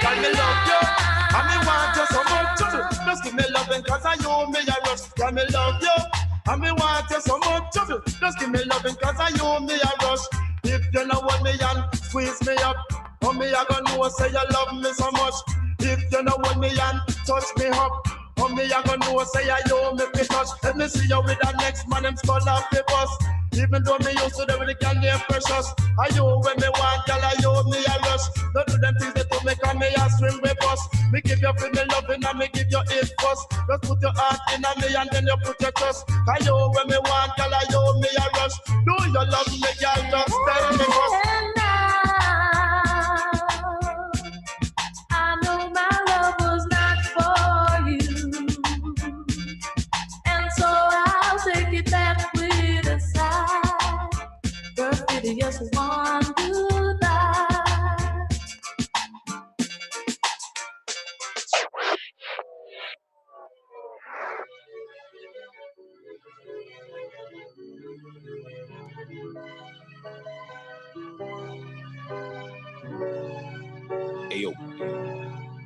Can me love you? And me want you so much. Just give me loving cause I you me a rush. Can me love you? And me want you so much. Just give me loving cause I you me a rush. If you know what me and squeeze me up, oh me I gonna know say you love me so much. If you know what me and touch me up, oh me I gonna know say you me fi touch. Let me see you with the next man them skull off the bus. Even though me used to them with the girl named Precious. Are you when me want girl, are you me a rush. Don't do them things that to make me a swing with us. Me give you for me loving and me give you it first. Just put your heart in a me and then you put your trust. Are you when me want girl, are you me a rush. Do you love me girl, just tell me first. I know my love was not for you, and so I'll take it back with a sigh. Perfidious one goodbye. Ayo,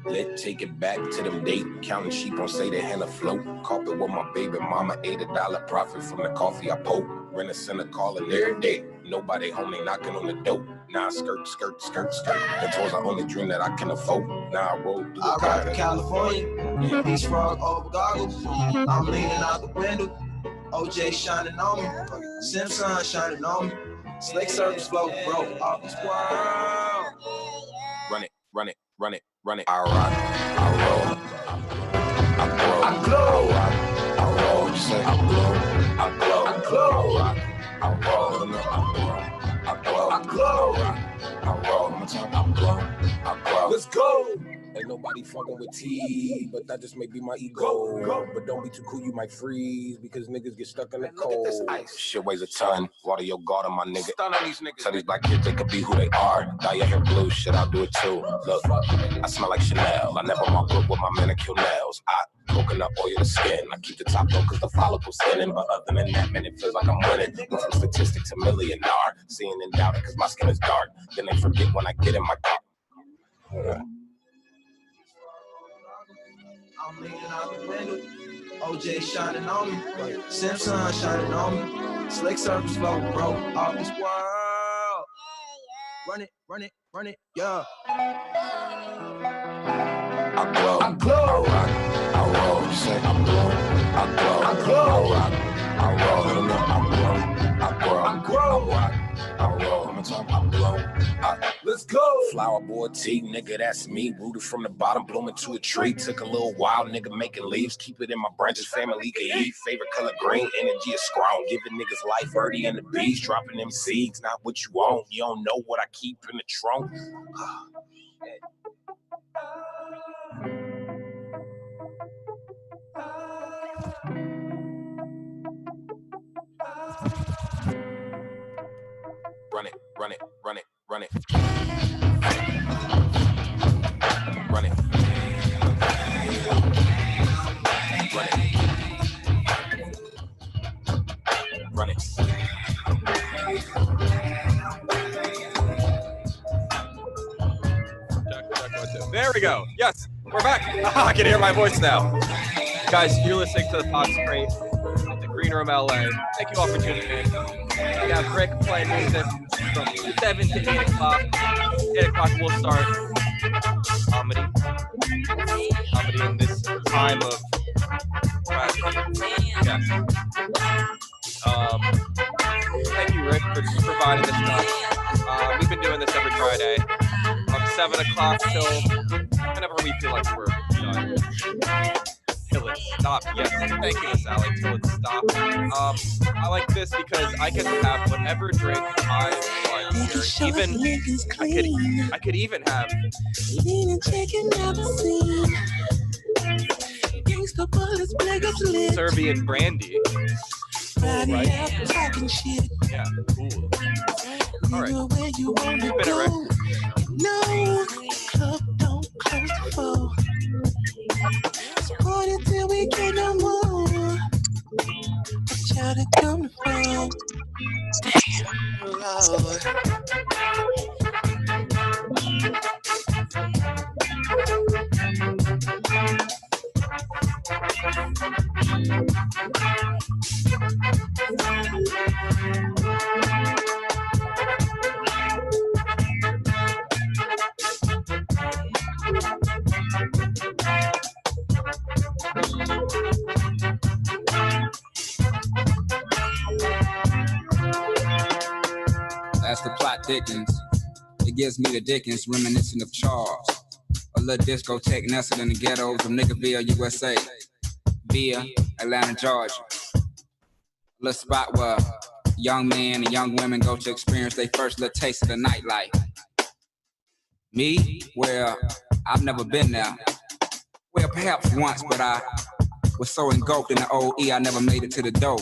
let's take it back to them date. Counting sheep on say they hand afloat. Carpet with my baby mama, $8 profit from the coffee I poke. Rent a center calling every day. Nobody home, they knocking on the door. Now I skirt. The toys are only dream that I can afford. Now I roll through the I ride to California, beach frog over goggles. I'm leaning out the window, OJ shining on me, Simpson shining on me. Slick surface flow, bro, off this world. Run it. I rock, I roll, I glow, I roll. You say I glow, I glow, I roll, I glow. Let's go. Ain't nobody fucking with T, but that just may be my ego. Go. But don't be too cool, you might freeze because niggas get stuck in the cold. Shit weighs a ton. Water your guard on my nigga. Stun on these niggas. Tell these black kids they could be who they are. Dye your hair blue, shit, I'll do it too. Look, I smell like Chanel. I never walk up with my manicure nails. I coconut oil the skin. I keep the top though cause the follicle's thinning. But other than that, man, it feels like I'm winning. Went from statistic to millionaire. Seeing and doubting cause my skin is dark. Then they forget when I get in my car. I'm leaning out the window, OJ shining on me, Simpson shining on me, slick surface flow, bro, off this world. Run it, yeah. I glow, I rock, I roll. You say I glow, I glow, I rock, I roll. I roll. I'm talking, I blow. Let's go. Flower boy T, nigga, that's me. Rooted from the bottom, blooming to a tree. Took a little while, nigga, making leaves. Keep it in my branches, family can eat. Favorite color green, energy is strong. Giving niggas life, birdie and the bees. Dropping them seeds, not what you want. You don't know what I keep in the trunk. Run it. Run it. Run it. Run it. Run it. There we go. Yes, we're back. I can hear my voice now. Guys, you're listening to the Fox Crate at the Green Room LA. Thank you all for tuning in. We got Rick playing music from 7 to 8 o'clock. 8 o'clock we'll start comedy in this time of tragedy. Yes. Thank you, Rick, for just providing this stuff. We've been doing this every Friday from 7 o'clock till whenever we feel like we're done. Till it stops. Yes, thank you, Sally. Till it stops. I like this because I can have whatever drink I want here. Even I could even have Serbian brandy. Cool, right? Yeah, cool. All right. Spin it, Rick. No, club don't close the floor. Support it till we get no more. A child to come to fall. Lord. As the plot thickens, it gives me the Dickens, reminiscent of Charles. A little discotheque nestled in the ghettos of Niggerville, USA, via Atlanta, Georgia. A little spot where young men and young women go to experience their first little taste of the nightlife. Me? Well, I've never been there. Well, perhaps once, but I was so engulfed in the old I never made it to the dope.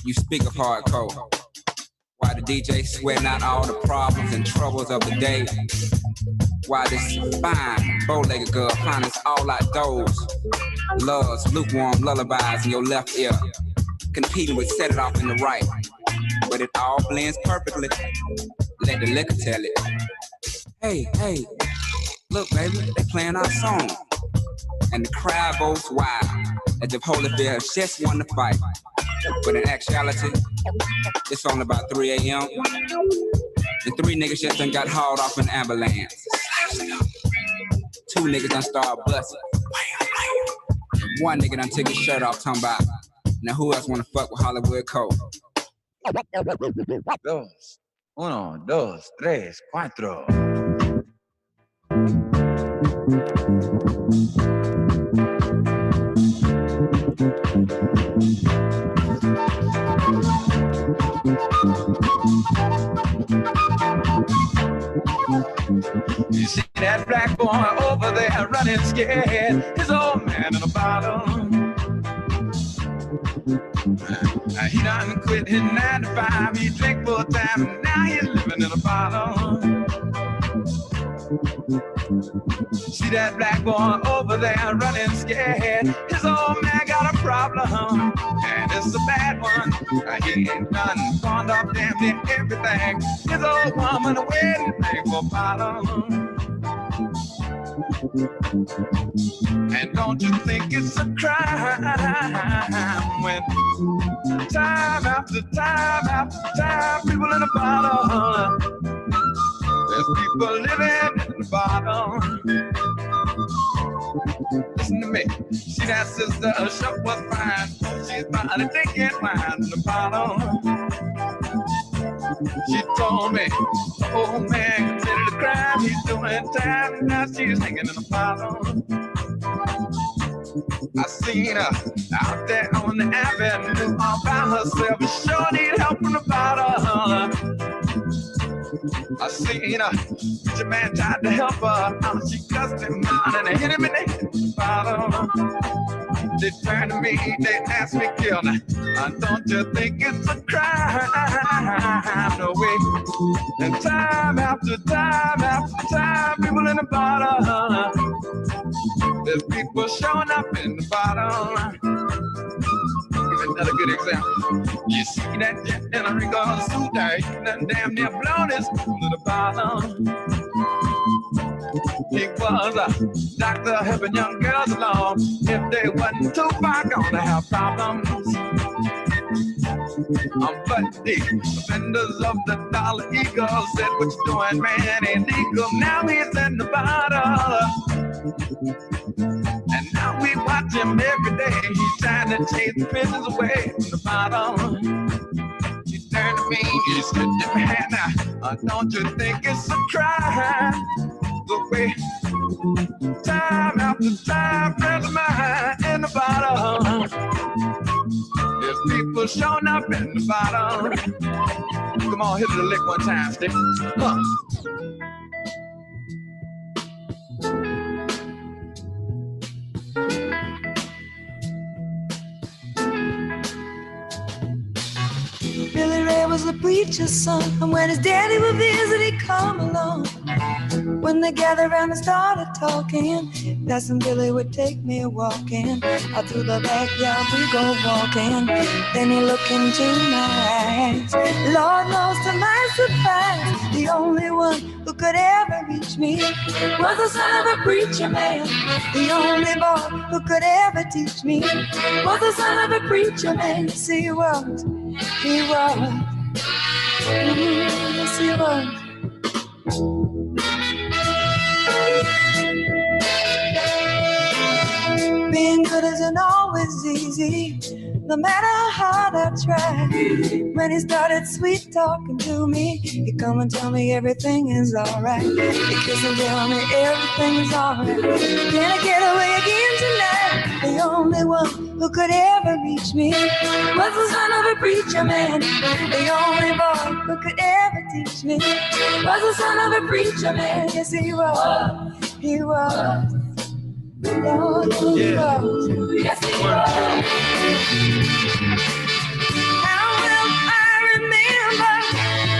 You speak of hardcore. Why the DJ sweating out all the problems and troubles of the day. Why this fine, bow-legged girl finds all outdoors. Loves lukewarm lullabies in your left ear, competing with set it off in the right. But it all blends perfectly. Let the liquor tell it. Hey, look baby, they playing our song. And the crowd goes wild, as if Holyfield just won the fight. But in actuality, it's only about 3 a.m. The 3 niggas just done got hauled off in an ambulance. 2 niggas done started busting. 1 nigga done took his shirt off, talking about, now who else wanna fuck with Hollywood Cole? 2, 1, 2, 3, 4. You see that black boy over there running scared, his old man in a bottle. He done quit his 9 to 5, he drink full time, and now he's living in a bottle. See that black boy over there running scared, his old man got a problem, and it's a bad one. He ain't done pawned off damn near everything, his old woman a wedding ring for bottom. And don't you think it's a crime when time after time after time people in the bottom, there's people living in the bottom. Listen to me, see that sister, her shop was fine, she's finally taking wine in the bottom. She told me, the old man committed a crime, he's doing time, and now she's hanging in the bottom. I seen her out there on the avenue all by herself, and sure need help from the bottom. I seen her, the man tried to help her, she cussed him out and hit him in the bottom. They turned to me, they asked me, kill her. Don't you think it's a crime? No way. And time after time after time, people in the bottom. There's people showing up in the bottom. Give another good example. You see that jet in a regal suit there, he done damn near blown his to the bottom. He was a doctor helping young girls along. If they wasn't too far, gonna have problems. But the offenders of the Dollar Eagle said, what you doing, man, ain't legal. Now he's in the bottle. And now we watch him every day. He's trying to chase the business away from the bottom. He turned to me, he said, man, don't you think it's a crime? The way time after time, friends of mine in the bottom. There's people showing up in the bottom. Come on, hit the lick one time, stick. Billy Ray was a preacher preacher's son. And when his daddy would visit, he'd come along. When they gathered around and started talking, Cousin Billy would take me walking. Out through the backyard we go walking. Then he looked into my eyes. Lord knows to my surprise, the only one who could ever reach me was the son of a preacher man. The only boy who could ever teach me was the son of a preacher man. Yes, he was. He was. Yes, he was. Being good isn't always easy, no matter how hard I try. When he started sweet talking to me, he'd come and tell me everything is alright. He'd kiss and tell me everything is alright. Can I get away again tonight? The only one who could ever reach me was the son of a preacher man. The only boy who could ever teach me was the son of a preacher man. Yes, he was. He was. Lord, he was. Yes, he was. How will I remember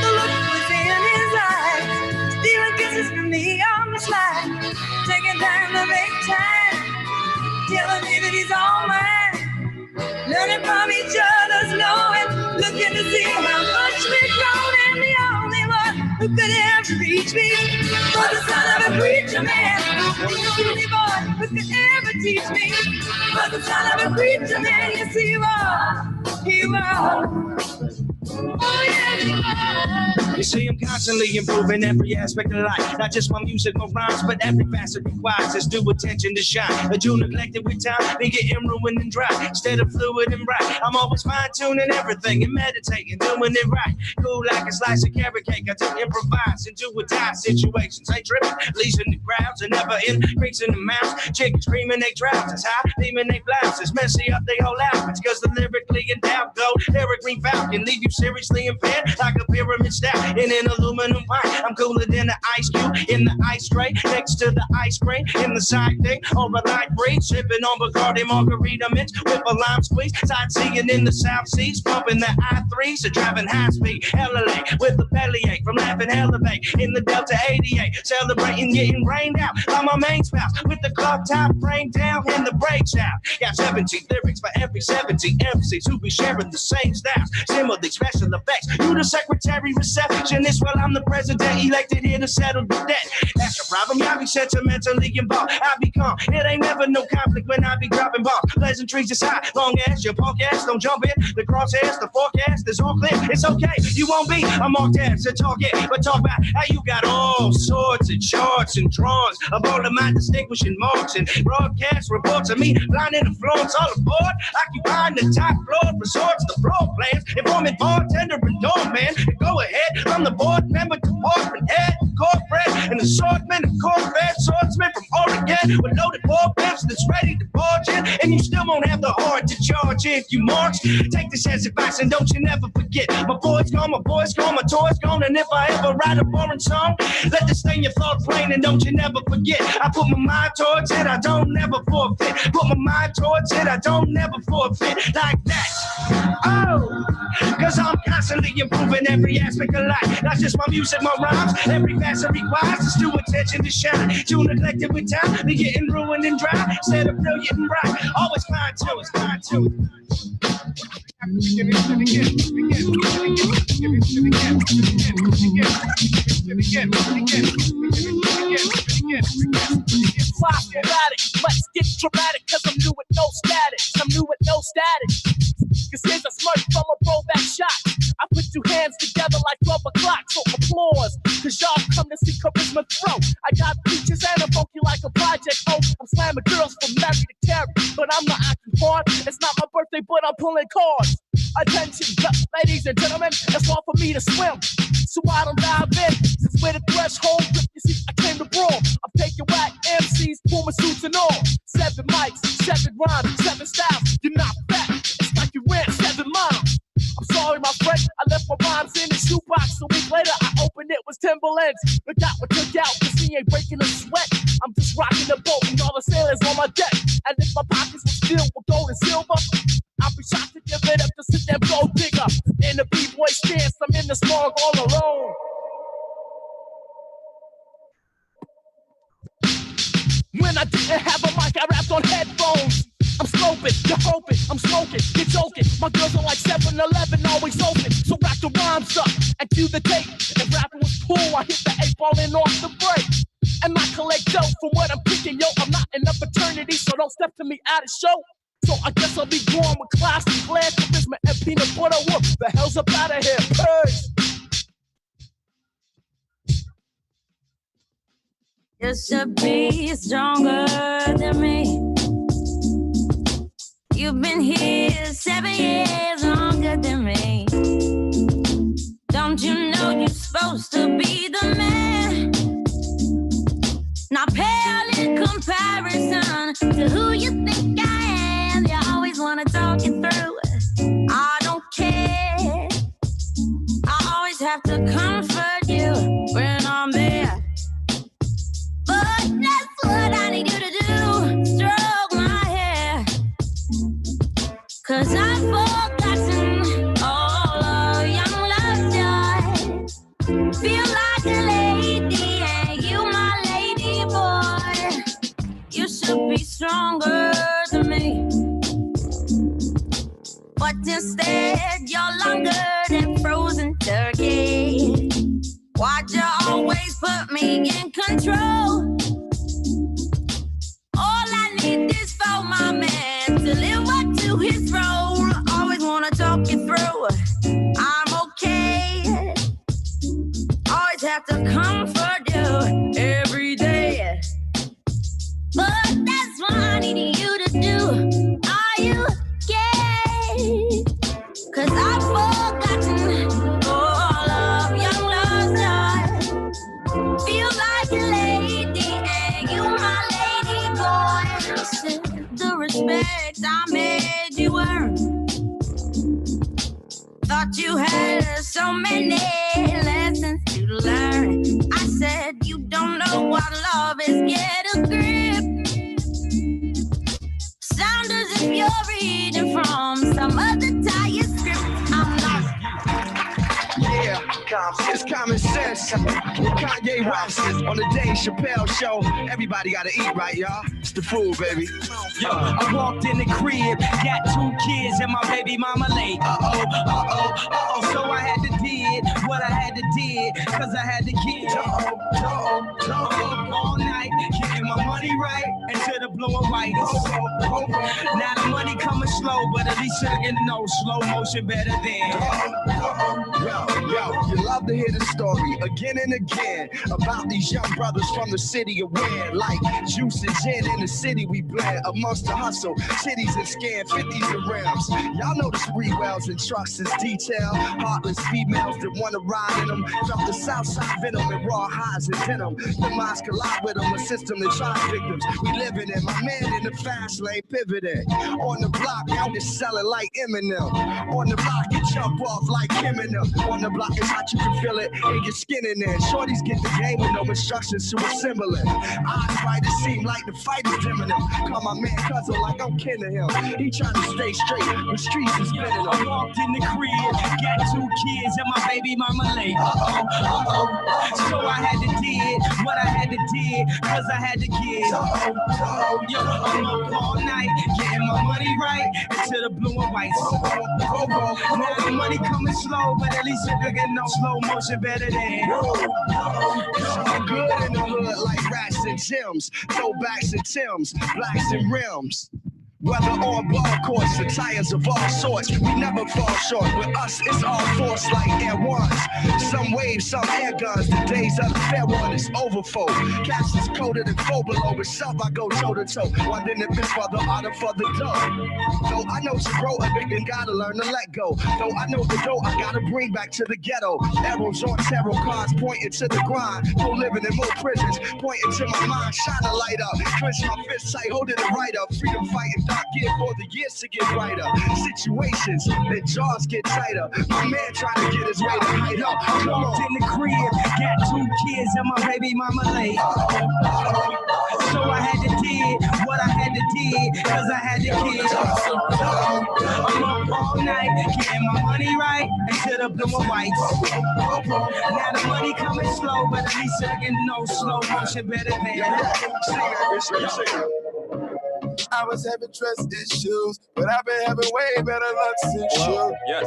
the look was in his eyes? Stealing kisses from me on the slide, taking time to make time, telling me that he's all mine, learning from each other's knowing, looking to see how much we've grown, and the only one who could ever reach me was the son of a preacher man. The only boy who could ever teach me was the son of a preacher man. Yes, he was. He was. Oh, yes, he was. You see, I'm constantly improving every aspect of life. Not just my music, my rhymes, but every facet requires its due attention to shine. A Jew neglected with time, been getting ruined and dry. Instead of fluid and bright, I'm always fine-tuning everything and meditating, doing it right. Cool like a slice of carrot cake, I just improvise and do or die situations. Ain't tripping, leasing the crowds and never increasing the amounts. Chickens screaming they trousers high, beaming they blouses, messy up they whole outfits. Cause the lyrically endowed go, Eric Green Falcon, leave you seriously impaired like a pyramid stack in an aluminum pipe. I'm cooler than the ice cube in the ice tray, next to the ice cream in the side thing. Or a light breeze, sipping on Bacardi margarita mints with a lime squeeze. Sightseeing in the South Seas, pumping the I3s, or driving high speed. LA with a bellyache from laughing elevate in the Delta 88, celebrating getting rained out by my main spouse with the club top frame down and the brakes out. Got 17 lyrics for every 17 MCs who be sharing the same styles, similar special effects. You the secretary receptionist, well I'm the president elected here to settle the debt. That's the problem, y'all be sentimentally involved. I be calm, it ain't never no conflict when I be dropping bombs. Pleasantries is hot, long ass, your punk ass, don't jump in. The crosshairs, the forecast is all clear. It's okay, you won't be a marked ass to target, but talk about how you got all sorts of charts and drawings of all of my distinguishing marks and broadcast reports of me blinding the floors all aboard, occupying the top floor resorts, the floor plans, informing bartender and doorman. Go ahead, I'm the board member, department head, corporate, and assortment of corporate swordsmen from Oregon with loaded war pimps that's ready to barge in, and you still won't have the heart to charge if you march. Take this as advice and don't you never forget, my boy's gone, my boy's gone, my toy's gone, and if I ever write a boring song, let this thing your thought plain and don't you never forget, I put my mind towards it, I don't never forfeit. Put my mind towards it, I don't never forfeit. Like that. Oh, cause I'm constantly improving every aspect of life. Not just my music, my rhymes. Every facet requires its due attention to shine. Too neglected with time, be getting ruined and dry. Instead of brilliant and bright, always fine too, it's fine too. Let's get dramatic, cause I'm new with no status. I'm new with no status. Cause here's a smirk from a throwback shot. I put two hands together like 12 o'clock, so applause. Cause y'all come to see charisma throw. I got features and I'm funky like a project. Oh, I'm slamming girls from Mary to Carrie. But I'm not acting hard. It's not my birthday, but I'm pulling cards. Attention, ladies and gentlemen, it's all for me to swim. So I don't dive in. Since we're the threshold, you see, I came to brawl. I'm taking whack MCs, Puma suits and all. 7 mics, 7 rhymes, 7 styles. You're not fat. It's like you ran 7 miles. I'm sorry, my friend, I left my rhymes in the shoebox. A week later, I opened it, was Timberlands. Look out what took out, cause he ain't breaking a sweat. I'm just rocking the boat and all the sailors on my deck. And if my pockets were filled with gold and silver, I'd be shocked to give it up to sit there gold digger. in the b-boy stance. I'm in the smog all alone. When I didn't have a mic, I rapped on headphones. I'm sloping, you're hoping, I'm smoking, you're joking. My girls are like 7-Eleven, always open. So rack the rhymes up and cue the tape. If rapping was cool, I hit the 8-ball and off the break. And I collect dough for what I'm picking, yo. I'm not in a fraternity, so don't step to me out of show. So I guess I'll be going with class and glass, charisma and peanut butter. What the hell's up out of here? Peace. You should be stronger than me. You've been here 7 years longer than me. Don't you know you're supposed to be the man? Not pale in comparison to who you think I am. You always wanna talk it through. I don't care. I always have to comfort you when I'm there. But that's what I need you to do. Stroke my hair. 'Cause I've forgotten all of young love's joy. Feel like a lady and you my lady boy. You should be stronger than me. But instead you're longer than frozen turkey. Why'd you always put me in control? All I need is for my man to live up to his role. Always wanna talk it through. I'm okay. Always have to comfort you every day. But that's what I need you to do. Are you gay? 'Cause I've forgotten all of young love's joy. Feel like a lady and you my lady boy. The respect I made you earn. Thought you had so many lessons to learn. I said you don't know what love is, get a grip. Sound as if you're reading from some other tired script. I'm not. Yeah, it's common sense. Kanye West on the Dave Chappelle show. Everybody gotta eat, right, y'all? It's the food, baby. I walked in the crib, got 2 kids and my baby mama late. So I had to did what I had to did, 'cause I had to get all night, getting my money right until the blue and white. Now the money coming slow, but at least you can know slow motion better than. Yo, you love to hear the story again and again about these young brothers from the city of Wynn. Like juice and gin in the city we blend amongst the hustle. Cities and scan 50s and rims. Y'all know the spree wells and trucks is detail. Heartless females that wanna ride in them. Felt the south side venom and raw highs and denim. The minds collide with them, a system that tries victims. We living in my man in the fast lane pivoting. On the block, out is selling like Eminem. On the block, you jump off like Eminem. On the block, it's hot, you can feel it in your skin in there. Shorties get the game with no instructions to assemble it. Eyes bright, it seem like the fight is dimming him. Call my man cousin like I'm kin to him. He trying to stay straight, the streets is spinning him. I walked in the crib, got 2 kids and my baby mama late. So I had to did what I had to did, 'cause I had to give. Yo, I'm up all night, getting my money right until the blue and white. Now the money coming slow, but at least you can know slow motion better than. It's all good in the hood like rats and gems. Throwbacks and Timbs, blacks and rims. Whether on ball courts or tires of all sorts, we never fall short. With us, it's all force like Air Ones. Some waves, some air guns. The days of the fair one is overfold. Caps is coated and full below. With self, I go toe to toe. Wondering if it's for the art or for the dough. Though I know to grow a big and gotta learn to let go. Though I know the dough I gotta bring back to the ghetto. Arrows on tarot cards pointing to the grind. No living in more prisons, pointing to my mind. Shine a light up, clench my fist tight, holding it right up. Freedom fighting. Dark year for the years to get brighter. Situations, then jaws get tighter. My man trying to get his way to hide up. I walked in the crib, got 2 kids and my baby mama late. So I had to did what I had to did, 'cause I had to give. I'm up all night, getting my money money right, and should have blew my white. Now the money coming slow, but at least I can know slow motion better than I was having trust issues, but I've been having way better luck since you. Yes.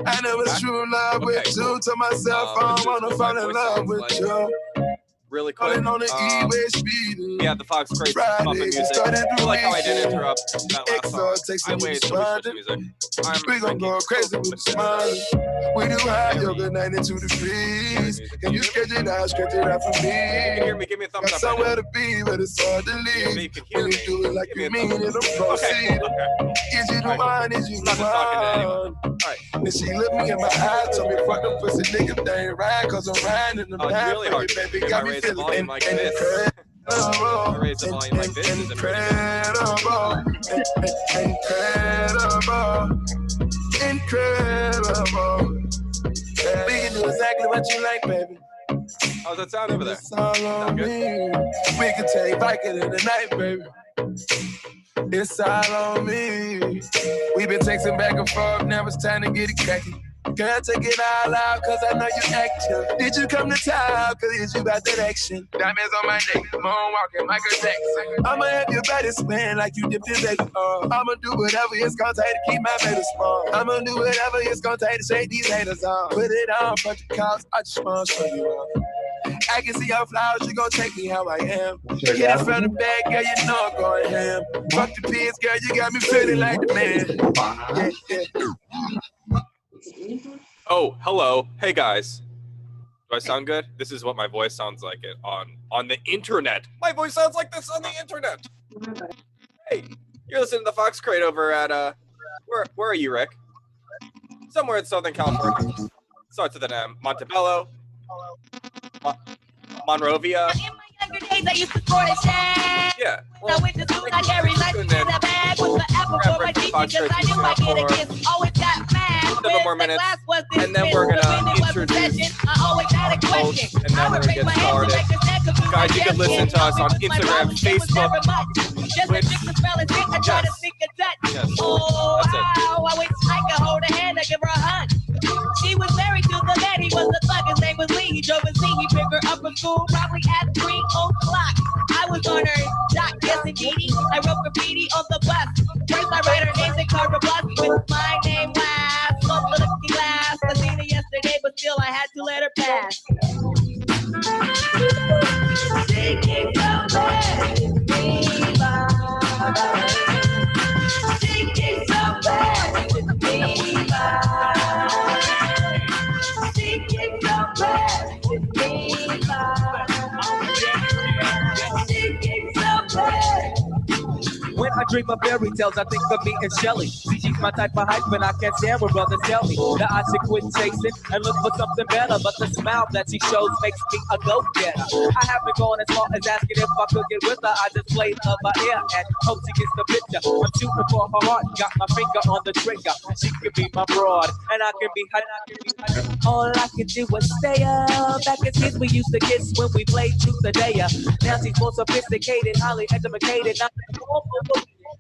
I know it's true love with you. To myself, I don't wanna fall in love with you. Really quick. On the E-way speed. Yeah, the Fox Crates bumping music. I feel like how I didn't interrupt that last song. I waited till we switched music. We gon' go crazy with the smile. We do high yoga 92 degrees. Can you stretch it out for me? You can hear me, give me a thumbs up. Somewhere to be, but it's hard to leave. When you do it like you mean it, I'm proceed. Is you the one, is you the one? And she looked me in my eyes, told me fuck the pussy nigga, they ain't right, cause I'm riding in the back. Really hard to baby, got me feeling like this. I raise the volume like this. Incredible. We can do exactly what you like, baby. How's that sound over there? It's all on me. We can take Viking in the night, baby. It's all on me. We've been texting back and forth, now it's time to get it cracking. Girl, take it all out, cause I know you active. Did you come to town, cause it's you about that action? Diamonds on my neck, moonwalking, Michael Jackson. I'ma have your body spin like you dipped in baby. I'ma do whatever it's gonna take to keep my baby small. I'ma do whatever it's gonna take to shake these haters off. Put it on, bunch of cops, I just wanna show you off. I can see your flowers, you gon' take me how I am. Get it from the back, girl, you know I'm going ham. Fuck the pigs, girl, you got me feeling like the man. Oh, hello. Hey, guys. Do I sound good? This is what my voice sounds like it on the internet. My voice sounds like this on the internet. Hey, you're listening to the Fox Crate over at, where are you, Rick? Somewhere in Southern California. Starts with an M. Montebello. Monrovia. In my younger days, I used to sport a shag. Yeah. Well, I went to school, I carried lunch in the bag with the apple for my teacher, because I knew I'd get a kiss. Always got mad. 7 more minutes, and then we're gonna introduce I always had a question. and then we're gonna get started. Guys, you can listen to us on Instagram, Facebook, Twitch. Yes, Oh, that's it. wow, I wish I could hold her hand and give her a hug. She was married to the man, he was a thug, his name was Lee. He drove a Z, he picked her up from school, probably at 3 o'clock. I was on her dock, yes indeedy. I wrote graffiti on the bus. First I read her name and carved a bus with my name last. Off the looking glass, I seen her yesterday, but still I had to let her pass. She keeps on letting me by. She keeps on letting me by. She keeps on letting me by. She keeps on letting. When I dream of fairy tales, I think of me and Shelly. See, she's my type of hype, and I can't stand when brothers tell me that I should quit chasing and look for something better. But the smile that she shows makes me a go-getter. I haven't gone as far as asking if I could get with her. I just played her by ear and hope she gets the picture. I'm shooting for her heart, got my finger on the trigger. She can be my broad, and I can be hot. All I can do is stay up. Back as kids, we used to kiss when we played truth or dare. Now she's more sophisticated, highly educated. Not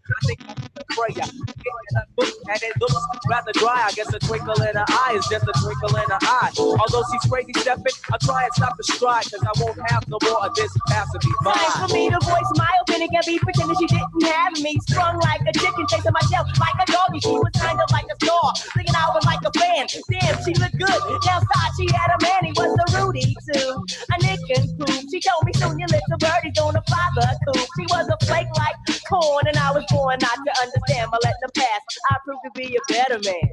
I think I'm a prayer. And it looks rather dry. I guess a twinkle in her eye is just a twinkle in her eye. Although she's crazy stepping, I'll try and stop the stride, cause I won't have no more of this passing me by. Time for me to voice my opinion, can't be pretending she didn't have me. Sprung like a chicken, chasing my tail like a doggy. She was kind of like a star, thinking I was like a fan. Damn, she looked good. Outside she had a man, he was a Rudy too. A Nick and Pooh. She told me soon your little birdie's gonna fly the coop. She was a flake like corn, and I was born not to understand, but let them pass. I proved to be a better man.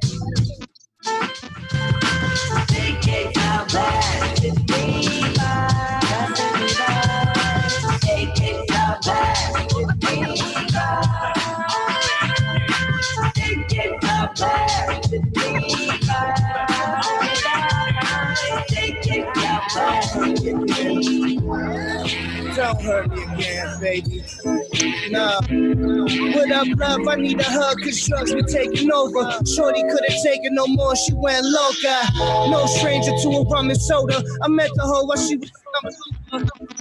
She keeps on letting me by. She keeps on letting me by. She keeps on letting me by. She keeps on letting me by. Don't hurt me again, baby. Nah. What up, love? I need a hug, cause drugs been taking over. Shorty couldn't take it no more, she went loca. No stranger to a rum and soda. I met the hoe while she was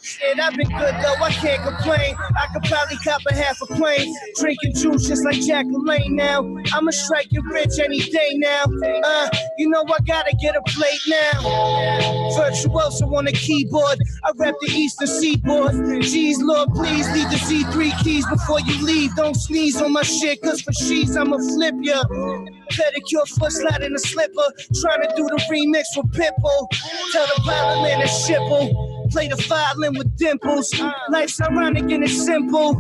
Shit, I've been good though, I can't complain. I could probably cop a half a plane. Drinking juice just like Jack LaLanne now. I'ma strike it rich any day now. You know I gotta get a plate now. Virtuoso on the keyboard. I rap the Eastern Seaboard. Jeez, Lord, please leave the Z3 keys before you leave. Don't sneeze on my shit, cause for she's I'ma flip ya. Pedicure, foot slide in a slipper. Trying to do the remix with Pitbull. Tell the violin to shipple. Play the violin with dimples. Life's ironic and it's simple.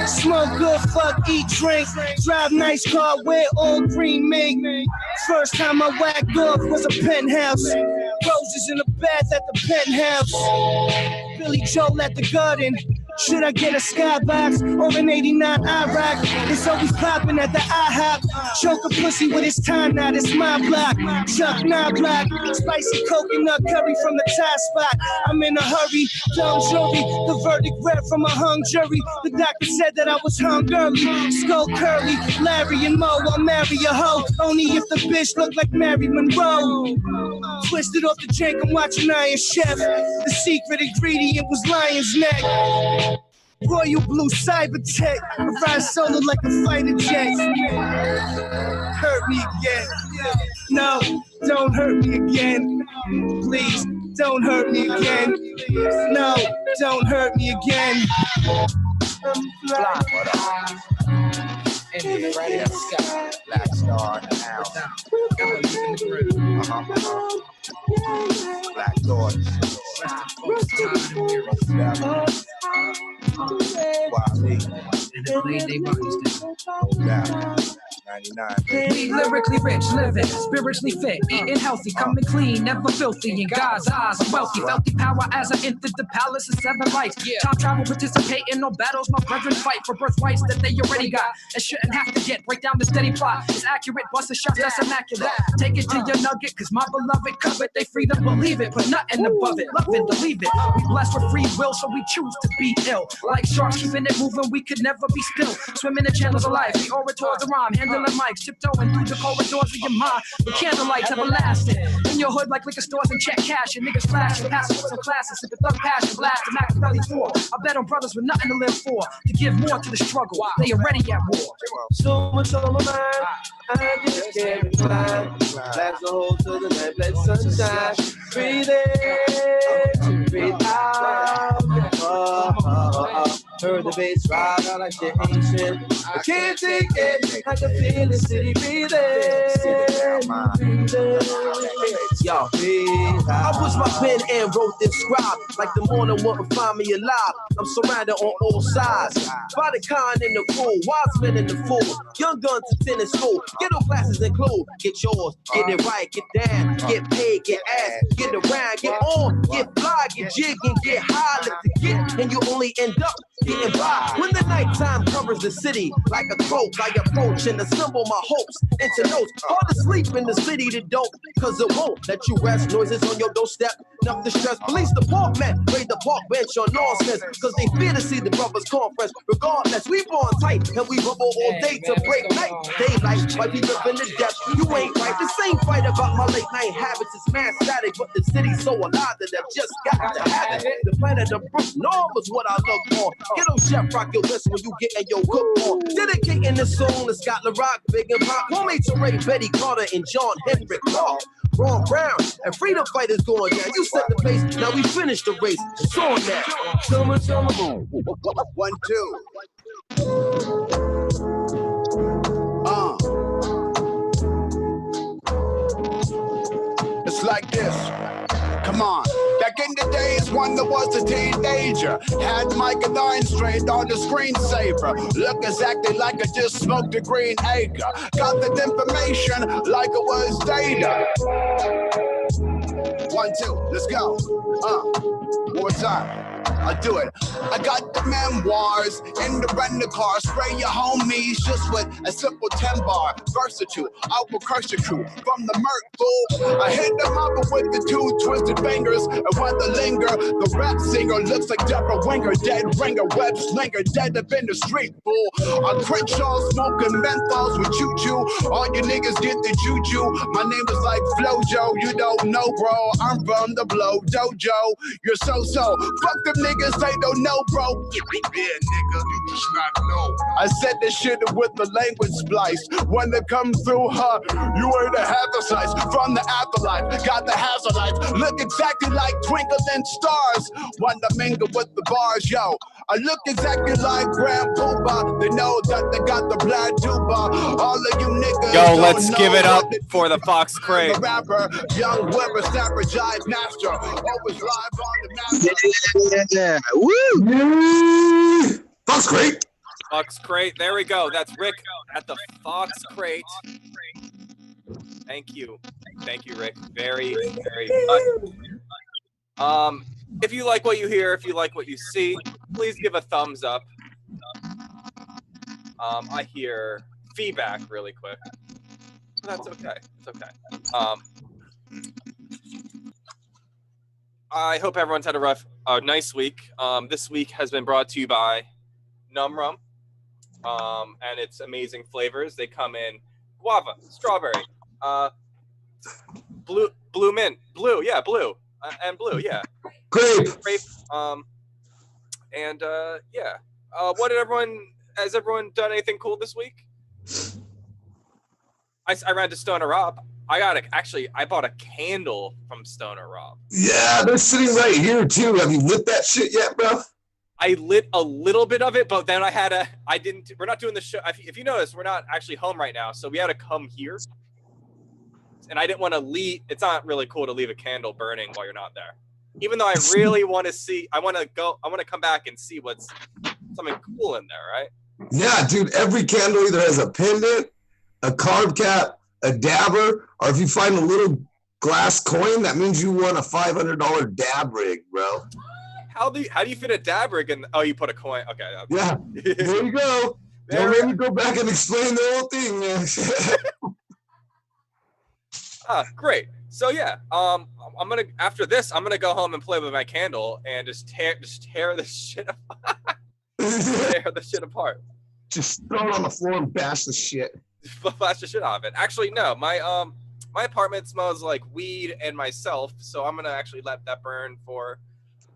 Smoke good, fuck, eat, drink. Drive nice car, wear all green mink. First time I whacked off was a penthouse. Roses in the bath at the penthouse. Billy Joel at the garden. Should I get a skybox or an 89 IROC? It's always popping at the IHOP. Choke a pussy with his time knot, it's my block. Chuck 9 block, spicy coconut curry from the Thai spot. I'm in a hurry, dumb jury. The verdict read from a hung jury. The doctor said that I was hungry. Skull curly, Larry and Mo, I'll marry a hoe. Only if the bitch look like Mary Monroe. Twisted off the jank, I'm watching Iron Chef. The secret ingredient was lion's neck. Royal Blue Cybertech, I ride solo like a fighter jet. Hurt me again. No, don't hurt me again. Please, don't hurt me again. No, don't hurt me again. In the right sky, Black Star in the house. Black Thought. Wale. 99. We lyrically rich, living, spiritually fit, eating healthy, coming clean, never filthy. In God's eyes, I'm wealthy, felt the power as I entered the palace of 7 lights. Time travel, participate in no battles, my brethren fight for birthrights that they already got and shouldn't have to get. Break down the steady plot, it's accurate, bust a shot that's immaculate. Take it to your nugget, cause my beloved covered, they free to believe it, put nothing above it, love it, believe it. We blessed with free will, so we choose to be ill. Like sharks, keeping it moving, we could never be still. Swimming in channels of life, the orators, the rhyme, handling mics, tiptoeing through the corridors of your mind. The candlelights everlasting. In your hood like liquor stores and check cash. And niggas flashing, passing with some classes. Sipping thug passion, blasting Machiavelli 4. I bet on brothers with nothing to live for. To give more to the struggle. They already at war. So much on my mind. I just can't climb. Blast the hole to the night, let sunshine. Breathe in, breathe out. Heard the bass ride out like the ancient. I can't take it. I can feel the city breathing. Yo, I push my pen and wrote this scribe. Like the morning wouldn't find me alive. I'm surrounded on all sides. By the kind and the cool, wise men in the fool. Young guns to tennis school. Ghetto classes include. Get yours, get it right, get down, get paid, get ass, get around, get on, get fly, get jig and get high. Live to get, and you only end up getting by. When the nighttime covers the city like a cloak, I approach and assemble my hopes into notes. Hard to sleep in the city that don't, cause it won't let you rest. Noises on your doorstep, enough to stress. Police department, raid the park bench on nonsense, cause they fear to see the brothers conference. Regardless, we born tight and we bubble all day to break night. Daylight, might be living the depth. You ain't right. The same fight about my late night habits is man static, but the city's so alive that I've just got to have it. The planet of Brook Norm is what I look on. Ghetto chef, rock your list when you getting your cook on. Dedicating this song to Scotland Rock, Big and Pop. Homie to Ray, Betty Carter, and John Henry Clark. Ron Brown and freedom fighters going down. You set the pace, now we finish the race. It's on now. Summer, boom. 1, 2. It's like this. Come on. Back in the days when there was a teenager, had Micah 9 straight on the screensaver. Look exactly like I just smoked a green acre. Got the information like it was data. 1, 2, let's go. One more time. I do it. I got the memoirs in the rental car. Spray your homies just with a simple 10-bar. Versatile, I will curse your crew from the murk, fool. I hit them up with the two twisted fingers. And when they linger, the rap singer looks like Deborah Winger. Dead ringer, web slinger, dead up in the street, fool. I Crenshaw smoking menthols with choo-choo. All you niggas get the juju. My name is like Flojo, you don't know, bro. I'm from the Blow Dojo. You're so-so. Fuck them niggas, they don't know, bro. Yeah, nigga, you just not know. I said this shit with the language splice. When they come through, you ain't a half a slice from the afterlife. Got the hazard lights, look exactly like twinkling stars. When I mingle with the bars, yo, I look exactly like Grand Pooba. They know that they got the black tuba. All of you niggas. Yo, let's give it up for the Fox Crate. The rapper, young whippersnapper, jive master, always live on the master. Yeah, woo! Fox Crate. Fox Crate. There we go. That's Rick at the Fox Crate. Thank you, Rick. Very, very much. If you like what you hear, if you like what you see, please give a thumbs up. I hear feedback really quick. That's okay. It's okay. I hope everyone's had a nice week. This week has been brought to you by Num Rum and its amazing flavors. They come in guava, strawberry, blue mint, blue, and blue, yeah. Grape. And yeah. Has everyone done anything cool this week? I ran to Stoner Rob. I bought a candle from Stoner Rob. Yeah, they're sitting right here too. Have you lit that shit yet, bro? I lit a little bit of it, but then we're not doing the show. If you notice, we're not actually home right now. So we had to come here. And I didn't want to leave. It's not really cool to leave a candle burning while you're not there. Even though I really want to I want to come back and see what's something cool in there, right? Yeah, dude, every candle either has a pendant, a carb cap, a dabber, or if you find a little glass coin, that means you won a $500 dab rig, bro. How do you fit a dab rig in? Oh, you put a coin. Okay. Yeah, there you go. Don't let me go back and explain the whole thing, man. Great. So yeah, after this, I'm gonna go home and play with my candle and just tear this shit apart. Tear the shit apart. Just throw it on the floor and bash the shit. Bash the shit out of it. Actually, no, my apartment smells like weed and myself, so I'm gonna actually let that burn for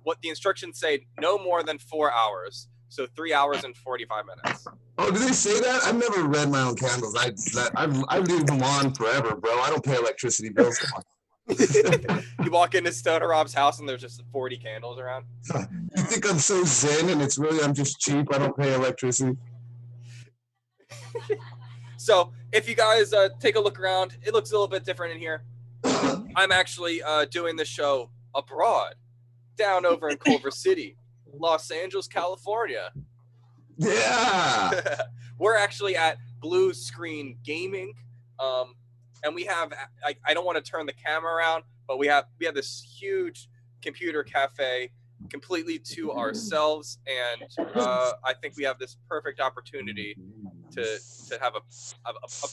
what the instructions say, no more than 4 hours. So 3 hours and 45 minutes. Oh, do they say that? I've never read my own candles. I leave them on forever, bro. I don't pay electricity bills. You walk into Stoner Rob's house and there's just 40 candles around. You think I'm so zen and it's really I'm just cheap. I don't pay electricity. So if you guys take a look around, it looks a little bit different in here. I'm actually doing the show abroad, down over in Culver City, Los Angeles, California. Yeah. We're actually at Blue Screen Gaming. And we have, I don't want to turn the camera around, but we have this huge computer cafe completely to ourselves. And I think we have this perfect opportunity to have a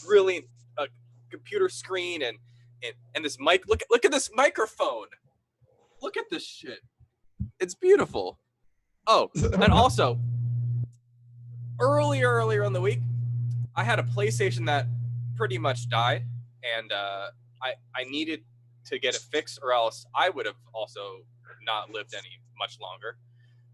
really computer screen and this mic. Look at this microphone. Look at this shit. It's beautiful. Oh, and also earlier in the week, I had a PlayStation that pretty much died, and I needed to get it fixed, or else I would have also not lived much longer.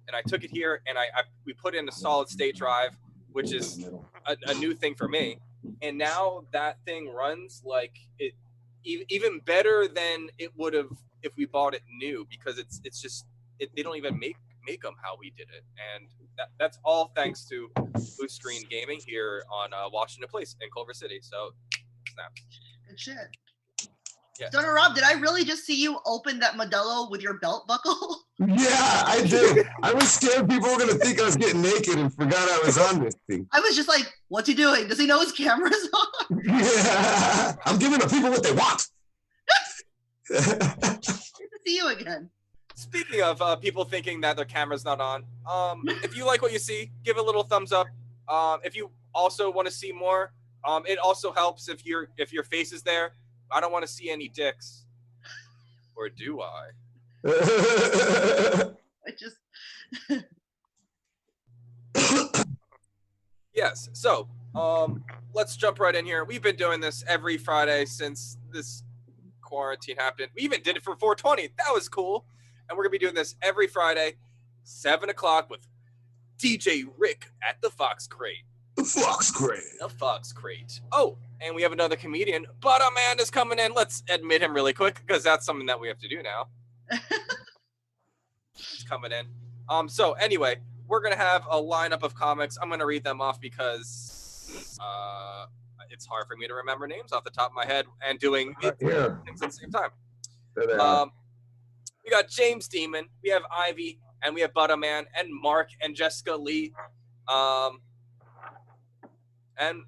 And I took it here, and we put in a solid state drive, which is a new thing for me. And now that thing runs like it, even better than it would have if we bought it new, because it's just they don't even make them how we did it, and that's all thanks to Blue Screen Gaming here on Washington Place in Culver City. So, snap. Good shit. Yeah. Stoner Rob, did I really just see you open that Modelo with your belt buckle? Yeah, I did. I was scared people were gonna think I was getting naked and forgot I was on this thing. I was just like, what's he doing? Does he know his camera's on? Yeah, I'm giving the people what they want. Good to see you again. Speaking of people thinking that their camera's not on, if you like what you see, give a little thumbs up. If you also want to see more, it also helps if your face is there. I don't want to see any dicks, or do I? I just. Yes. So, let's jump right in here. We've been doing this every Friday since this quarantine happened. We even did it for 420. That was cool. And we're gonna be doing this every Friday, 7 o'clock with DJ Rick at the Fox Crate. The Fox Crate. The Fox Crate. Oh, and we have another comedian. Buttah Man is coming in. Let's admit him really quick because that's something that we have to do now. He's coming in. So anyway, we're gonna have a lineup of comics. I'm gonna read them off because it's hard for me to remember names off the top of my head and doing things at the same time. We got James Demon, we have Ivy, and we have Buttah Man, and Mark and Jesika Lee, and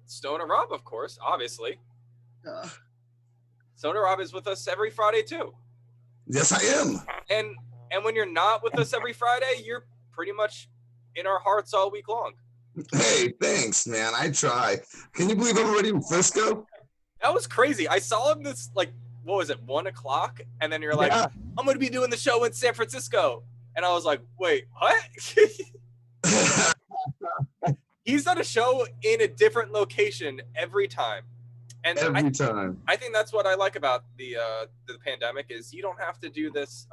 Stoner Rob, of course, obviously. Stoner Rob is with us every Friday too. Yes, I am. And when you're not with us every Friday, you're pretty much in our hearts all week long. Hey, thanks, man. I try. Can you believe I'm already in Frisco? That was crazy. I saw him this, like, what was it, 1 o'clock? And then you're like, I'm going to be doing the show in San Francisco. And I was like, wait, what? He's done a show in a different location every time. And every time. I think that's what I like about the pandemic is you don't have to do this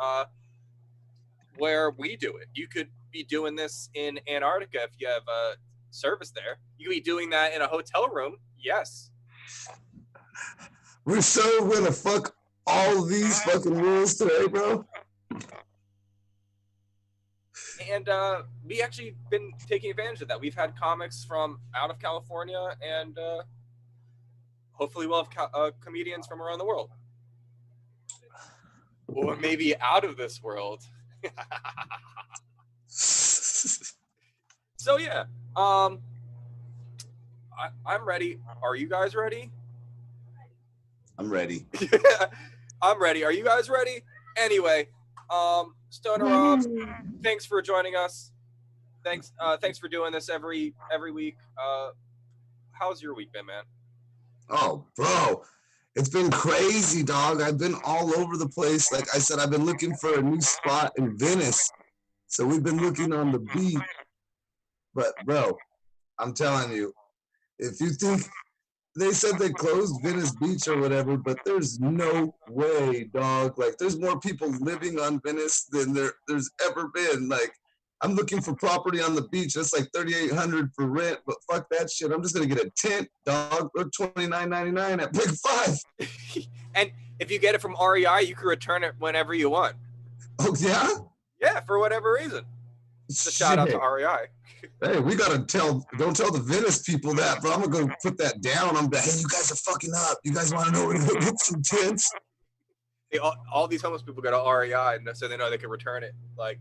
where we do it. You could be doing this in Antarctica if you have a service there. You could be doing that in a hotel room. Yes. We're so gonna fuck all of these fucking rules today, bro. And we actually been taking advantage of that. We've had comics from out of California, and hopefully we'll have comedians from around the world. Or maybe out of this world. So yeah, I'm ready. Are you guys ready? I'm ready. I'm ready. Are you guys ready? Anyway, Stoner Rob, thanks for joining us. Thanks for doing this every week. How's your week been, man? Oh, bro, it's been crazy, dog. I've been all over the place. Like I said, I've been looking for a new spot in Venice. So we've been looking on the beach. But, bro, I'm telling you, if you think they said they closed Venice Beach or whatever, but there's no way, dog. Like, there's more people living on Venice than there's ever been. Like, I'm looking for property on the beach. That's like $3,800 for rent, but fuck that shit. I'm just gonna get a tent, dog, or $29.99 at Big Five. And if you get it from REI, you can return it whenever you want. Oh yeah? Yeah, for whatever reason. It's a shout out to REI. Hey, we gotta don't tell the Venice people that, bro. I'm gonna go put that down. I'm like, hey, you guys are fucking up. You guys want to know where to go get some tents? Hey, all these homeless people go to REI, and so they know they can return it like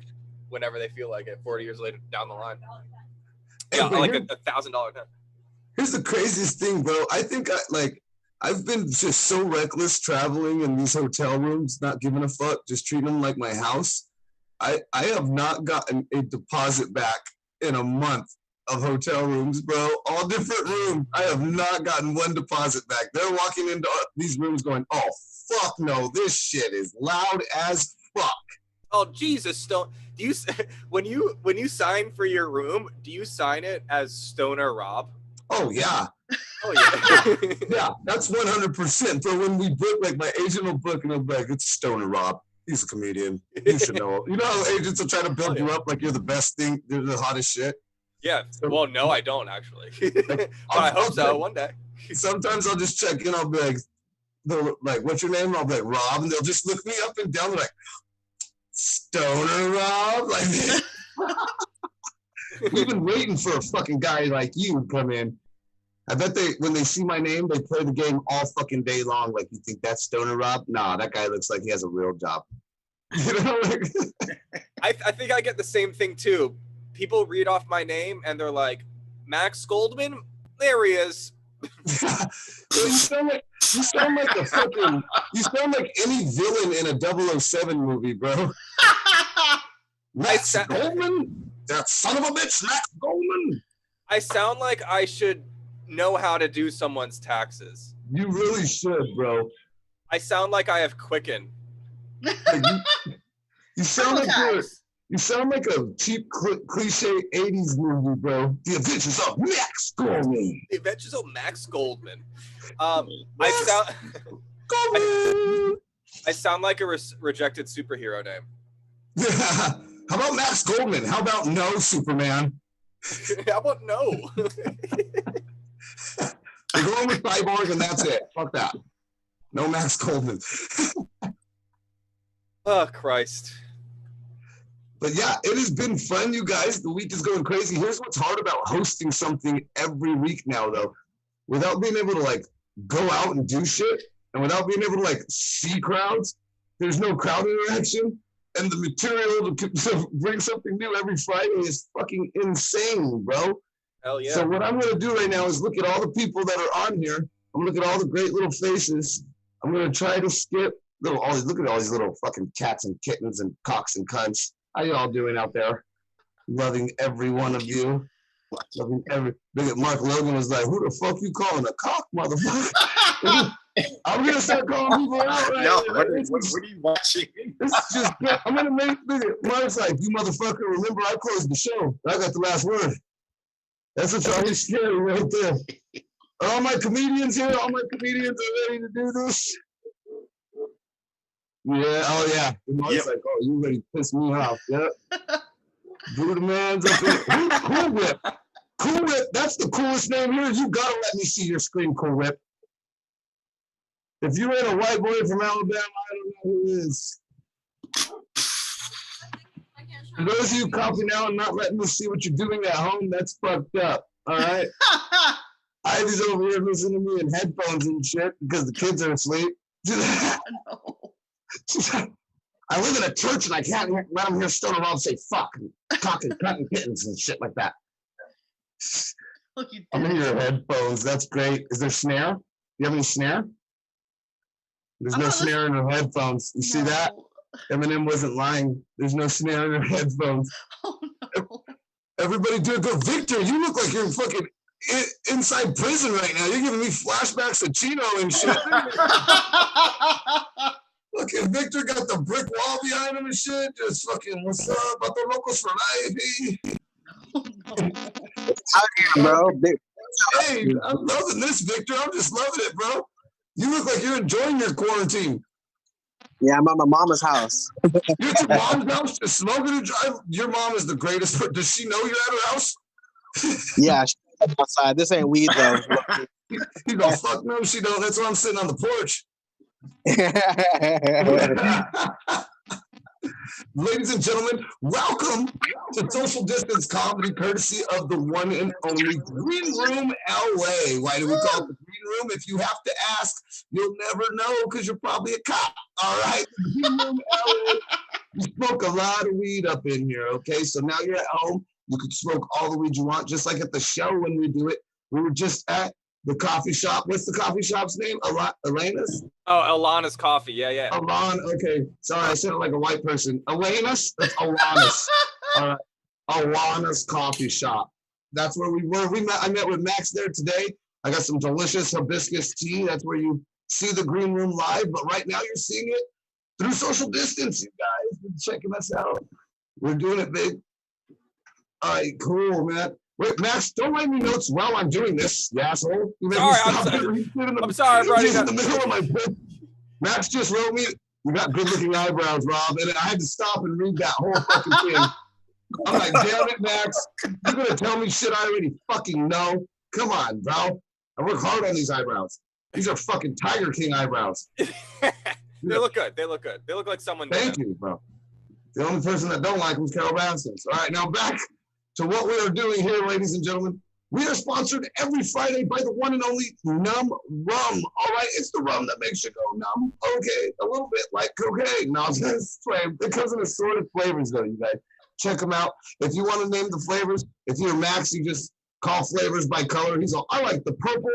whenever they feel like it. 40 years later down the line. Yeah, like a $1,000 tent. Here's the craziest thing, bro. I think I've been just so reckless traveling in these hotel rooms, not giving a fuck, just treating them like my house. I have not gotten a deposit back in a month of hotel rooms, bro. All different rooms. I have not gotten one deposit back. They're walking into these rooms going, oh, fuck no, this shit is loud as fuck. Oh, Jesus, Stone. Do you when you sign for your room, do you sign it as Stoner Rob? Oh, yeah. Oh, yeah. Yeah, that's 100%. But when we book, like, my agent will book, and I'll be like, it's Stoner Rob. He's a comedian. You should know. You know how agents will try to build you up like you're the best thing, you're the hottest shit? Yeah. Well, no, I don't, actually. But I hope so one day. Sometimes I'll just check in. I'll be like, what's your name? I'll be like, Rob. And they'll just look me up and down. They're like, Stoner Rob? Like, we've been waiting for a fucking guy like you to come in. I bet when they see my name, they play the game all fucking day long. Like, you think that's Stoner Rob? Nah, that guy looks like he has a real job. You know? I think I get the same thing too. People read off my name and they're like, Max Goldman? There he is. You sound like a fucking. You sound like any villain in a 007 movie, bro. Max Goldman, that son of a bitch, Max Goldman. I sound like I should know how to do someone's taxes. You really should, bro. I sound like I have Quicken. You sound like a cheap cliche 80s movie, bro. The Adventures of Max Goldman. The Adventures of Max Goldman. I sound like a rejected superhero name. How about Max Goldman? How about no Superman? How about no? We're going with Cyborg and that's it. Fuck that. No Max Goldman. Oh, Christ. But yeah, it has been fun, you guys. The week is going crazy. Here's what's hard about hosting something every week now, though. Without being able to, like, go out and do shit, and without being able to, like, see crowds, there's no crowd interaction, and the material to bring something new every Friday is fucking insane, bro. Hell yeah. So what I'm going to do right now is look at all the people that are on here. I'm going to look at all the great little faces. I'm going to try to skip look at all these little fucking cats and kittens and cocks and cunts. How you all doing out there? Loving every one of you. Loving look at Mark Logan was like, who the fuck you calling a cock, motherfucker? I'm gonna start calling people out right now. What are you watching? This is just I'm gonna make Mark's like, you motherfucker, remember I closed the show. I got the last word. That's what's always scary right there. Are all my comedians here? All my comedians are ready to do this? Yeah, oh yeah. Mark's like, oh, you ready to piss me off. Yep. Buttah Man's up there. Cool Whip. Cool Whip, that's the coolest name here. You gotta let me see your screen, Cool Whip. If you ain't a white boy from Alabama, I don't know who is. For those of you copying out and not letting me see what you're doing at home, that's fucked up. All right? Ivy's over here listening to me in headphones and shit because the kids are asleep. I live in a church and I can't let them hear Stoner Rob say fuck and cock and cut and kittens and shit like that. I'm in your headphones. That's great. Is there snare? You have any snare? There's no snare in her headphones. You see that? Eminem wasn't lying. There's no snare in her headphones. Oh, no. Everybody do it. Go, Victor, you look like you're fucking inside prison right now. You're giving me flashbacks of Chino and shit. Look at Victor got the brick wall behind him and shit. Just fucking, what's up? About the locals for Ivy. Bro. Hey, I'm loving this, Victor. I'm just loving it, bro. You look like you're enjoying your quarantine. Yeah, I'm at my mama's house. You're at your mom's house just smoking and driving? Your mom is the greatest. Does she know you're at her house? Yeah, she's outside. This ain't weed, though. You go, fuck no, she don't. That's why I'm sitting on the porch. Ladies and gentlemen, welcome to Social Distance Comedy, courtesy of the one and only Green Room LA. Why do we call it the Green Room? If you have to ask, you'll never know because you're probably a cop. All right, Green Room LA. You smoke a lot of weed up in here, okay? So now you're at home. You can smoke all the weed you want, just like at the show when we do it. We were just at the coffee shop. What's the coffee shop's name? Elena's? Oh, Alana's Coffee. Yeah. Alana. Okay. Sorry, I said it like a white person. Elena's? That's Alana's. All right. Alana's Coffee Shop. That's where we were. I met with Max there today. I got some delicious hibiscus tea. That's where you see the Green Room live. But right now you're seeing it through social distance, you guys. You're checking us out. We're doing it big. All right, cool, man. Wait, Max, don't write me notes while I'm doing this, you asshole. I'm sorry, bro. In the middle of my book. Max just wrote me, you got good-looking eyebrows, Rob, and I had to stop and read that whole fucking thing. I'm like, damn it, Max. You're going to tell me shit I already fucking know? Come on, bro. I work hard on these eyebrows. These are fucking Tiger King eyebrows. They look good. They look good. They look like someone. Thank you, bro. The only person that don't like them is Carol Banson's. All right, now back to what we are doing here, ladies and gentlemen. We are sponsored every Friday by the one and only Numb Rum. All right, it's the rum that makes you go numb. Okay, a little bit like cocaine. No, it comes in assorted flavors, though, you guys. Check them out. If you want to name the flavors, if you're Max, you just call flavors by color. He's all, I like the purple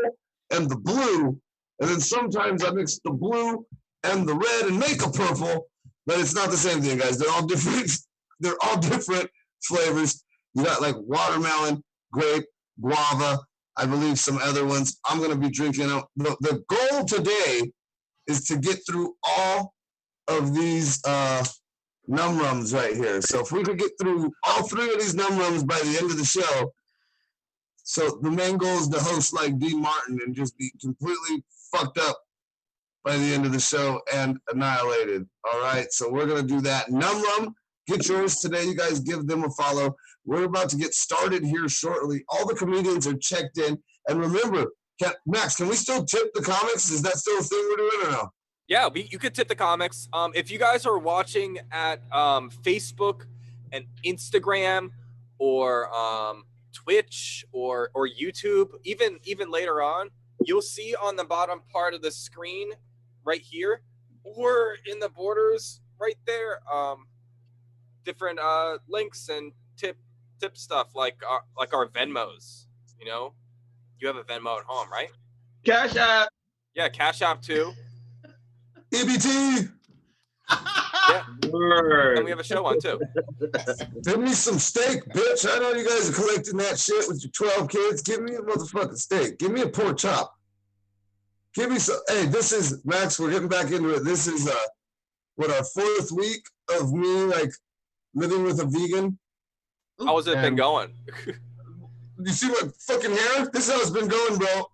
and the blue, and then sometimes I mix the blue and the red and make a purple, but it's not the same thing, guys. They're all different. They're all different flavors. You got like watermelon, grape, guava, I believe some other ones. I'm going to be drinking them. The goal today is to get through all of these num rums right here. So if we could get through all 3 of these num rums by the end of the show, so the main goal is to host like Dean Martin and just be completely fucked up by the end of the show and annihilated. All right, so we're gonna do that. Num rum, get yours today. You guys give them a follow. We're about to get started here shortly. All the comedians are checked in, and remember, Max, can we still tip the comics? Is that still a thing we're doing or no? Yeah, you could tip the comics. If you guys are watching at Facebook and Instagram or Twitch or YouTube, even later on, you'll see on the bottom part of the screen right here or in the borders right there different links and tip stuff like our Venmos. You know, you have a Venmo at home, right? Cash App. Yeah, Cash App too. EBT. Yeah. Word. And we have a show on too. Give me some steak, bitch. I know you guys are collecting that shit with your 12 kids. Give me a motherfucking steak. Give me a pork chop. Give me some. Hey, this is Max. We're getting back into it. This is our 4th week of me like living with a vegan. How has it been going? You see my fucking hair? This is how it's been going, bro.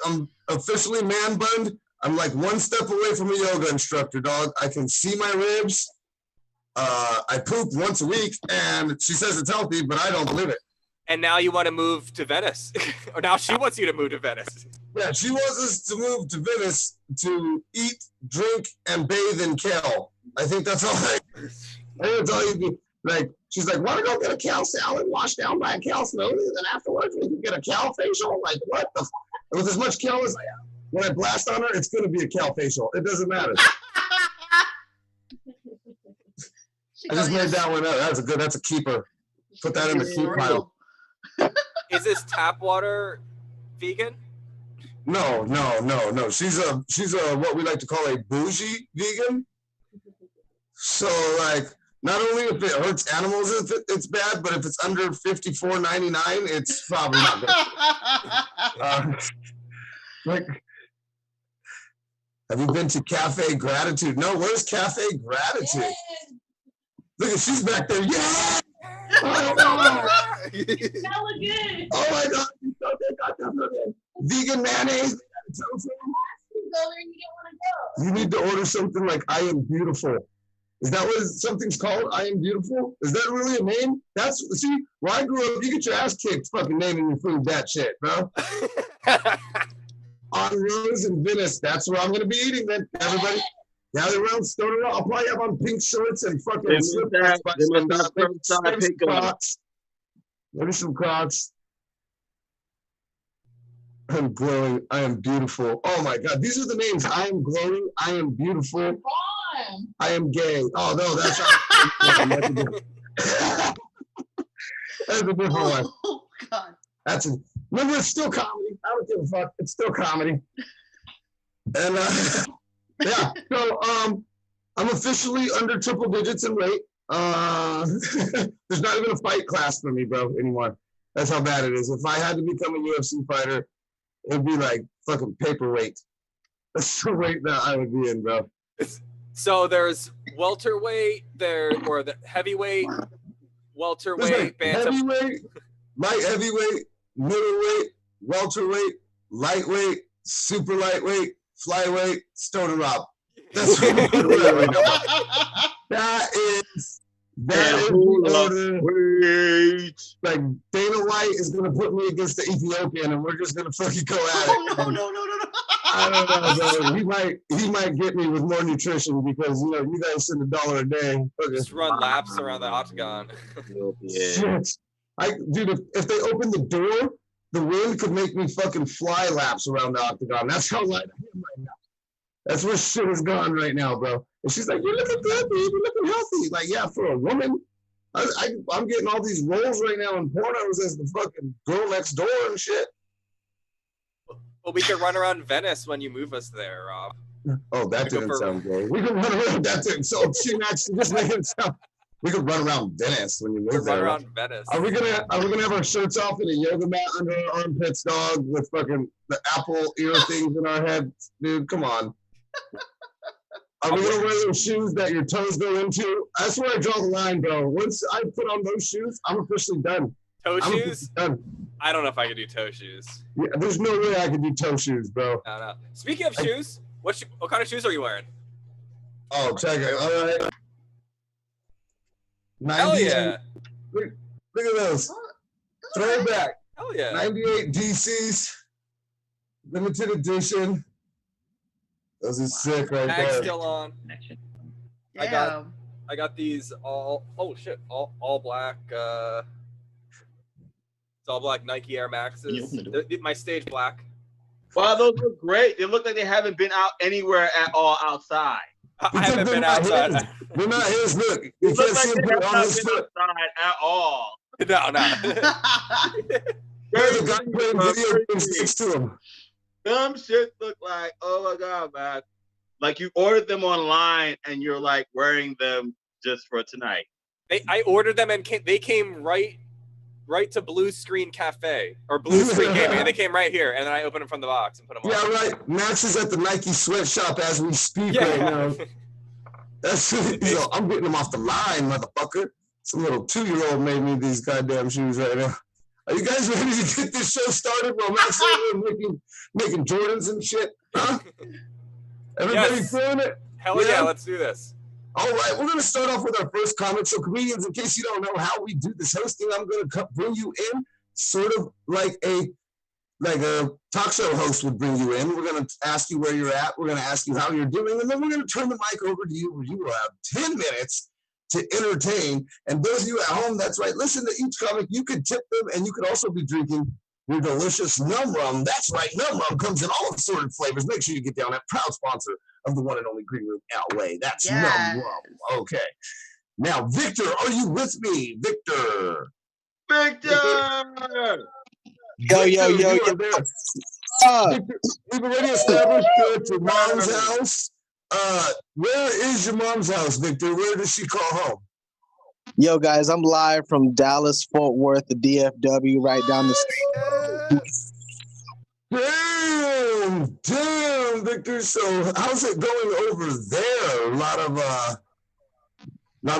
I'm officially man bunned. I'm like 1 step away from a yoga instructor, dog. I can see my ribs. I poop once a week, and she says it's healthy, but I don't believe it. And now you want to move to Venice. Or now she wants you to move to Venice. Yeah, she wants us to move to Venice to eat, drink, and bathe in kale. I think that's all I think that's all you do. Like, she's like, want to go get a kale salad washed down by a kale smoothie, and then afterwards we can get a kale facial? Like, what the with as much kale as I have. When I blast on her, it's going to be a cal facial. It doesn't matter. I just made that one up. That's a keeper. Put that in the keep pile. Is this tap water vegan? No. She's a what we like to call a bougie vegan. So like, not only if it hurts animals, it's bad, but if it's under $54.99, it's probably not good. Like. Have you been to Cafe Gratitude? No, where's Cafe Gratitude? Look at, she's back there. Yeah! Oh, that look good. Oh my God, you so good. Vegan mayonnaise. You need to order something like I Am Beautiful. Is that what something's called? I Am Beautiful? Is that really a name? See, where I grew up, you get your ass kicked fucking naming your food that shit, bro. On Rose and Venice, that's where I'm going to be eating then. Everybody, gather around, Stoner. I'll probably have on pink shorts and fucking Crocs. Maybe some Crocs. I'm glowing. I am beautiful. Oh my God, these are the names. I am glowing. I am beautiful. I am gay. Oh no, that's not. That's a different one. Oh God. Remember, it's still comedy. I don't give a fuck. It's still comedy. And yeah, so I'm officially under triple digits in weight. There's not even a fight class for me, bro, anymore. That's how bad it is. If I had to become a UFC fighter, it'd be like fucking paperweight. That's the weight that I would be in, bro. So there's welterweight or the heavyweight, welterweight, like bantam. Heavyweight, light heavyweight, middleweight, welterweight, lightweight, super lightweight, flyweight, stoner Rob. That's what I'm doing right now. That is the order. Like Dana White is gonna put me against the Ethiopian, and we're just gonna fucking go at it. No. I don't know, bro. He might get me with more nutrition because you guys send $1 a day. Just run laps around the octagon. Yeah. Shit. Dude, if they open the door, the wind could make me fucking fly laps around the octagon. That's how light I am right now. That's where shit is gone right now, bro. And she's like, "You're looking good, babe. You're looking healthy." Like, yeah, for a woman, I'm getting all these roles right now in pornos as the fucking girl next door and shit. Well, we could run around Venice when you move us there, Rob. Oh, that didn't sound great. We could run around. That didn't. So she actually just made it sound. We could run around Venice when you move there. Run around Venice. Are we gonna have our shirts off and a yoga mat under our armpits, dog, with fucking the apple ear things in our heads, dude? Come on. Are we gonna wear those shoes that your toes go into? That's where I draw the line, bro. Once I put on those shoes, I'm officially done. Toe shoes? Done. I don't know if I could do toe shoes. Yeah, there's no way I could do toe shoes, bro. No. Speaking of shoes, what kind of shoes are you wearing? Oh, check it. All right. Hell yeah. Look at those. Throwback. Hell yeah. 98 DCs. Limited edition. Those are sick right Tag's there. still on. I got these all black it's all black Nike Air Maxes. My stage black. Wow, those look great. They look like they haven't been out anywhere at all outside. I haven't been outside. They're not his. Look, you It looks can't see like him they put have on not his been foot. outside at all. No. There's a guy playing video games next to him. Them shit look like, oh my God, man. Like you ordered them online and you're like wearing them just for tonight. I ordered them and they came right to Blue Screen Cafe or Blue Screen Gaming, and they came right here, and then I opened them from the box and put them on. Yeah, right. Max is at the Nike sweatshop as we speak right now. That's I'm getting them off the line, motherfucker. Some little 2-year-old made me these goddamn shoes right now. Are you guys ready to get this show started? While Max making Jordans and shit, huh? Everybody feeling it? Hell yeah, let's do this. All right, we're going to start off with our first comment. So, comedians, in case you don't know how we do this hosting, I'm going to bring you in sort of like a talk show host would bring you in. We're going to ask you where you're at. We're going to ask you how you're doing, and then we're going to turn the mic over to you, where you will have 10 minutes to entertain. And those of you at home, that's right, listen to each comic. You could tip them, and you could also be drinking your delicious Num Rum. That's right, Num Rum comes in all assorted flavors. Make sure you get down that proud sponsor of the one and only Green Room LA. That's Num Rum. Okay. Now, Victor, are you with me? Victor. Victor! Yo. Victor, we've already established at your mom's house. Where is your mom's house, Victor? Where does she call home? Yo, guys, I'm live from Dallas, Fort Worth, the DFW, right down the street. Damn, Victor. So, how's it going over there? A lot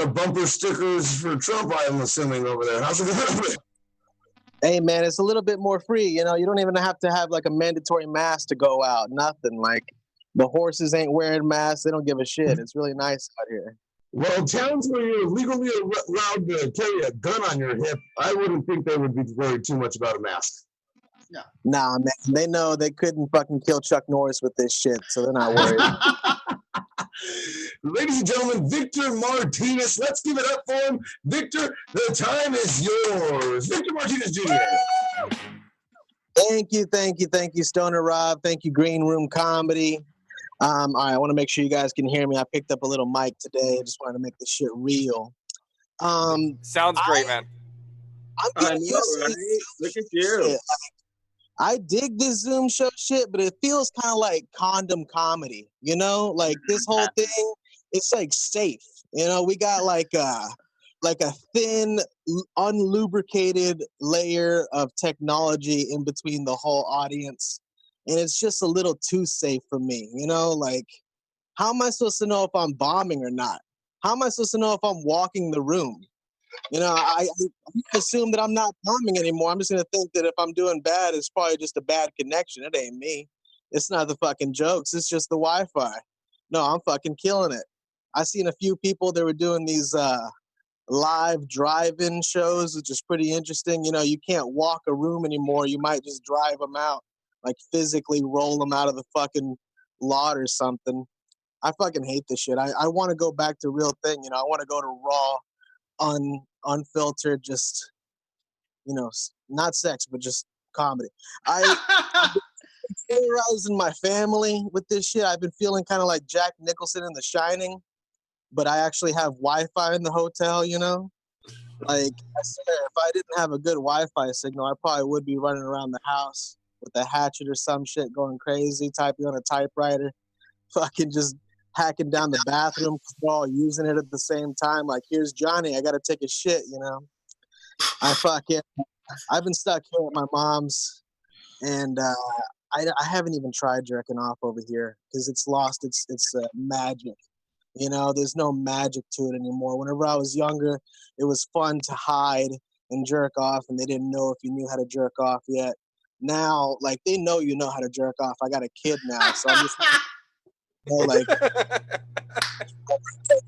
of bumper stickers for Trump, I'm assuming, over there. How's it going over there? Hey, man, it's a little bit more free. You know, you don't even have to have like a mandatory mask to go out. Nothing. Like, the horses ain't wearing masks. They don't give a shit. It's really nice out here. Well, towns where you're legally allowed to carry a gun on your hip, I wouldn't think they would be worried too much about a mask. No. Nah, man. They know they couldn't fucking kill Chuck Norris with this shit, so they're not worried. Ladies and gentlemen, Victor Martinez. Let's give it up for him. Victor, the time is yours. Victor Martinez Jr. Thank you, Stoner Rob. Thank you, Green Room Comedy. All right, I want to make sure you guys can hear me. I picked up a little mic today. I just wanted to make this shit real. Sounds great, man. I'm getting used to this. Look at you. Shit. I dig this Zoom show shit, but it feels kind of like condom comedy. You know, like this whole thing, it's like safe. You know, we got like a thin, unlubricated layer of technology in between the whole audience. And it's just a little too safe for me, you know? Like, how am I supposed to know if I'm bombing or not? How am I supposed to know if I'm walking the room? You know, I assume that I'm not bombing anymore. I'm just going to think that if I'm doing bad, it's probably just a bad connection. It ain't me. It's not the fucking jokes. It's just the Wi-Fi. No, I'm fucking killing it. I seen a few people that were doing these live drive-in shows, which is pretty interesting. You know, you can't walk a room anymore. You might just drive them out. Like physically roll them out of the fucking lot or something. I fucking hate this shit. I want to go back to real thing. You know, I want to go to raw, unfiltered, just, you know, not sex, but just comedy. I've been terrorizing my family with this shit. I've been feeling kind of like Jack Nicholson in The Shining, but I actually have Wi-Fi in the hotel, you know? Like, I swear, if I didn't have a good Wi-Fi signal, I probably would be running around the house with a hatchet or some shit, going crazy, typing on a typewriter, fucking just hacking down the bathroom because we're all using it at the same time. Like, here's Johnny, I gotta take a shit, you know. I've been stuck here at my mom's, and I haven't even tried jerking off over here because it's lost its magic. You know, there's no magic to it anymore. Whenever I was younger, it was fun to hide and jerk off, and they didn't know if you knew how to jerk off yet. Now, like, they know you know how to jerk off. I got a kid now, so I'm just, you know, like,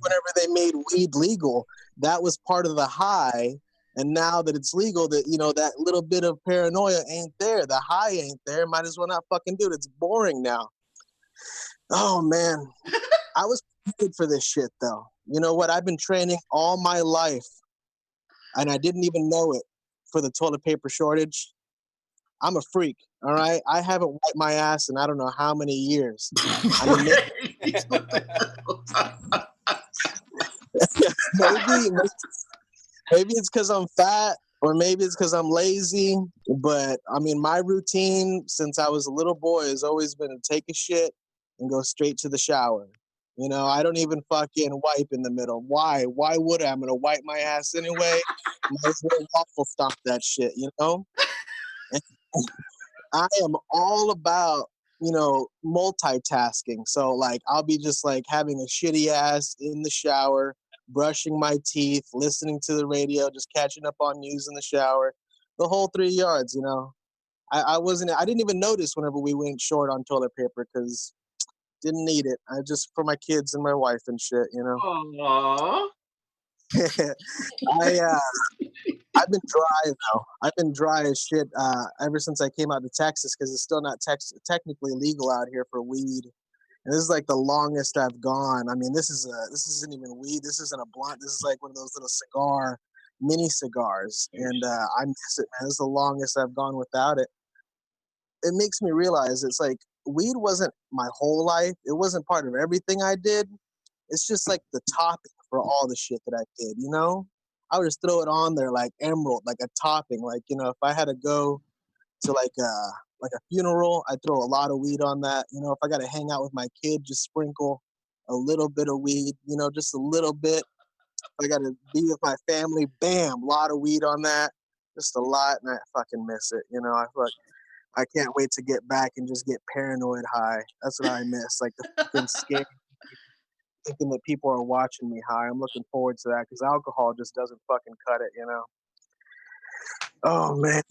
whenever they made weed legal, that was part of the high. And now that it's legal, that, you know, that little bit of paranoia ain't there. The high ain't there. Might as well not fucking do it. It's boring now. Oh, man. I was good for this shit, though. You know what? I've been training all my life, and I didn't even know it, for the toilet paper shortage. I'm a freak, all right? I haven't wiped my ass in I don't know how many years. I mean, maybe it's because I'm fat, or maybe it's because I'm lazy. But I mean, my routine since I was a little boy has always been to take a shit and go straight to the shower. You know, I don't even fucking wipe in the middle. Why? Why would I? I'm gonna wipe my ass anyway. Might as well waffle stop that shit, you know? And I am all about, you know, multitasking. So like, I'll be just like having a shitty ass in the shower, brushing my teeth, listening to the radio, just catching up on news in the shower, the whole 3 yards, you know. I didn't even notice whenever we went short on toilet paper because didn't need it. I just, for my kids and my wife and shit, you know. Aww. I've been dry though. I've been dry as shit ever since I came out to Texas because it's still not technically legal out here for weed. And this is like the longest I've gone. I mean, this isn't even weed. This isn't a blunt. This is like one of those little mini cigars. And I miss it, man. This is the longest I've gone without it. It makes me realize it's like weed wasn't my whole life. It wasn't part of everything I did. It's just like the topic for all the shit that I did, you know? I would just throw it on there like emerald, like a topping. Like, you know, if I had to go to like a funeral, I'd throw a lot of weed on that. You know, if I got to hang out with my kid, just sprinkle a little bit of weed, you know, just a little bit. If I got to be with my family, bam, a lot of weed on that. Just a lot, and I fucking miss it. You know, I can't wait to get back and just get paranoid high. That's what I miss, like the fucking scare. Thinking that people are watching me high. I'm looking forward to that because alcohol just doesn't fucking cut it, you know. Oh man,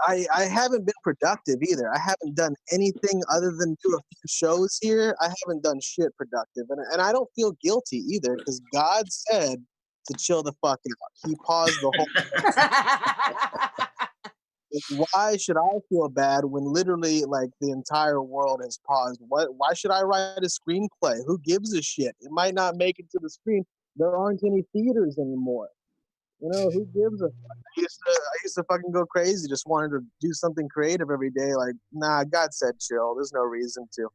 I haven't been productive either. I haven't done anything other than do a few shows here. I haven't done shit productive, and I don't feel guilty either because God said to chill the fuck out. He paused the whole. Why should I feel bad when literally like the entire world has paused? Why should I write a screenplay? Who gives a shit? It might not make it to the screen. There aren't any theaters anymore. You know, who gives a fuck? I used to fucking go crazy, just wanted to do something creative every day. Like, nah, God said chill. There's no reason to.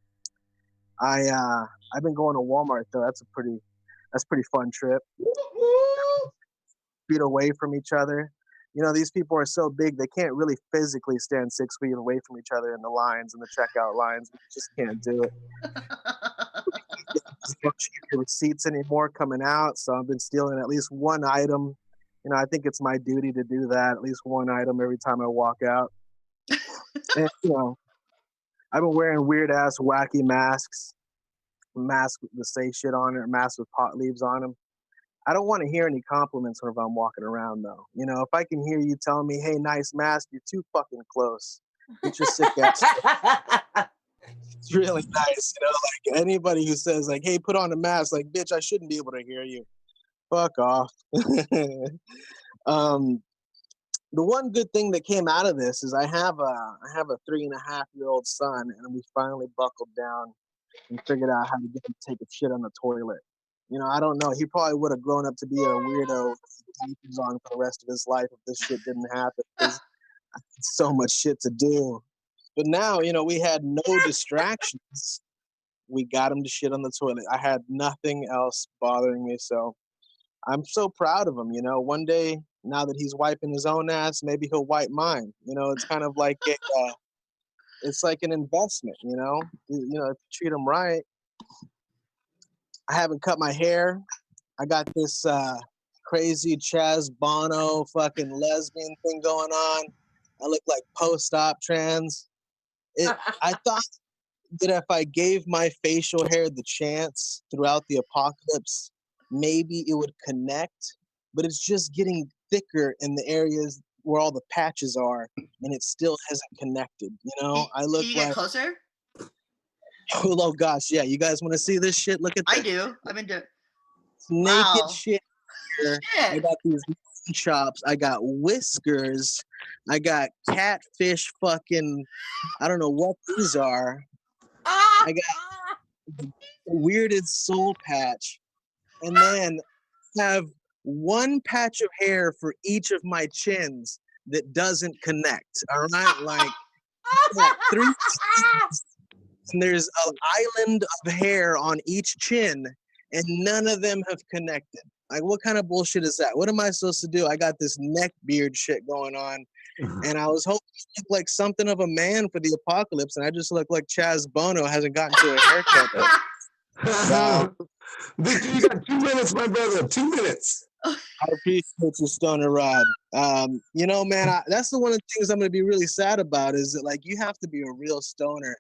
I've been going to Walmart though. That's a pretty fun trip. Feet away from each other. You know, these people are so big, they can't really physically stand 6 feet away from each other in the lines, in the checkout lines. We just can't do it. Don't check receipts anymore coming out, so I've been stealing at least one item. You know, I think it's my duty to do that, at least one item every time I walk out. And, you know, I've been wearing weird-ass, wacky masks. Mask with the say shit on it, or masks with pot leaves on them. I don't want to hear any compliments whenever I'm walking around, though. You know, if I can hear you telling me, hey, nice mask, you're too fucking close. Get your sick ass. It's really nice, you know, like anybody who says, like, hey, put on a mask, like, bitch, I shouldn't be able to hear you. Fuck off. The one good thing that came out of this is I have a 3.5-year-old son, and we finally buckled down and figured out how to get him to take a shit on the toilet. You know, I don't know. He probably would have grown up to be a weirdo with diapers on for the rest of his life if this shit didn't happen. There's so much shit to do. But now, you know, we had no distractions. We got him to shit on the toilet. I had nothing else bothering me. So I'm so proud of him. You know, one day, now that he's wiping his own ass, maybe he'll wipe mine. You know, it's kind of like it's like an investment, you know. You know, if you treat them right. I haven't cut my hair. I got this crazy Chaz Bono fucking lesbian thing going on. I look like post-op trans. I thought that if I gave my facial hair the chance throughout the apocalypse, maybe it would connect, but it's just getting thicker in the areas where all the patches are, and it still hasn't connected. You know, I look Can you like. get closer? Oh gosh, yeah. You guys want to see this shit? Look at this. I do. I've been doing naked shit. Here. I got these chops. I got whiskers. I got catfish fucking. I don't know what these are. I got the weirdest soul patch, and then have one patch of hair for each of my chins that doesn't connect. All right, like three. And there's an island of hair on each chin, and none of them have connected. Like, what kind of bullshit is that? What am I supposed to do? I got this neck beard shit going on, and I was hoping to look like something of a man for the apocalypse, and I just look like Chaz Bono hasn't gotten to a haircut. Victor, you got 2 minutes, my brother. 2 minutes. I appreciate you, Stoner Rod. You know, man, that's the one of the things I'm going to be really sad about is that, like, you have to be a real stoner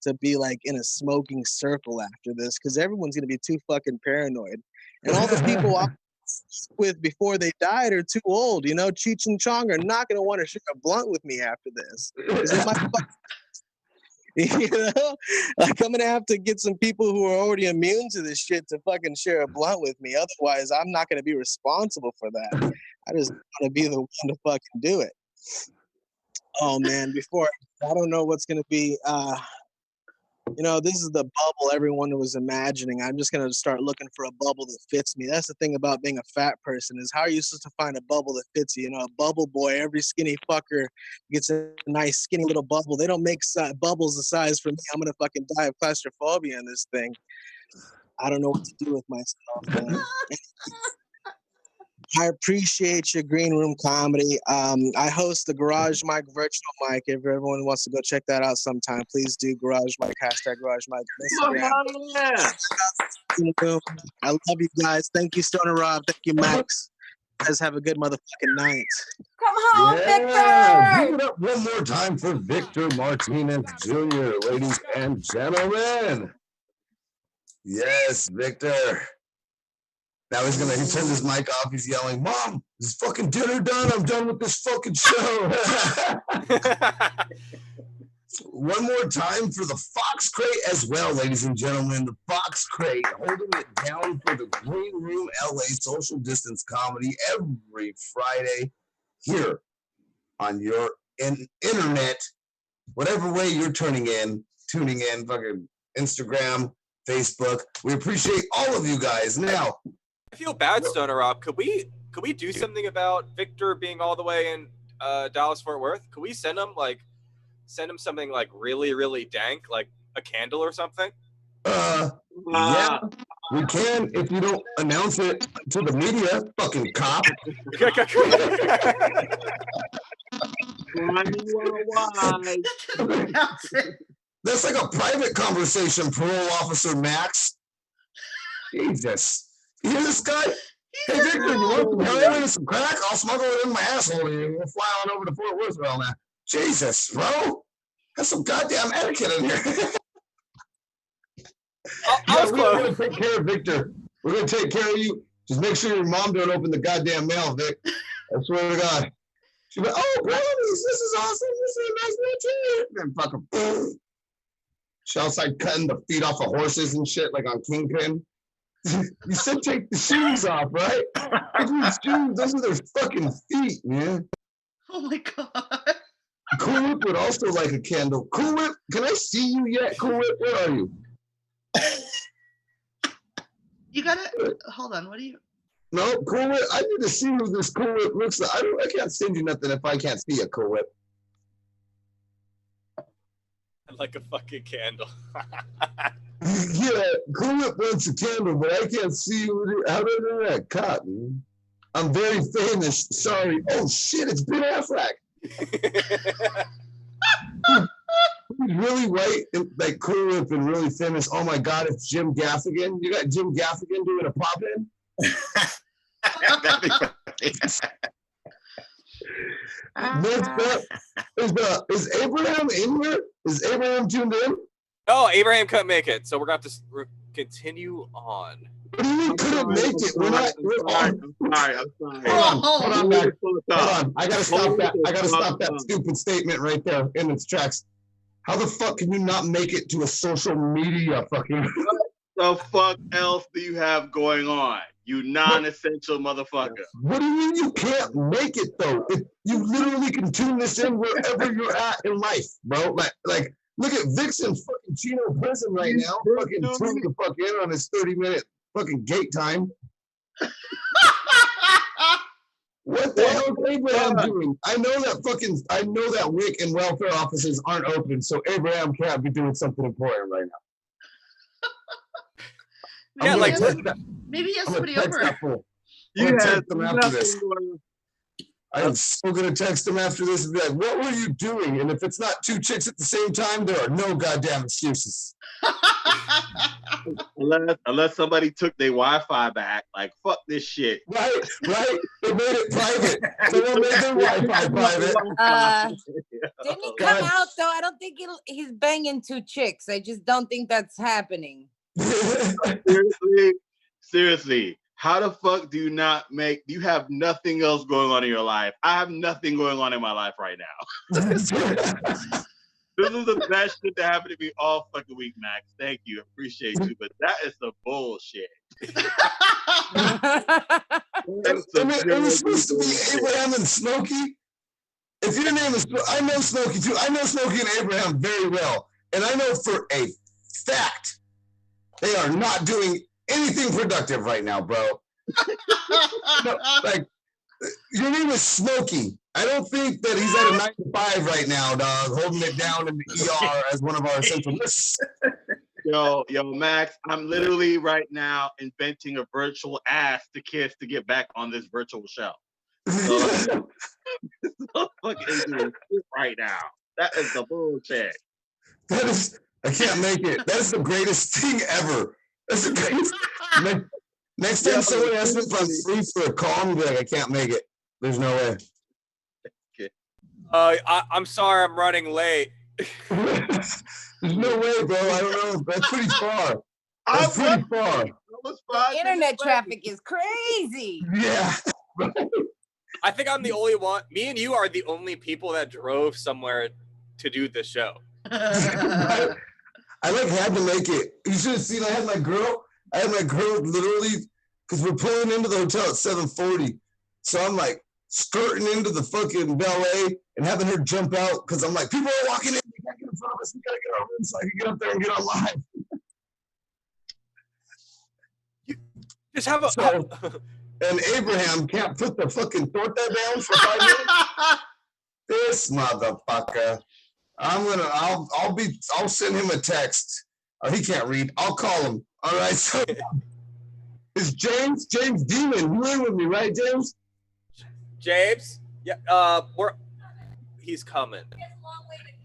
to be like in a smoking circle after this, because everyone's gonna be too fucking paranoid, and all the people I was with before they died are too old. You know, Cheech and Chong are not gonna want to share a blunt with me after this. They might you know, like I'm gonna have to get some people who are already immune to this shit to fucking share a blunt with me. Otherwise, I'm not gonna be responsible for that. I just want to be the one to fucking do it. Oh man, I don't know what's gonna be. You know, this is the bubble everyone was imagining. I'm just going to start looking for a bubble that fits me. That's the thing about being a fat person is how are you supposed to find a bubble that fits you? You know, a bubble boy, every skinny fucker gets a nice skinny little bubble. They don't make bubbles the size for me. I'm going to fucking die of claustrophobia in this thing. I don't know what to do with myself, man. I appreciate your green room comedy. I host the Garage Mic virtual mic. If everyone wants to go check that out sometime, please do. Garage Mic, #Garage Mic. I love you guys. Thank you, Stoner Rob. Thank you, Max. You guys have a good motherfucking night. Come home, Yeah. Give Victor! it up one more time for Victor Martinez Jr., ladies and gentlemen. Yes, Victor. Now he turned his mic off. He's yelling, "Mom, is fucking dinner done? I'm done with this fucking show." One more time for the Fox Crate as well, ladies and gentlemen. The Fox Crate holding it down for the Green Room LA social distance comedy every Friday here on your internet, whatever way you're tuning in, fucking Instagram, Facebook. We appreciate all of you guys. Now, I feel bad, Stoner Rob. Could we do something about Victor being all the way in Dallas Fort Worth? Could we send him something like really, really dank, like a candle or something? Yeah, we can if you don't announce it to the media, fucking cop. That's like a private conversation, parole officer Max. Jesus. You hear this guy? Hey, Victor, you want some heroin and some crack? I'll smuggle it in my asshole and we'll fly on over to Fort Worth well now. Jesus, bro. Got some goddamn etiquette in here. We're going to take care of Victor. We're going to take care of you. Just make sure your mom don't open the goddamn mail, Vic. I swear to God. She'll be like, "Oh, brownies, this is awesome. This is a nice little treat." Then fucking boom. She outside cutting the feet off of horses and shit like on Kingpin. You said take the shoes off, right? Shoes, those are their fucking feet, man. Oh my God. Cool Whip would also like a candle. Cool Whip, can I see you yet? Cool Whip, where are you? You gotta hold on. What are you? No, Cool Whip. I need to see who this Cool Whip looks like. I can't send you nothing if I can't see a Cool Whip. Like a fucking candle. Yeah, Cool Whip wants a candle, but I can't see you. How did I do that? Cotton. I'm very famous. Sorry. Oh shit! It's Ben Affleck. Who's really white and like cool and really famous? Oh my God, it's Jim Gaffigan. You got Jim Gaffigan doing a pop in? Is Abraham in here? Is Abraham tuned in? Oh, Abraham couldn't make it, so we're gonna have to continue on. What do you mean couldn't make it? We're not. I'm sorry. Hold on, Mac. Hold on. I gotta stop that. I gotta stop that stupid statement right there in its tracks. How the fuck can you not make it to a social media fucking? What the fuck else do you have going on? You non-essential motherfucker. What do you mean you can't make it though? You literally can tune this in wherever you're at in life, bro. Like look at Vixen fucking Chino prison right now. Fucking tune the fuck in on his 30-minute fucking gate time. What the hell is Abraham doing? I know that WIC and welfare offices aren't open, so Abraham can't be doing something important right now. Yeah, maybe he has somebody over. You have them after this. I am so gonna text him after this and be like, "What were you doing?" And if it's not two chicks at the same time, there are no goddamn excuses. Unless somebody took their Wi-Fi back, like fuck this shit. Right. They made it private. Someone made their Wi-Fi private. Didn't he come out though? I don't think he's banging two chicks. I just don't think that's happening. Seriously. How the fuck do you have nothing else going on in your life? I have nothing going on in my life right now. This is the best shit that happened to me all fucking week, Max. Thank you. Appreciate you. But that is some bullshit. It was supposed to be Abraham and Smokey. If your name is, I know Smokey too. I know Smokey and Abraham very well. And I know for a fact they are not doing anything productive right now, bro. No, like, your name is Smokey. I don't think that he's at a 9 to 5 right now, dog, holding it down in the ER as one of our essential lists. Yo, Max, I'm literally right now inventing a virtual ass to kiss to get back on this virtual show. So, fucking right now. That is the bullshit. I can't make it. That's the greatest thing ever. That's the greatest. Next time someone asks me if I'm free for a call, I'm like, I can't make it. There's no way. I'm sorry, I'm running late. There's no way, bro. I don't know. That's pretty far. That's pretty far. Internet traffic is crazy. Yeah. I think I'm the only one. Me and you are the only people that drove somewhere to do this show. I had to make it. You should have seen. I had my girl literally, because we're pulling into the hotel at 7:40. So I'm like skirting into the fucking ballet and having her jump out because I'm like, people are walking in. We can't get in front of us. We gotta get over so I can get up there and get on live. Just have a. And Abraham can't put the fucking torta down for 5 minutes. This motherfucker. I'll send him a text. Oh, he can't read. I'll call him. All right. So is James Demon? You in with me, right, James? James? Yeah. He's coming.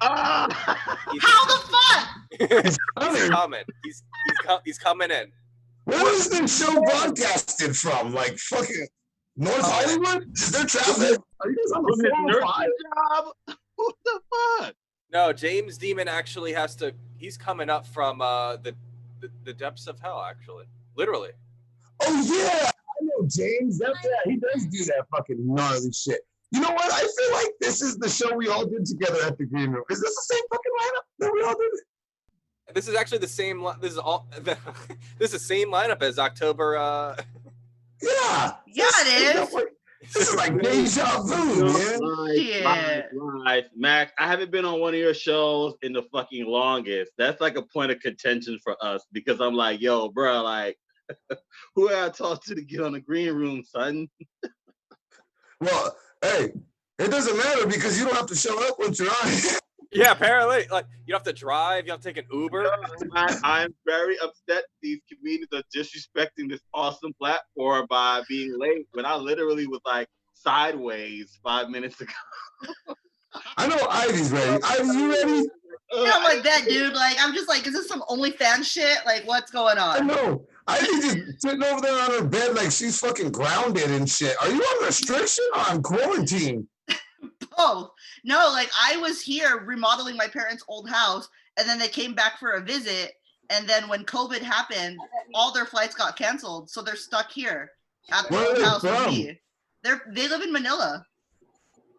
How the fuck? He's coming. He's coming in. Where is this show broadcasted from? Like fucking North Hollywood? Is there traffic? Are you guys on the 405? Job? What the fuck? No, James Demon actually has to. He's coming up from the depths of hell. Actually, literally. Oh yeah, I know James. He does do that fucking gnarly shit. You know what? I feel like this is the show we all did together at the Green Room. Is this the same fucking lineup that we all did? This is actually the same. This is the same lineup as October. Yeah, it is. This is like deja vu, man. Live. Max, I haven't been on one of your shows in the fucking longest. That's like a point of contention for us because I'm like, yo, bro, like, who I talk to get on the Green Room, son? Well, hey, it doesn't matter because you don't have to show up once you're on. Yeah, apparently, like you don't have to drive, you don't have to take an Uber. I'm very upset these comedians are disrespecting this awesome platform by being late when I literally was like sideways 5 minutes ago. I know Ivy's ready. Ivy, you ready? I'm like that, dude. Like, I'm just like, is this some OnlyFans shit? Like, what's going on? I know. Ivy just sitting over there on her bed like she's fucking grounded and shit. Are you on restriction or on quarantine? Oh, no, like I was here remodeling my parents' old house, and then they came back for a visit, and then when COVID happened, all their flights got canceled, so they're stuck here at the old house with me. They live in Manila.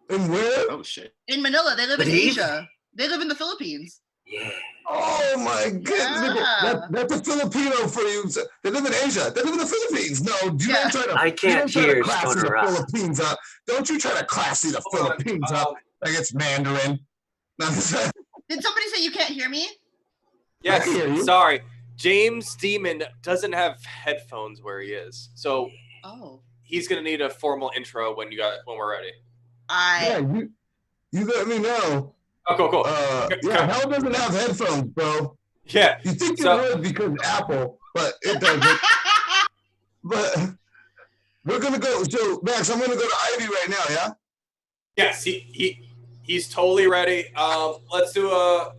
In where? Oh shit. In Manila, they live in Asia. They live in the Philippines. Yeah. Oh my goodness. Yeah. That's a Filipino for you. They live in Asia. They live in the Philippines. No, you don't try to. I can't you don't try hear to classy Stoner the Rock. Philippines up. Don't you try to classy the Philippines up like it's Mandarin. Did somebody say you can't hear me? Yes, I can hear you. sorry. James Demon doesn't have headphones where he is, so he's gonna need a formal intro when we're ready. Yeah, you let me know. Oh, cool. Yeah, Hell doesn't have headphones, bro. Yeah. You think it would because Apple, but it doesn't. But we're gonna go. So Max, I'm gonna go to Ivy right now. Yeah. Yes, he's totally ready. Let's do a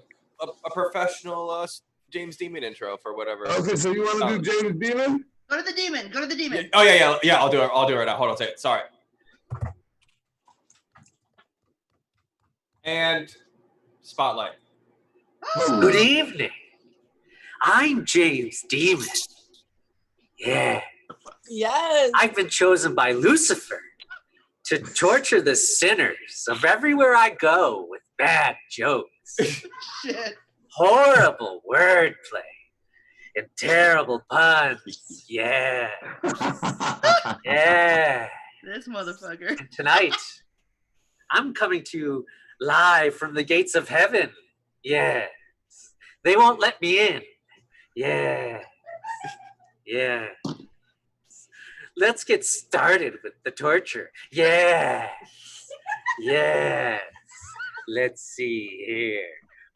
professional James Demon intro for whatever. Okay, so you want to do James Demon? Go to the demon. Go to the demon. Oh yeah. I'll do it. I'll do it right now. Hold on a second. Sorry. And spotlight. Good evening. I'm James Demon. Yeah. Yes. I've been chosen by Lucifer to torture the sinners of everywhere I go with bad jokes, Shit. horrible wordplay, and terrible puns. Yeah. Yeah. This motherfucker. And tonight, I'm coming to you live from the gates of heaven. Yes. They won't let me in. Yeah. Yeah. Let's get started with the torture. Yeah. Yes. Let's see here.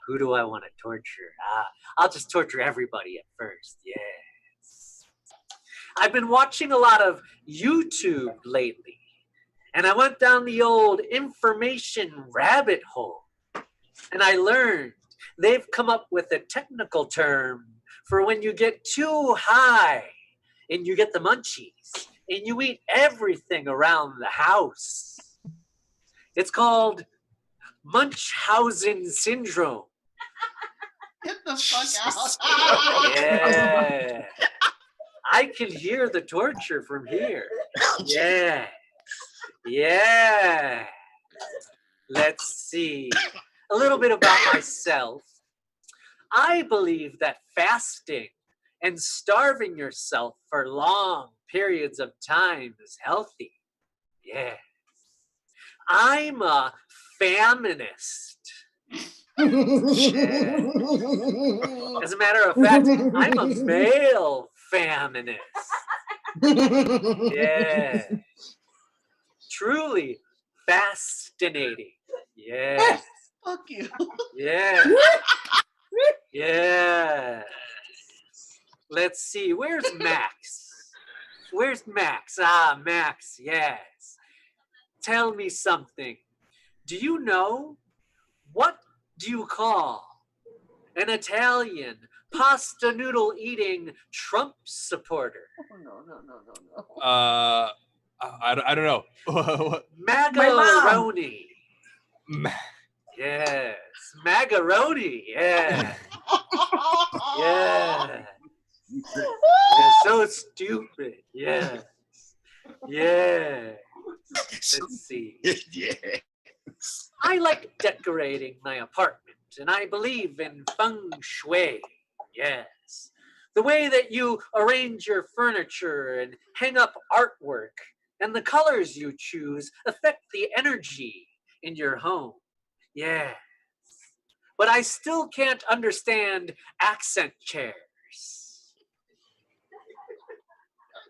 Who do I want to torture? I'll just torture everybody at first. Yes. I've been watching a lot of YouTube lately, and I went down the old information rabbit hole, and I learned they've come up with a technical term for when you get too high and you get the munchies and you eat everything around the house. It's called Munchausen syndrome. Get the fuck out. Yeah. I can hear the torture from here. Yeah. Yeah. Let's see. A little bit about myself. I believe that fasting and starving yourself for long periods of time is healthy. Yeah. I'm a feminist. Yeah. As a matter of fact, I'm a male feminist. Yeah. Truly fascinating. Yeah. Fuck you. Yeah. Yeah. Let's see. Where's Max? Where's Max? Max. Yes. Tell me something. Do you know, what do you call an Italian pasta noodle eating Trump supporter? No. I don't know. Macaroni. Yes. Macaroni. Yeah. Yeah. You're so stupid. Yeah. Yeah. Let's see. Yeah. I like decorating my apartment, and I believe in feng shui. Yes. The way that you arrange your furniture and hang up artwork, and the colors you choose affect the energy in your home. Yes. But I still can't understand accent chairs.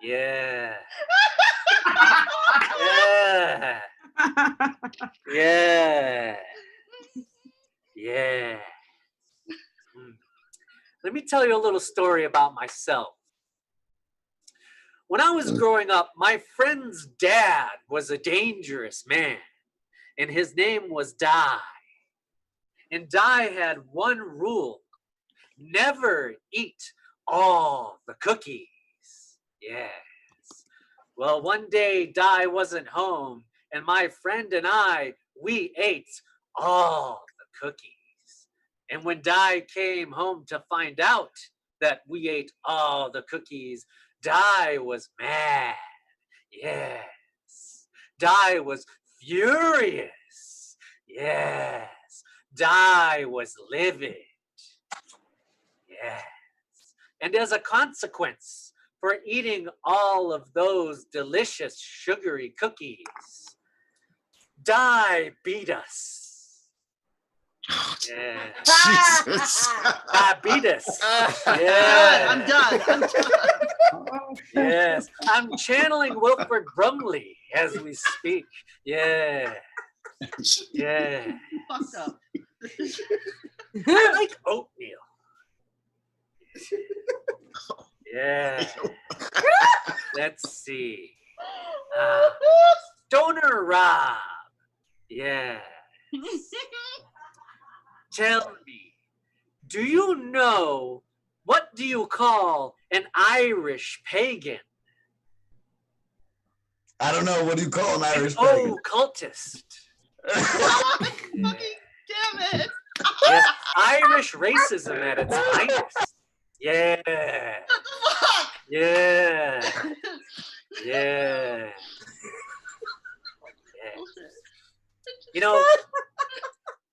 Yeah. Yeah. Yeah. Yeah. Let me tell you a little story about myself. When I was growing up, my friend's dad was a dangerous man, and his name was Di. And Di had one rule: never eat all the cookies. Yes. Well, one day Di wasn't home, and my friend and I, we ate all the cookies. And when Di came home to find out that we ate all the cookies, Di was mad. Yes. Di was furious. Yes. Di was livid. Yes. And as a consequence for eating all of those delicious sugary cookies, Di beat us. Yeah. Jesus. Di beat us. Yeah. I'm done. Yes. I'm channeling Wilford Brumley as we speak. Yeah. Yeah. Fucked up. I like oatmeal. Yeah. Let's see. Stoner Rob. Yeah. Tell me, do you know, what do you call an Irish pagan? I don't know. What do you call an Irish pagan? Occultist. Fucking damn it. Yes, Irish racism at its finest. Yeah. What the fuck? Yeah. Yeah. You know,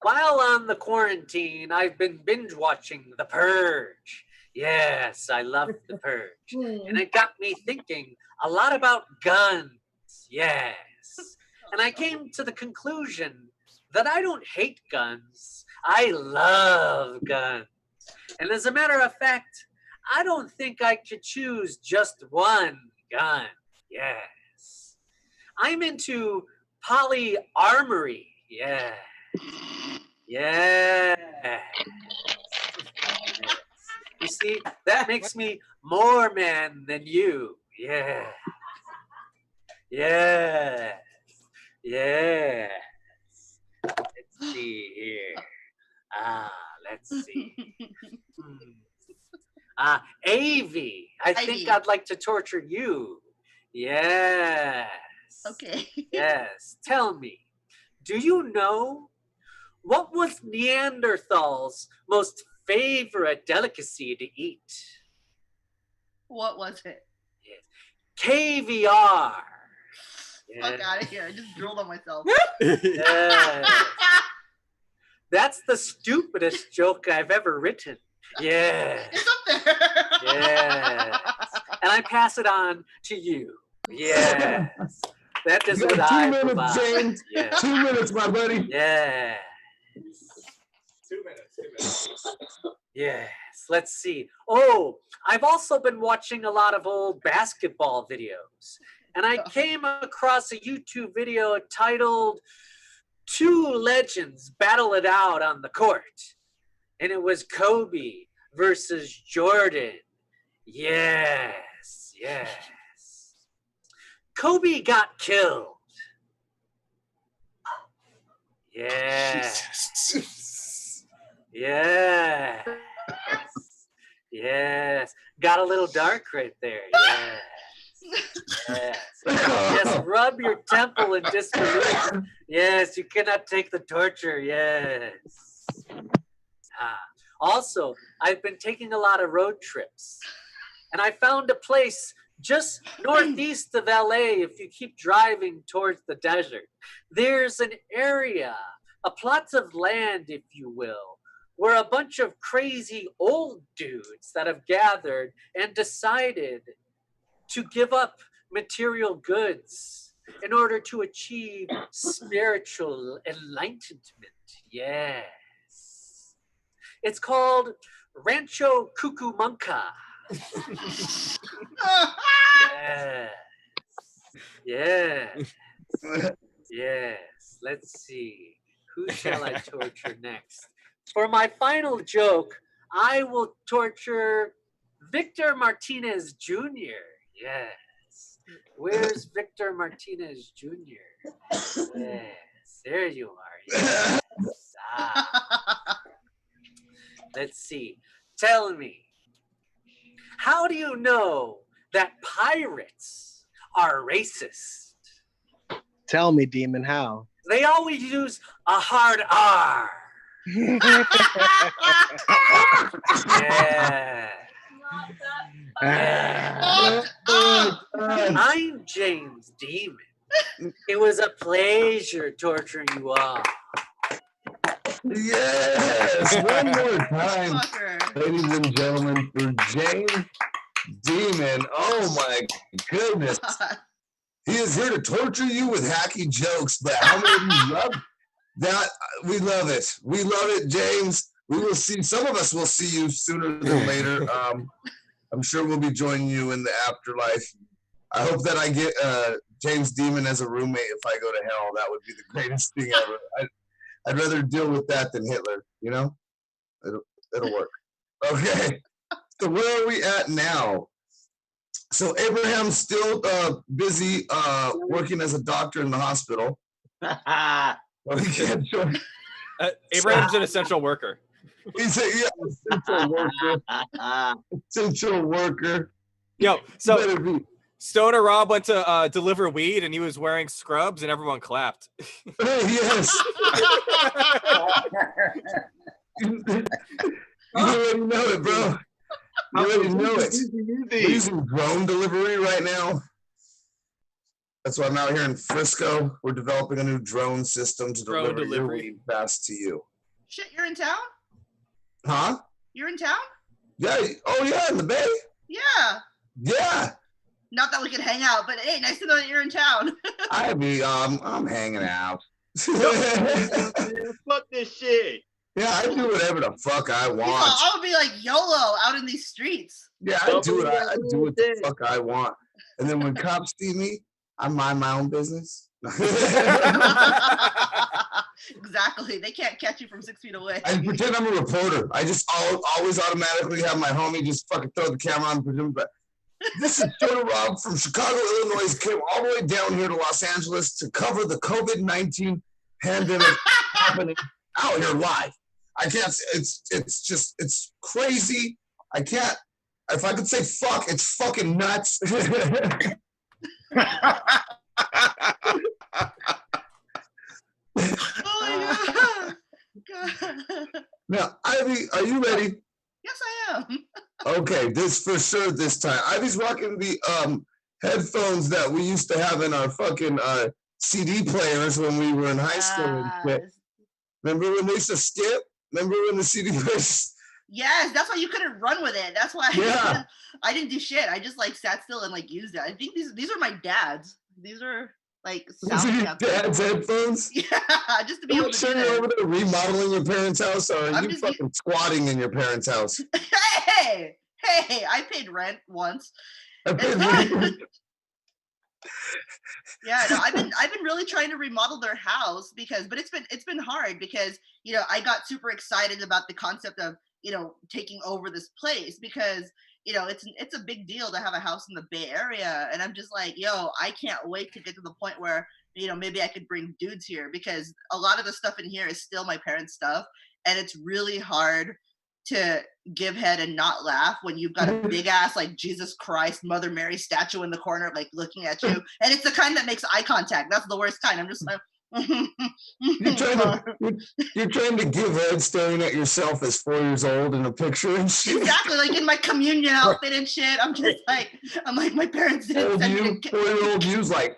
while on the quarantine, I've been binge watching The Purge. Yes, I love The Purge. And it got me thinking a lot about guns. Yes. And I came to the conclusion that I don't hate guns. I love guns. And as a matter of fact, I don't think I could choose just one gun. Yes. I'm into polyarmory. Yeah. Yeah. You see, that makes me more man than you. Yeah. Yeah. Yeah. Let's see here. Let's see. Aivy, I think Ivy. I'd like to torture you. Yes. Okay. Yes. Tell me, do you know what was Neanderthals' most favorite delicacy to eat? What was it? Caviar. Fuck out of here. I just drilled on myself. Yes. That's the stupidest joke I've ever written. Yeah. It's up there. Yeah. And I pass it on to you. Yes. That is You what got 2 I minutes, provide. James. Yeah. 2 minutes, my buddy. Yeah. 2 minutes. 2 minutes. Yes. Let's see. Oh, I've also been watching a lot of old basketball videos. And I came across a YouTube video titled Two Legends Battle It Out on the Court. And it was Kobe versus Jordan. Yes. Yes. Kobe got killed. Yeah. Yeah. Yes. Got a little dark right there. Yes. Yes. Just rub your temple in disbelief. Yes, you cannot take the torture. Yes. Also, I've been taking a lot of road trips. And I found a place just northeast of LA if you keep driving towards the desert. There's an area, a plot of land, if you will, where a bunch of crazy old dudes that have gathered and decided to give up material goods in order to achieve spiritual enlightenment. Yes. It's called Rancho Cucamonga. Yes. Yes. Yes. Let's see. Who shall I torture next? For my final joke, I will torture Victor Martinez Jr. Yes. Where's Victor Martinez Jr.? Yes. There you are. Yes. Let's see. Tell me, how do you know that pirates are racist? Tell me, Demon, how? They always use a hard R. Yeah. I'm James Demon. It was a pleasure torturing you all. Yes, one more time, ladies and gentlemen, for James Demon. Oh my goodness. He is here to torture you with hacky jokes, but how many of you love that? We love it. We love it, James. We will see, some of us will see you sooner than later. I'm sure we'll be joining you in the afterlife. I hope that I get James Demon as a roommate if I go to hell. That would be the greatest thing ever. I'd rather deal with that than Hitler, you know? It'll work. Okay, so where are we at now? So Abraham's still busy working as a doctor in the hospital. Abraham's an essential worker. He's essential worker. Essential worker. Yo, so Stoner Rob went to deliver weed and he was wearing scrubs and everyone clapped. Yes. You already know it, bro. You already know it. We're using drone delivery right now. That's why I'm out here in Frisco. We're developing a new drone system to deliver your weed fast to you. Shit, you're in town? Huh? You're in town? Yeah. Oh, yeah, in the Bay. Yeah. Yeah. Not that we could hang out, but hey, nice to know that you're in town. I'm hanging out. Fuck this shit. Yeah, I do whatever the fuck I want. I would be like YOLO out in these streets. Yeah, I do what the fuck I want. And then when cops see me, I mind my own business. Exactly. They can't catch you from 6 feet away. I pretend I'm a reporter. I just always automatically have my homie just fucking throw the camera on and pretend. But this is Stoner Rob from Chicago, Illinois. He came all the way down here to Los Angeles to cover the COVID-19 pandemic happening out here live. I can't. It's crazy. I can't. If I could say fuck, it's fucking nuts. Oh my God. Now, Ivy, are you ready? Yes, I am. Okay, this for sure this time. Ivy's rocking the headphones that we used to have in our fucking CD players when we were in high school and shit. Remember when they used to skip? Remember when the CD players? Yes, that's why you couldn't run with it. That's why Yeah. I didn't do shit. I just like sat still and like used it. I think these are my dad's. These are like These are your dad's headphones? Yeah, just to be able to Sure do you're that. over there remodeling your parents' house, or are I'm you just fucking squatting in your parents' house? Hey, I paid rent once. I paid rent. Yeah, no, I've been really trying to remodel their house but it's been hard because, you know, I got super excited about the concept of, you know, taking over this place because, you know, it's a big deal to have a house in the Bay Area. And I'm just like, yo, I can't wait to get to the point where, you know, maybe I could bring dudes here because a lot of the stuff in here is still my parents' stuff. And it's really hard to give head and not laugh when you've got a big ass like Jesus Christ, Mother Mary statue in the corner, like looking at you. And it's the kind that makes eye contact. That's the worst kind. I'm just like, You're trying to give head staring at yourself as 4 years old in a picture and shit. Exactly, like in my communion outfit and shit. I'm like, my parents didn't send me to 4-year-old you's like,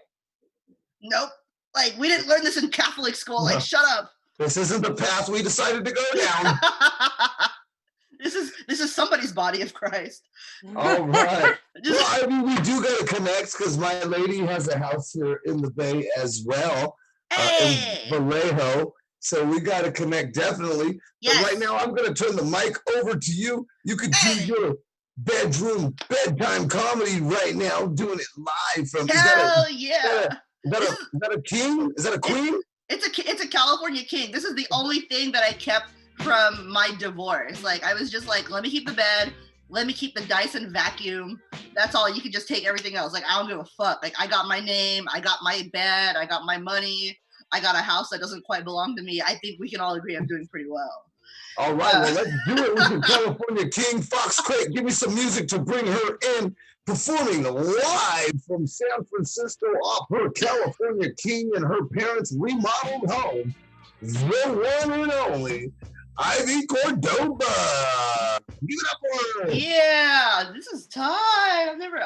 nope. Like we didn't learn this in Catholic school. Like, shut up. This isn't the path we decided to go down. This is somebody's body of Christ. All right. Well, I mean, we do got to connect because my lady has a house here in the Bay as well, in Vallejo. So we got to connect definitely. Yes. But right now, I'm going to turn the mic over to you. You could do your bedtime comedy right now, doing it live from. Hell Is that a king? Is that a queen? It's a California king. This is the only thing that I kept from my divorce. Like I was just like, let me keep the bed, let me keep the Dyson vacuum. That's all. You can just take everything else. Like I don't give a fuck. Like I got my name, I got my bed, I got my money, I got a house that doesn't quite belong to me. I think we can all agree I'm doing pretty well. All right, well, let's do it with the California King. Fox Crate, give me some music to bring her in, performing live from San Francisco off her California King and her parents' remodeled home, the one and only Aivy Cordova. Give it up for her. Yeah, this is time. I've never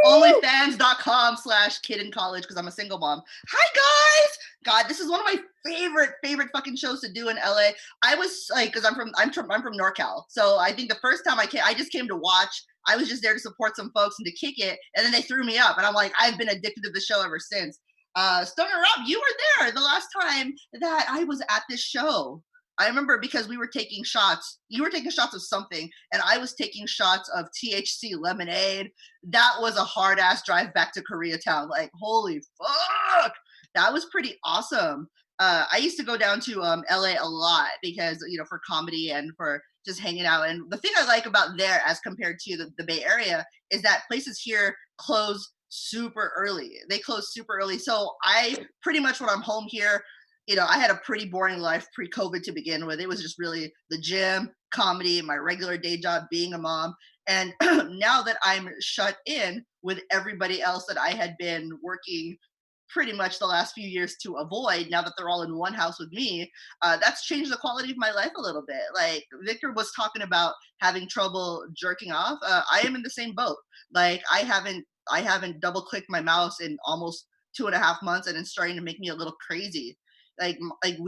onlyfans.com/kid in college because I'm a single mom. Hi guys. God, this is one of my favorite fucking shows to do in LA. I was like, because I'm from NorCal, so I think the first time I just came to watch. I was just there to support some folks and to kick it, and then they threw me up, and I'm like, I've been addicted to the show ever since. Stoner Rob, you were there the last time that I was at this show. I remember because we were taking shots. You were taking shots of something, and I was taking shots of THC lemonade. That was a hard ass drive back to Koreatown. Like, holy fuck, that was pretty awesome. I used to go down to LA a lot because, you know, for comedy and for just hanging out. And the thing I like about there as compared to the Bay Area is that places here close super early. They close super early. So I pretty much when I'm home here, you know, I had a pretty boring life pre-COVID to begin with. It was just really the gym, comedy, my regular day job, being a mom. And now that I'm shut in with everybody else that I had been working pretty much the last few years to avoid, now that they're all in one house with me, that's changed the quality of my life a little bit. Like Victor was talking about having trouble jerking off. I am in the same boat. Like I haven't double clicked my mouse in almost 2.5 months, and it's starting to make me a little crazy. Like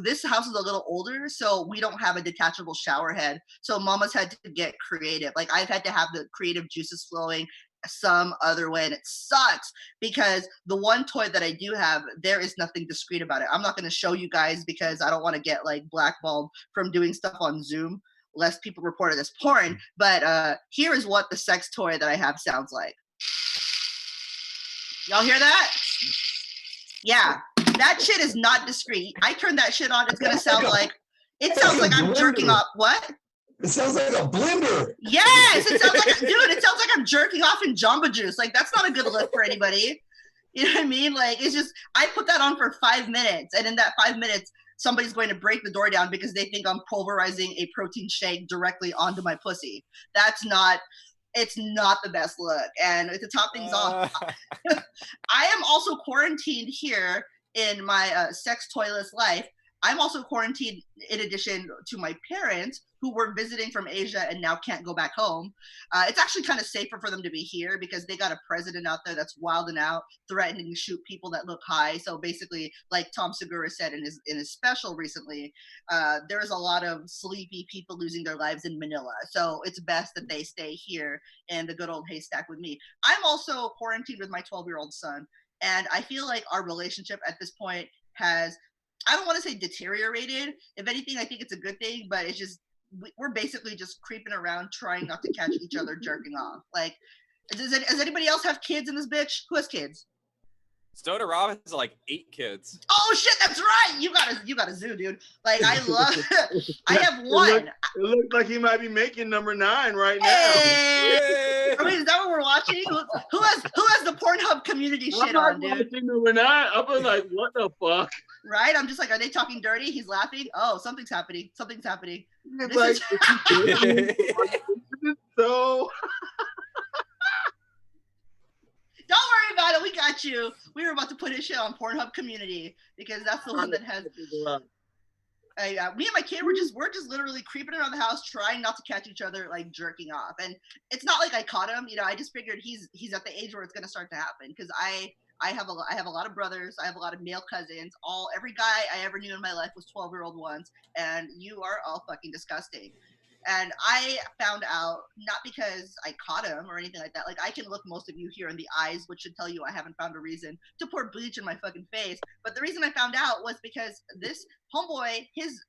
this house is a little older, so we don't have a detachable shower head. So mama's had to get creative. Like I've had to have the creative juices flowing some other way, and it sucks because the one toy that I do have, there is nothing discreet about it. I'm not going to show you guys because I don't want to get like blackballed from doing stuff on Zoom, lest people report it as porn. But here is what the sex toy that I have sounds like. Y'all hear that? Yeah. That shit is not discreet. I turn that shit on. It's gonna sound like I'm jerking off. What? It sounds like a blender. Yes, it sounds like it sounds like I'm jerking off in Jamba Juice. Like that's not a good look for anybody. You know what I mean? Like it's just I put that on for 5 minutes, and in that 5 minutes, somebody's going to break the door down because they think I'm pulverizing a protein shake directly onto my pussy. It's not the best look. And to top things off, I am also quarantined here in my sex toyless life. I'm also quarantined in addition to my parents who were visiting from Asia and now can't go back home. It's actually kind of safer for them to be here because they got a president out there that's wilding out, threatening to shoot people that look high. So basically, like Tom Segura said in his special recently, there's a lot of sleepy people losing their lives in Manila. So it's best that they stay here in the good old haystack with me. I'm also quarantined with my 12-year-old son. And I feel like our relationship at this point has, I don't want to say deteriorated. If anything, I think it's a good thing, but it's just, we're basically just creeping around trying not to catch each other jerking off. Like, does anybody else have kids in this bitch? Who has kids? Stoner Rob has like 8 kids. Oh shit, that's right. You got a zoo, dude. Like I love. I have one. It looks like he might be making number 9 right now. Hey! I mean, is that what we're watching? Who has the Pornhub community shit on, dude? Watching number 9. I've been like, what the fuck? Right? I'm just like, are they talking dirty? He's laughing. Oh, something's happening. Something's happening. It's like, so. Don't worry about it. We got you. We were about to put his shit on Pornhub Community because that's the one that has. Me and my kid, we're just literally creeping around the house, trying not to catch each other, like jerking off. And it's not like I caught him. You know, I just figured he's at the age where it's gonna start to happen because I have a lot of brothers. I have a lot of male cousins. Every guy I ever knew in my life was 12-year-old ones, and you are all fucking disgusting. And I found out, not because I caught him or anything like that, like I can look most of you here in the eyes, which should tell you I haven't found a reason to pour bleach in my fucking face. But the reason I found out was because this homeboy, his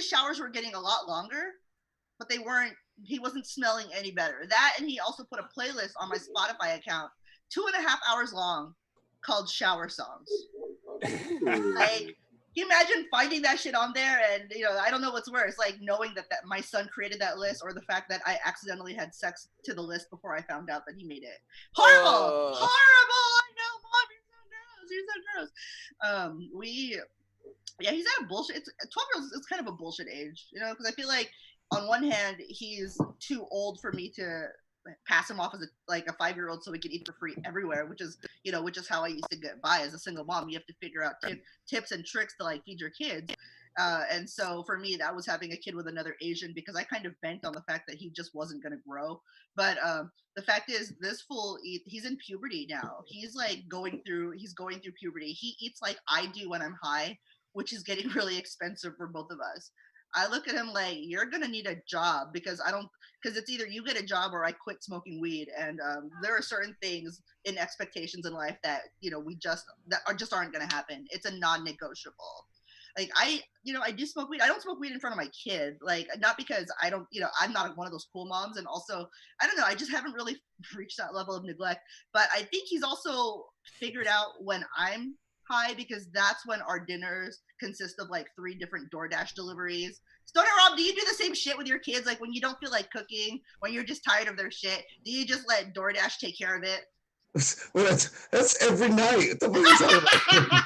showers were getting a lot longer, but he wasn't smelling any better. That, and he also put a playlist on my Spotify account, 2.5 hours long, called Shower Songs. Like, can you imagine finding that shit on there? And, you know, I don't know what's worse, like knowing that my son created that list or the fact that I accidentally had sex to the list before I found out that he made it. Horrible! Horrible! I know, Mom, you're so gross. Yeah, he's at a bullshit. 12 years is kind of a bullshit age, you know, because I feel like on one hand he's too old for me to pass him off as a 5-year-old so we can eat for free everywhere, which is how I used to get by as a single mom. You have to figure out tips and tricks to like feed your kids. And so for me, that was having a kid with another Asian, because I kind of banked on the fact that he just wasn't going to grow. But the fact is, this fool, he's in puberty now. He's like going through puberty. He eats like I do when I'm high, which is getting really expensive for both of us. I look at him like, you're going to need a job, because it's either you get a job or I quit smoking weed. And there are certain things in expectations in life that, just aren't going to happen. It's a non-negotiable. Like I do smoke weed. I don't smoke weed in front of my kid. Like, not because I don't, I'm not one of those cool moms. And also, I don't know, I just haven't really reached that level of neglect. But I think he's also figured out when I'm high, because that's when our dinners consist of like 3 different DoorDash deliveries. Stoner Rob, do you do the same shit with your kids? Like when you don't feel like cooking, when you're just tired of their shit, do you just let DoorDash take care of it? Well, that's every night. What the fuck are you talking about?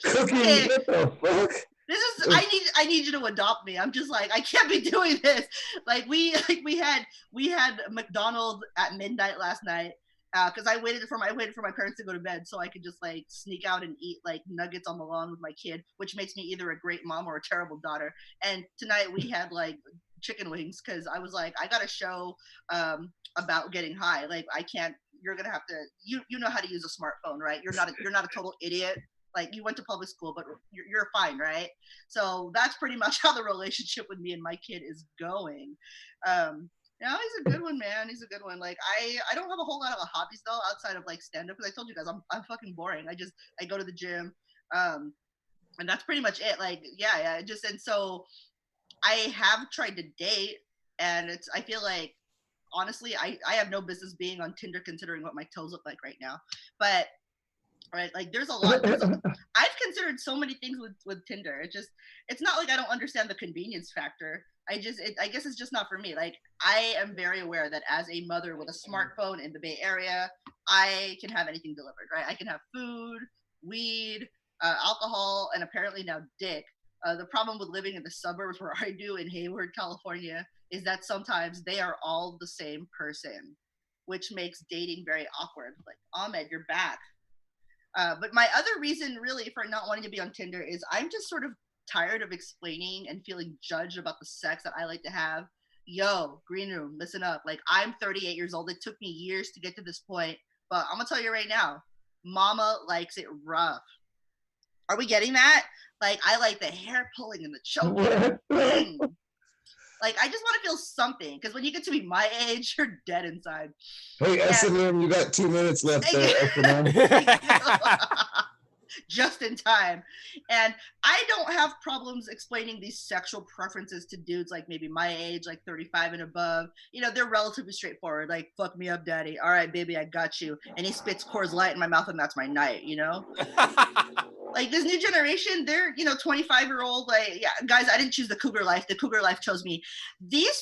Cooking? Okay. What the fuck? This is I need you to adopt me. I'm just like, I can't be doing this. Like we had McDonald's at midnight last night. Because I waited for my parents to go to bed so I could just like sneak out and eat like nuggets on the lawn with my kid, which makes me either a great mom or a terrible daughter. And tonight we had like chicken wings, because I was like, I got a show about getting high. Like I can't. You're gonna have to. You know how to use a smartphone, right? You're not a total idiot. Like you went to public school, but you're fine, right? So that's pretty much how the relationship with me and my kid is going. No, he's a good one, man. He's a good one. Like I don't have a whole lot of hobbies though outside of like stand up, because I told you guys I'm fucking boring. I go to the gym, and that's pretty much it. Like yeah. And so I have tried to date, and I feel like honestly I have no business being on Tinder considering what my toes look like right now. But right, like there's a lot. I've considered so many things with Tinder. It's not like I don't understand the convenience factor. I guess it's just not for me. Like I am very aware that as a mother with a smartphone in the Bay Area, I can have anything delivered, right? I can have food, weed, alcohol, and apparently now dick. The problem with living in the suburbs where I do in Hayward, California, is that sometimes they are all the same person, which makes dating very awkward. Like, Ahmed, you're back. But my other reason really for not wanting to be on Tinder is I'm just sort of tired of explaining and feeling judged about the sex that I like to have. Yo, green room, listen up. Like I'm 38 years old. It took me years to get to this point, but I'm gonna tell you right now, mama likes it rough. Are we getting that? Like I like the hair pulling and the choking. Like I just want to feel something, because when you get to be my age, you're dead inside. Hey, S&M, you got 2 minutes left there, S&M. Just in time. And I don't have problems explaining these sexual preferences to dudes like maybe my age, like 35 and above. They're relatively straightforward. Like, fuck me up, daddy. All right, baby, I got you. And he spits Coors Light in my mouth, and that's my night, Like this new generation, they're, 25-year-old, like, yeah, guys, I didn't choose the cougar life. The cougar life chose me. These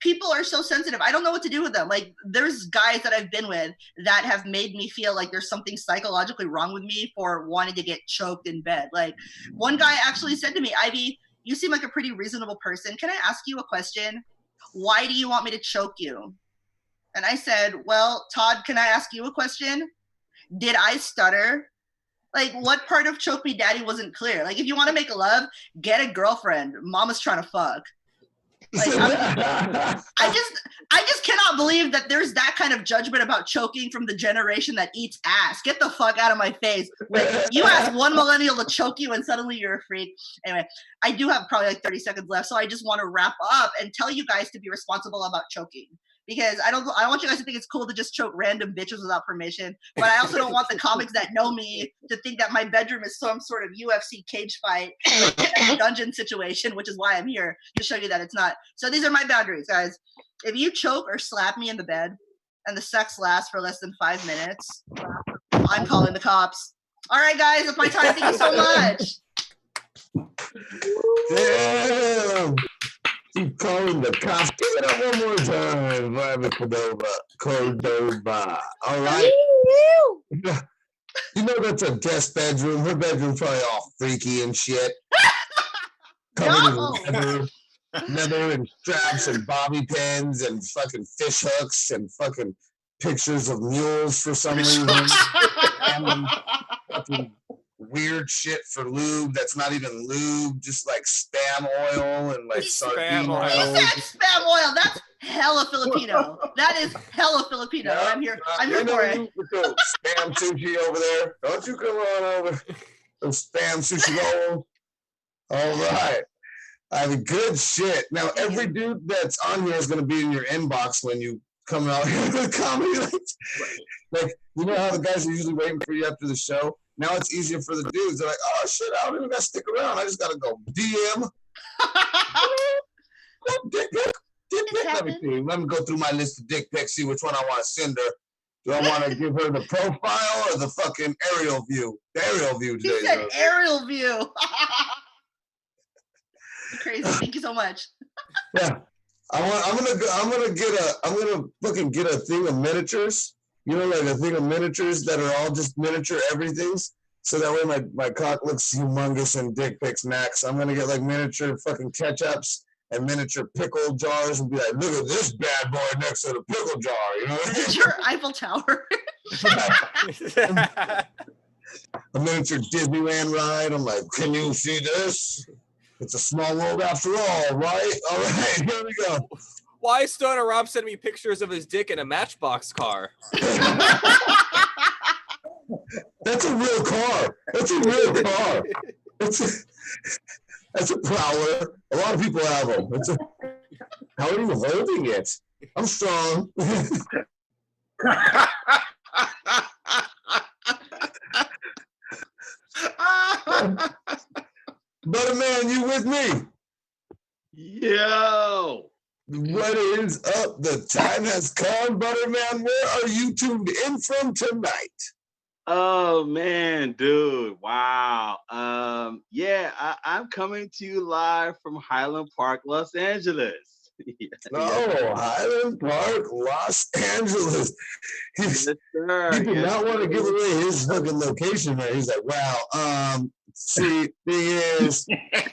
people are so sensitive. I don't know what to do with them. Like there's guys that I've been with that have made me feel like there's something psychologically wrong with me for wanting to get choked in bed. Like one guy actually said to me, Ivy, you seem like a pretty reasonable person. Can I ask you a question? Why do you want me to choke you? And I said, well, Todd, can I ask you a question? Did I stutter? Like what part of choke me daddy wasn't clear? Like if you want to make love, get a girlfriend. Mama's trying to fuck. Like, I just cannot believe that there's that kind of judgment about choking from the generation that eats ass. Get the fuck out of my face. Like, you ask one millennial to choke you and suddenly you're a freak. Anyway, I do have probably like 30 seconds left, so I just want to wrap up and tell you guys to be responsible about choking. Because I don't want you guys to think it's cool to just choke random bitches without permission. But I also don't want the comics that know me to think that my bedroom is some sort of UFC cage fight dungeon situation, which is why I'm here to show you that it's not. So these are my boundaries, guys. If you choke or slap me in the bed and the sex lasts for less than 5 minutes, I'm calling the cops. All right, guys, it's my time. Thank you so much. Damn. Keep calling the cops. Give it up one more time. Aivy Cordova. All right. You know that's a guest bedroom. Her bedroom's probably all freaky and shit. covered in leather and straps and bobby pins and fucking fish hooks and fucking pictures of mules for some reason. And fucking weird shit for lube that's not even lube, just like spam oil and like sardine oil. He said spam oil. That's hella Filipino. That is hella Filipino. Yeah, I'm here for it. Spam sushi over there. Don't you come on over. Some spam sushi roll. All right. I mean, good shit. Now, every dude that's on here is going to be in your inbox when you come out here with comedy. Like, you know how the guys are usually waiting for you after the show? Now it's easier for the dudes. They're like, oh, shit, I don't even got to stick around. I just got to go DM. Dick pic. Let me go through my list of dick pics, see which one I want to send her. Do I want to give her the profile or the fucking aerial view? The aerial view today. He said aerial view. Crazy. Thank you so much. Yeah. I'm gonna fucking get a thing of miniatures. You know, like a thing of miniatures that are all just miniature everythings. So that way my cock looks humongous in dick pics max. I'm gonna get like miniature fucking ketchups and miniature pickle jars and be like, look at this bad boy next to the pickle jar, you know? It's your Eiffel Tower. A miniature Disneyland ride. I'm like, can you see this? It's a small world after all, right? All right, here we go. Why is Stoner Rob sending me pictures of his dick in a Matchbox car? That's a real car. That's a real car. That's a Prowler. A lot of people have them. How are you holding it? I'm strong. Buttah Man, you with me? Yo. What is up? The time has come, Buttah Man. Where are you tuned in from tonight? Oh man, dude! Wow. I'm coming to you live from Highland Park, Los Angeles. Highland Park, Los Angeles. Yes, sir. He did not want to give away his fucking location there. He's like, wow. See, thing is,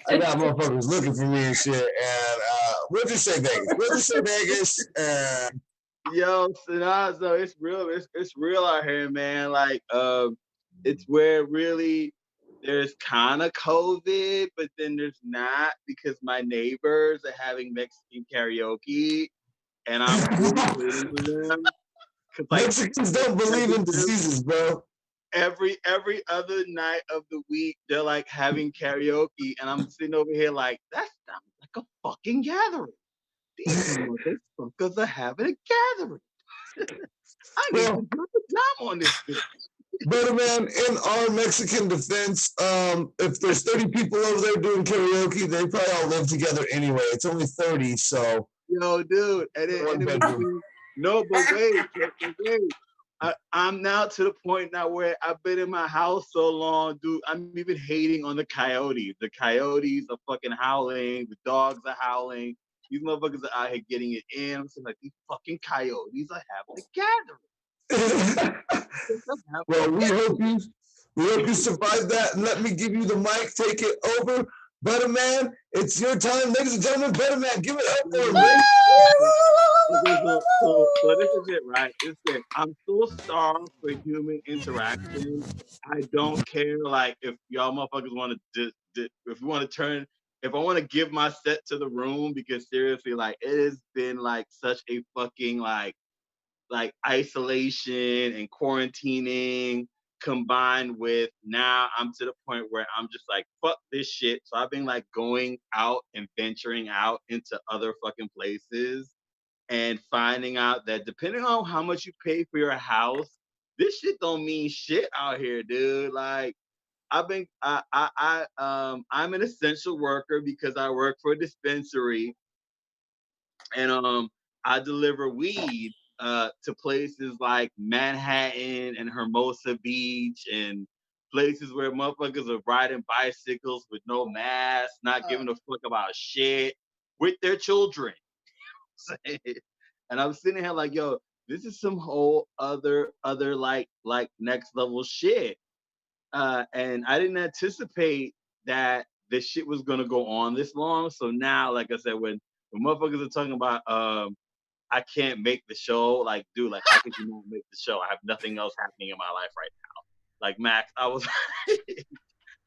I got motherfuckers looking for me and shit, and we'll just say Vegas. We'll just say Vegas. Yo, so it's real. It's real out here, man. Like, it's where really there's kind of COVID, but then there's not because my neighbors are having Mexican karaoke, and I'm really waiting for them. Like, Mexicans don't believe in diseases, bro. Every other night of the week, they're like having karaoke, and I'm sitting over here like, that sounds like a fucking gathering. These motherfuckers are having a gathering. I need to drop a dime on this bitch. Buttah Man, in our Mexican defense, if there's 30 people over there doing karaoke, they probably all live together anyway. It's only 30, so. Yo, dude. No, but wait. I'm now to the point now where I've been in my house so long, dude. I'm even hating on the coyotes. The coyotes are fucking howling. The dogs are howling. These motherfuckers are out here getting it in. I'm saying, like, these fucking coyotes are having a gathering. Well, we hope you survive that, and let me give you the mic. Take it over, Buttah Man. It's your time, ladies and gentlemen. Buttah Man, give it up for him. So this is it, right? This is it. I'm so starved for human interaction. I don't care, like, if y'all motherfuckers want to, if you want to turn. If I want to give my set to the room, because seriously, like, it has been like such a fucking like isolation and quarantining combined with now I'm to the point where I'm just like, fuck this shit. So I've been like going out and venturing out into other fucking places and finding out that depending on how much you pay for your house, this shit don't mean shit out here, dude. Like, I'm an essential worker because I work for a dispensary, and I deliver weed to places like Manhattan and Hermosa Beach and places where motherfuckers are riding bicycles with no mask, not giving a fuck about shit with their children. And I'm sitting here like, yo, this is some whole other like next level shit. And I didn't anticipate that this shit was gonna go on this long. So now, like I said, when motherfuckers are talking about I can't make the show, like, dude, like, how could you not make the show? I have nothing else happening in my life right now. Like Max, I was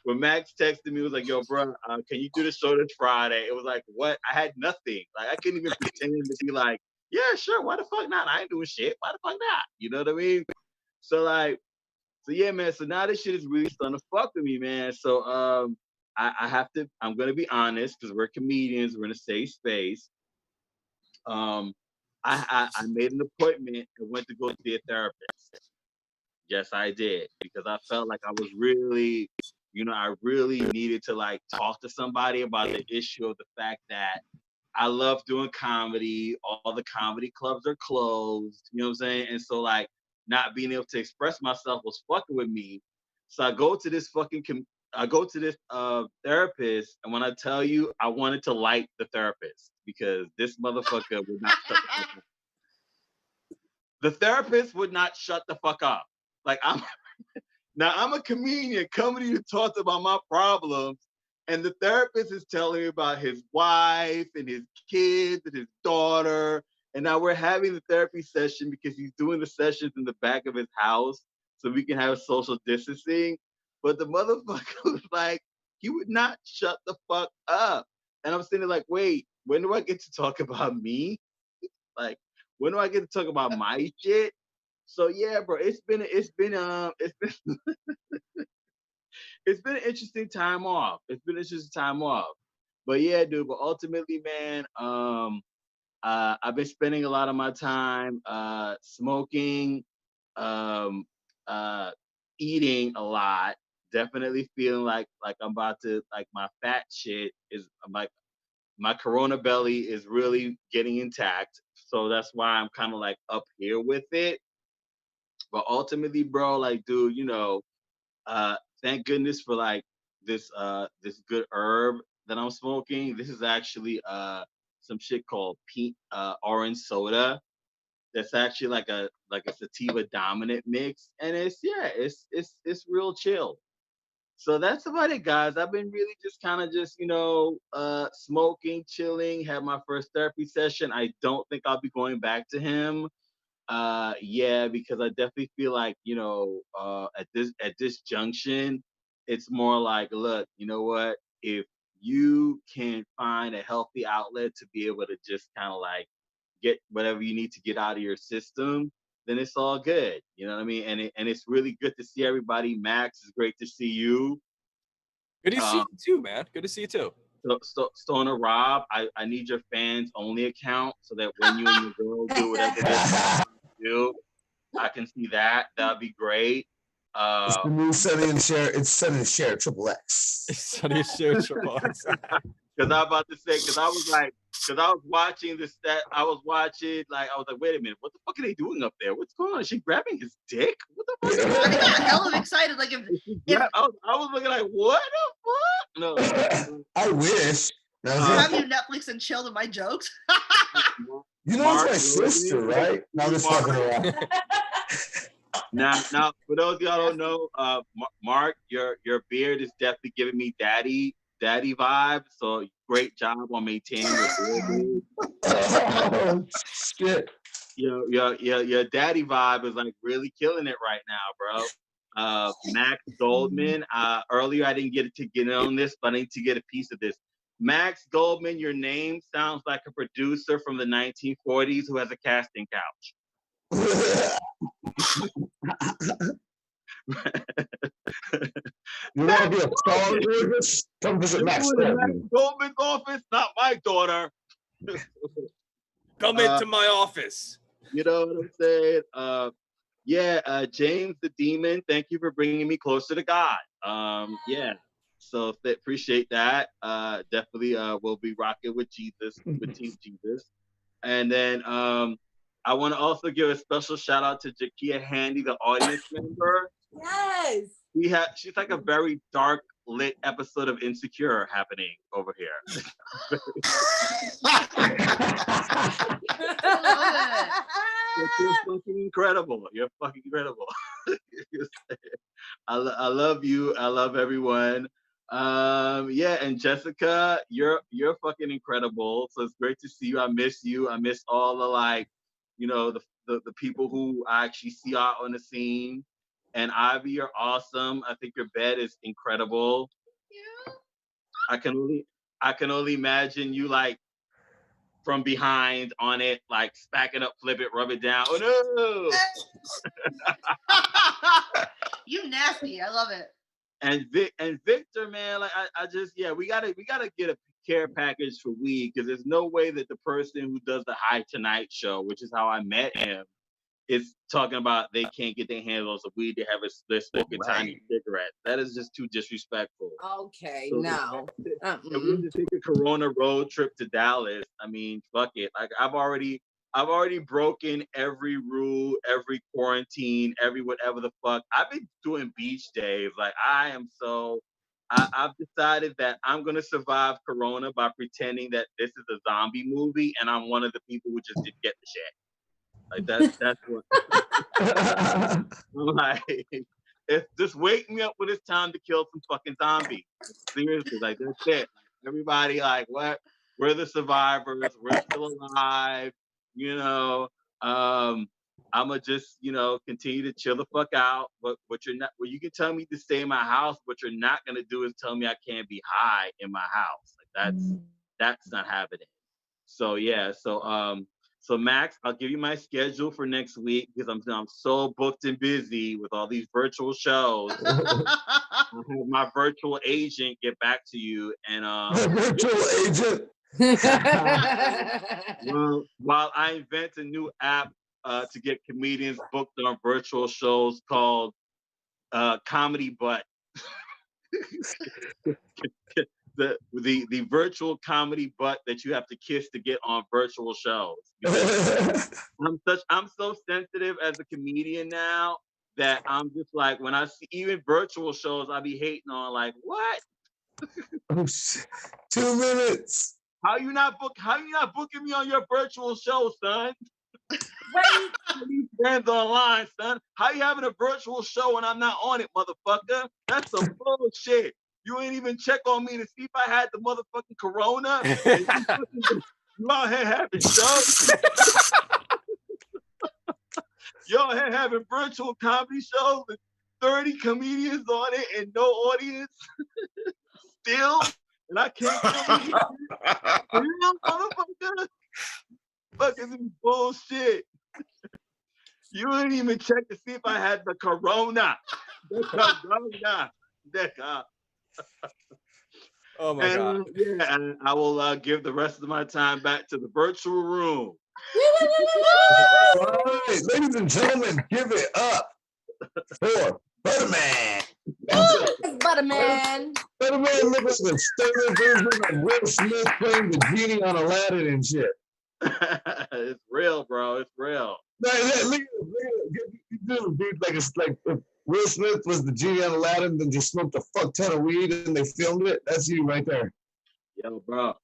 when Max texted me, it was like, yo, bro, can you do the show this Friday? It was like, what? I had nothing. Like, I couldn't even pretend to be like, yeah, sure, why the fuck not? I ain't doing shit. Why the fuck not? You know what I mean? So yeah, man. So now this shit is really starting to fuck with me, man. So I'm gonna be honest, because we're comedians, we're in a safe space. I made an appointment and went to go see a therapist. Yes, I did, because I felt like I was really, I really needed to like talk to somebody about the issue of the fact that I love doing comedy. All the comedy clubs are closed. You know what I'm saying? And so like not being able to express myself was fucking with me. So I go to this therapist, and when I tell you, I wanted to light the therapist because this motherfucker would not shut the fuck up. The therapist would not shut the fuck up. Like I'm a comedian coming to you to talk about my problems, and the therapist is telling me about his wife and his kids and his daughter. And now we're having the therapy session because he's doing the sessions in the back of his house so we can have social distancing. But the motherfucker was like, he would not shut the fuck up. And I'm sitting there like, wait, when do I get to talk about me? Like, when do I get to talk about my shit? So yeah, bro, it's been it's been an interesting time off. It's been an interesting time off. But yeah, dude, but ultimately, man, I've been spending a lot of my time smoking, eating a lot. Definitely feeling like I'm about to, like, my fat shit is like my Corona belly is really getting intact. So that's why I'm kind of like up here with it. But ultimately, bro, like, dude, thank goodness for like this good herb that I'm smoking. This is actually some shit called orange soda. That's actually like a sativa dominant mix, and it's real chill. So that's about it, guys. I've been really just kind of just, smoking, chilling, had my first therapy session. I don't think I'll be going back to him. Yeah, because I definitely feel like, at this junction, it's more like, look, you know what? If you can find a healthy outlet to be able to just kind of like get whatever you need to get out of your system, then it's all good. You know what I mean? And it's really good to see everybody. Max, it's great to see you. Good to see you too, man. Good to see you too. Stoner Rob, I need your fans only account so that when you and your girl do whatever they do, I can see that. That'd be great. It's the new Sunny and Cher. It's Sunny and Cher Triple X. Sunny and Cher Triple X. Because I'm about to say, because I was watching this. I was like, wait a minute, what the fuck are they doing up there? What's going on? Is she grabbing his dick? What the fuck? I got hella excited. Like if I was looking like, what the fuck? No. I wish. Have you Netflix and chilled with my jokes? You know, it's my sister, right? Now this fucking around. Now, for those of y'all who don't know, Mark, your beard is definitely giving me daddy vibe. So great job on maintaining your beard. Oh, shit. Your daddy vibe is like really killing it right now, bro. Max Goldman. Earlier I didn't get to get on this, but I need to get a piece of this. Max Goldman, your name sounds like a producer from the 1940s who has a casting couch. You want to be a star Lucas? Come visit Max Goldman's office, not my daughter. Come into my office. You know what I'm saying? James the Demon, thank you for bringing me closer to God. So appreciate that. Definitely we'll be rocking with Jesus, with Team Jesus. And then I want to also give a special shout out to Jakia Handy, the audience member. Yes. She's like a very dark lit episode of Insecure happening over here. You're fucking incredible. You're fucking incredible. I love you. I love everyone. Yeah, and Jesika, you're fucking incredible. So it's great to see you. I miss you. I miss all the like, the people who I actually see out on the scene. And Ivy, you're awesome. I think your bed is incredible. I can only imagine you like from behind on it, like stack it up, flip it, rub it down. Oh no! You nasty. I love it. And Victor, man, like I just we gotta get a care package for weed, because there's no way that the person who does the High Tonight show, which is how I met him, is talking about they can't get their hands on some weed. They have they're smoking tiny cigarettes. That is just too disrespectful. Okay, So no. If we just take a Corona road trip to Dallas, I mean, fuck it. Like I've already broken every rule, every quarantine, every whatever the fuck. I've been doing beach days. Like I've decided that I'm gonna survive Corona by pretending that this is a zombie movie and I'm one of the people who just didn't get the shit. Like that's what I'm like. It's just wake me up when it's time to kill some fucking zombies. Seriously, like that's it. Everybody like, what? We're the survivors. We're still alive. I'ma just, continue to chill the fuck out. But what you're not, well, you can tell me to stay in my house. What you're not gonna do is tell me I can't be high in my house. Like that's not happening. So yeah, so Max, I'll give you my schedule for next week because I'm so booked and busy with all these virtual shows. I'll have my virtual agent get back to you and virtual agent. While I invent a new app to get comedians booked on virtual shows called Comedy Butt. The virtual comedy butt that you have to kiss to get on virtual shows. I'm so sensitive as a comedian now that I'm just like, when I see even virtual shows, I be hating on like, what? 2 minutes. How you not booking me on your virtual show, son? Right. These friends online, son. How you having a virtual show and I'm not on it, motherfucker? That's some bullshit. You ain't even check on me to see if I had the motherfucking Corona. You out here having shows. You out here having virtual comedy shows with 30 comedians on it and no audience. Still, and I can't come in. Still, motherfucker. Fucking bullshit. You ain't even check to see if I had the Corona. Oh my God. Yeah, and I will give the rest of my time back to the virtual room. All right, ladies and gentlemen, give it up for Buttah Man. Buttah Man. Buttah Man looks like a stoner version of Will Smith playing the genie on Aladdin and shit. It's real, bro. It's real. Look at dude, like it's like if Will Smith was the genie on Aladdin, then just smoked a fuck ton of weed and they filmed it. That's you right there. Yo, bro.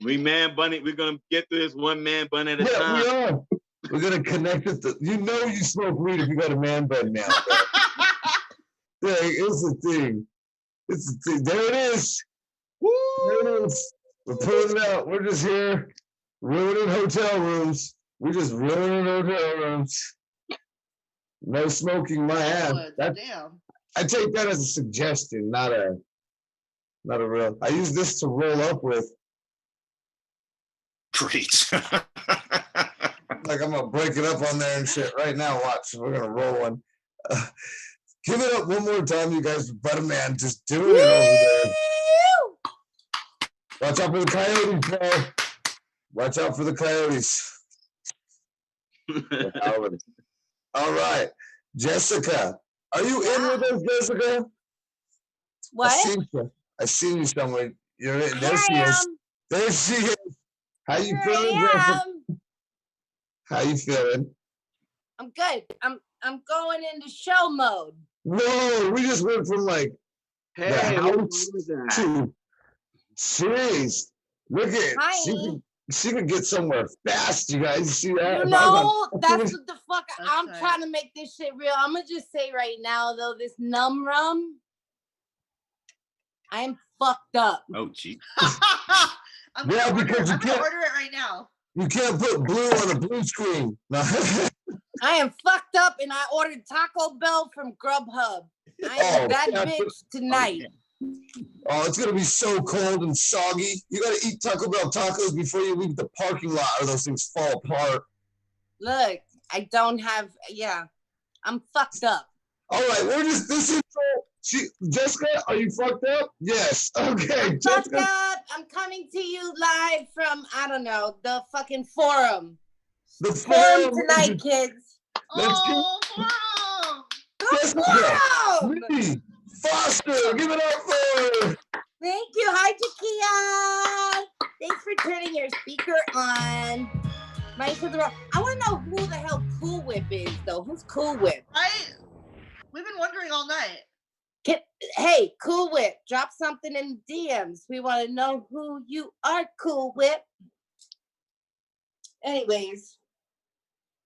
We're gonna get through this one man bun at a time. We are. We're gonna connect it to, you smoke weed if you got a man bun now. Yeah, it's a thing. It's a thing. There it is. Woo! There it is. We're pulling it out. We're just here ruining hotel rooms. We're just ruining hotel rooms. No smoking my ass. Damn. I take that as a suggestion, not a real. I use this to roll up with. Great. Like I'm gonna break it up on there and shit right now. Watch, we're gonna roll one. Give it up one more time, you guys. Buttah Man, just doing it over there. Watch out for the coyotes, bro. Watch out for the coyotes. All right, Jesika, are you in with us, Jesika? What? I seen you somewhere. You're in. There she is. There she is. How you feeling, Jesika? How you feeling? I'm good. I'm going into show mode. Whoa, we just went from like the house to series. Look at she could get somewhere fast, you guys. See that? That's what the fuck I'm trying to make this shit real. I'm gonna just say right now though, this numb rum, I am fucked up. Oh, gee. I'm gonna order it right now. You can't put blue on a blue screen. I am fucked up, and I ordered Taco Bell from Grubhub. I am that bitch tonight. Oh, it's gonna be so cold and soggy. You gotta eat Taco Bell tacos before you leave the parking lot, or those things fall apart. Look, I don't have. Yeah, I'm fucked up. All right, we're just this intro. Jesika, are you fucked up? Yes. Okay. I'm fucked up. I'm coming to you live from I don't know the fucking forum. The forum tonight, kids. Let's Go forum! Foster, give it up for her. Thank you. Hi, Jakia. Thanks for turning your speaker on. I want to know who the hell Cool Whip is, though. Who's Cool Whip? We've been wondering all night. Hey, Cool Whip, drop something in DMs. We want to know who you are, Cool Whip. Anyways,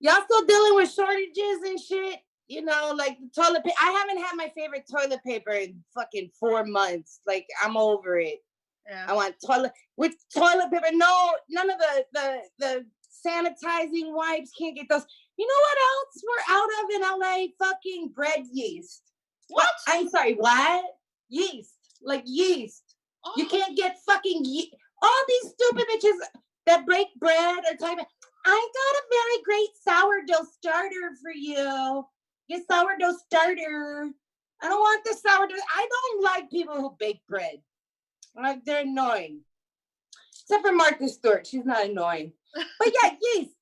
y'all still dealing with shortages and shit? You know, like the toilet paper. I haven't had my favorite toilet paper in fucking 4 months. Like, I'm over it. Yeah. I want toilet paper. No, none of the sanitizing wipes. Can't get those. You know what else we're out of in LA? Fucking bread yeast. What? I'm sorry, what? Yeast. Like yeast. Oh. You can't get fucking yeast. All these stupid bitches that break bread are talking about, I got a very great sourdough starter for you. Get sourdough starter. I don't want the sourdough. I don't like people who bake bread. Like, they're annoying. Except for Martha Stewart. She's not annoying. But yeah, yeast.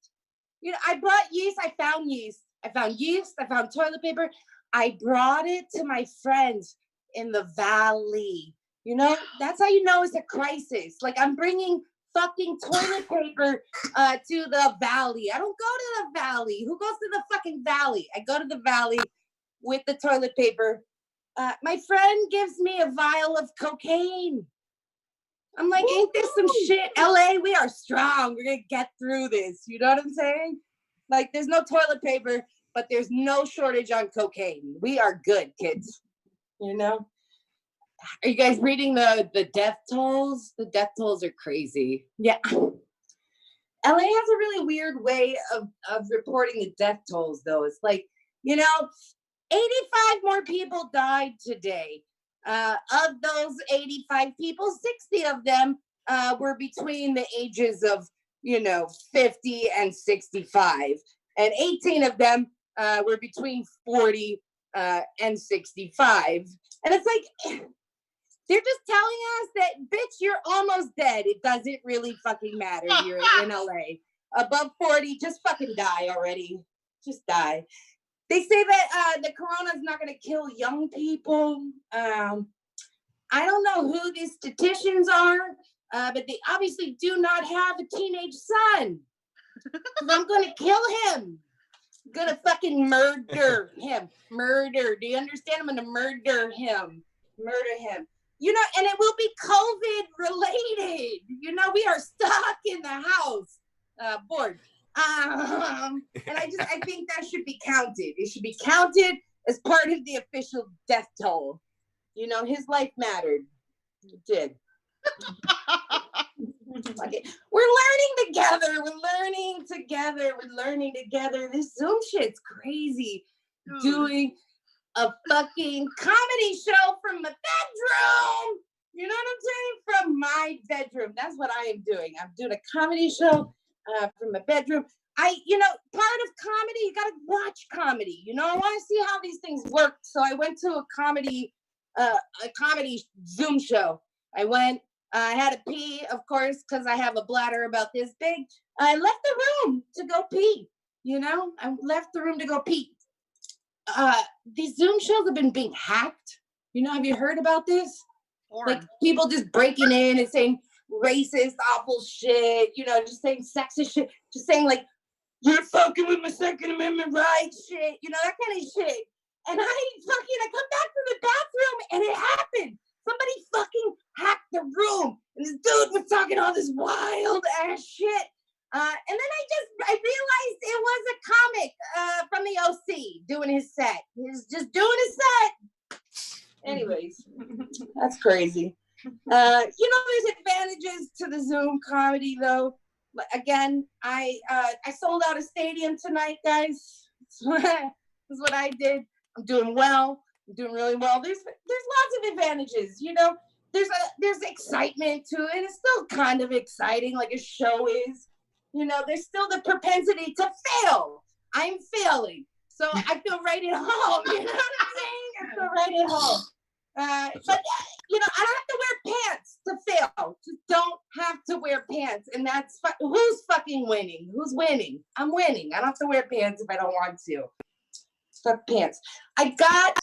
You know, I brought yeast. I found yeast. I found toilet paper. I brought it to my friends in the valley. You know, that's how you know it's a crisis. Like, I'm bringing fucking toilet paper to the valley. I don't go to the valley. Who goes to the fucking valley? I go to the valley with the toilet paper. My friend gives me a vial of cocaine. I'm like, ain't this some shit? LA, we are strong. We're gonna get through this. You know what I'm saying? Like, there's no toilet paper, but there's no shortage on cocaine. We are good, kids. You know? Are you guys reading the death tolls? The death tolls are crazy. Yeah. LA has a really weird way of reporting the death tolls, though. It's like, you know, 85 more people died today. Of those 85 people, 60 of them were between the ages of, 50 and 65. And 18 of them were between 40 and 65. And it's like, they're just telling us that, bitch, you're almost dead. It doesn't really fucking matter. You're in LA. Above 40, just fucking die already. Just die. They say that the corona's not going to kill young people. I don't know who these statisticians are, but they obviously do not have a teenage son. I'm going to kill him. I'm going to fucking murder him. Murder. Do you understand? I'm going to murder him. Murder him. You know, and it will be COVID related. You know, we are stuck in the house, bored. And I think that should be counted. It should be counted as part of the official death toll. You know, his life mattered. It did. Okay. We're learning together. We're learning together. This Zoom shit's crazy. Doing a fucking comedy show from the bedroom. You know what I'm saying? From my bedroom. That's what I am doing. I'm doing a comedy show from my bedroom. Part of comedy, you gotta watch comedy. You know, I want to see how these things work. So I went to a comedy Zoom show. I went, I had to pee, of course, because I have a bladder about this big. I left the room to go pee. You know, I left the room to go pee. These Zoom shows have been being hacked. You know, have you heard about this? Like people just breaking in and saying racist, awful shit, you know, just saying sexist shit, just saying like, you're fucking with my Second Amendment rights shit, you know, that kind of shit. And I come back from the bathroom and it happened. Somebody fucking hacked the room. And this dude was talking all this wild ass shit. And then I realized it was a comic from the OC doing his set. He was just doing his set. Anyways, that's crazy. There's advantages to the Zoom comedy though. Again, I sold out a stadium tonight, guys. That's what I did. I'm doing well. I'm doing really well. There's lots of advantages, There's excitement to it. It's still kind of exciting, like a show is. There's still the propensity to fail. I'm failing. So I feel right at home. You know what I'm saying? I feel right at home. I don't have to wear pants to fail. Just don't have to wear pants. And that's who's fucking winning? Who's winning? I'm winning. I don't have to wear pants if I don't want to. Fuck pants. I got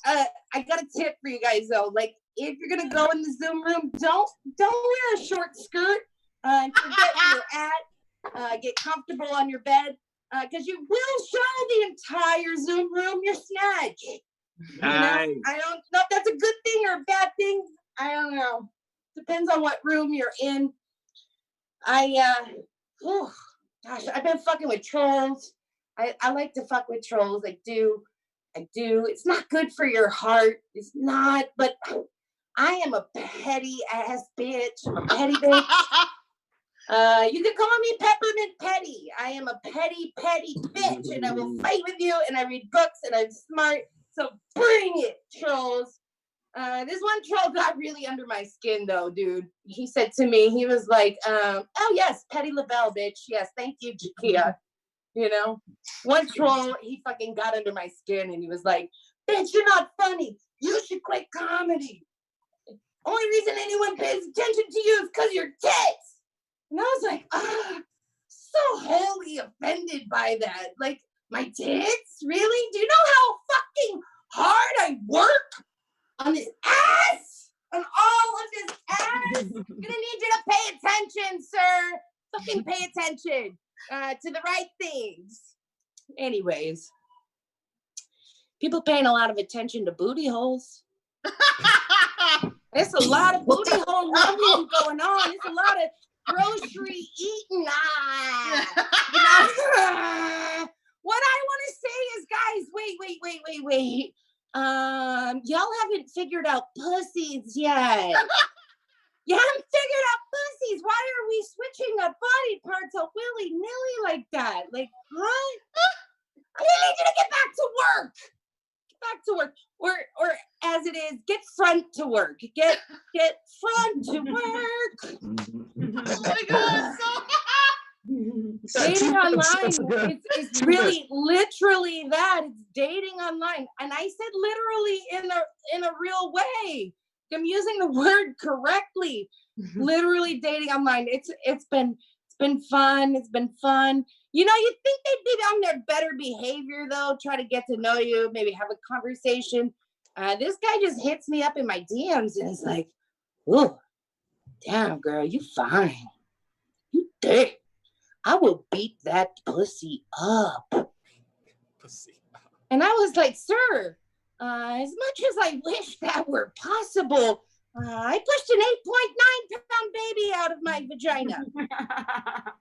a tip for you guys though. Like if you're gonna go in the Zoom room, don't wear a short skirt and forget where you're at. Get comfortable on your bed. Because you will show the entire Zoom room your snatch. Nice. I don't know if that's a good thing or a bad thing. I don't know. Depends on what room you're in. I've been fucking with trolls. I like to fuck with trolls. I do. It's not good for your heart. It's not, but I am a petty ass bitch. I'm a petty bitch. You can call me Peppermint Petty. I am a petty bitch, and I will fight with you, and I read books, and I'm smart. So bring it, trolls. This one troll got really under my skin, though, dude. He said to me, he was like, oh, yes, Petty LaBelle, bitch. Yes, thank you, Jakia. One troll, he fucking got under my skin, and he was like, bitch, you're not funny. You should quit comedy. Only reason anyone pays attention to you is because you're tits. And I was like, so wholly offended by that. Like, my tits? Really? Do you know how fucking hard I work on this ass? On all of this ass? I'm gonna need you to pay attention, sir. Fucking pay attention to the right things. Anyways, people paying a lot of attention to booty holes. There's a lot of booty hole rubbing going on. There's a lot of grocery eating. What I want to say is, guys, wait. Y'all haven't figured out pussies yet. You haven't figured out pussies. Why are we switching up body parts all willy-nilly like that? Like, what? I need you to get back to work. Get back to work. Or as it is, get front to work. Get front to work. Oh my God, Dating online is really literally that. It's dating online. And I said literally in a real way. I'm using the word correctly. Literally dating online. It's been fun. It's been fun. You think they'd be on their better behavior though, try to get to know you, maybe have a conversation. This guy just hits me up in my DMs and is like, "Ooh, damn girl, you fine. You thick. I will beat that pussy up." And I was like, "Sir, as much as I wish that were possible, I pushed an 8.9-pound baby out of my vagina."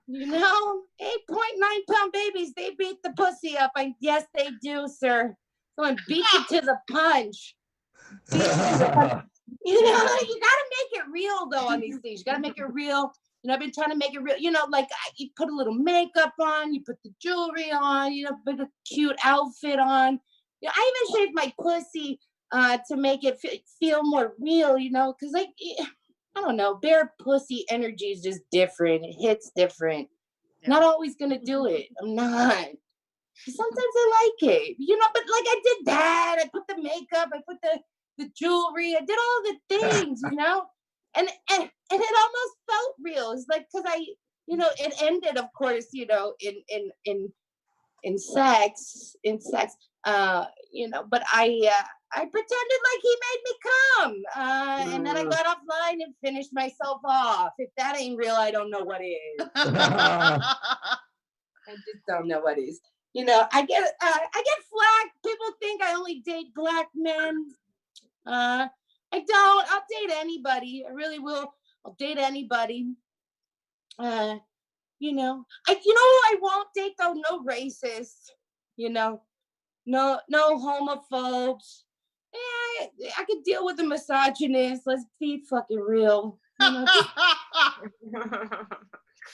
8.9-pound babies, they beat the pussy up. Yes, they do, sir. Someone beat you to the punch. You gotta make it real though on these things. You gotta make it real. I've been trying to make it real. You put a little makeup on, you put the jewelry on, put a cute outfit on. I even shaved my pussy to make it feel more real, because I don't know, bare pussy energy is just different. It hits different. Yeah. Not always gonna do it. I'm not. Sometimes I like it, but like I did that. I put the makeup, I put the jewelry, I did all the things, and it almost felt real. It's like, because it ended, of course, in sex, but I pretended like he made me come, and then I got offline and finished myself off. If that ain't real, I don't know what is. I just don't know what is. I get flack. People think I only date black men. I don't. I'll date anybody. I really will. I'll date anybody. I won't date though? No racists. No homophobes. I could deal with the misogynist. Let's be fucking real. You know,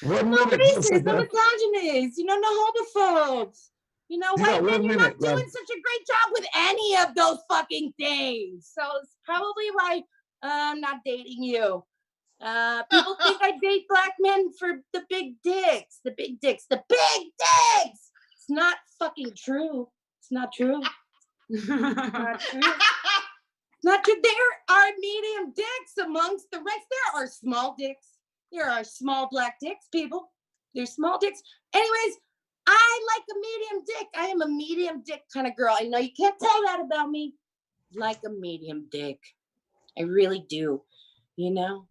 the racist, the misogynist, you know, the homophobes. You know, white men, you're not doing such a great job with any of those fucking things. So it's probably why I'm not dating you. People think I date black men for the big dicks. The big dicks. The big dicks! It's not fucking true. It's not true. Not true. Not true. There are medium dicks amongst the rest. There are small dicks. There are small black dicks, people. There's small dicks. Anyways, I like a medium dick. I am a medium dick kind of girl. I know you can't tell that about me. Like a medium dick. I really do. You know?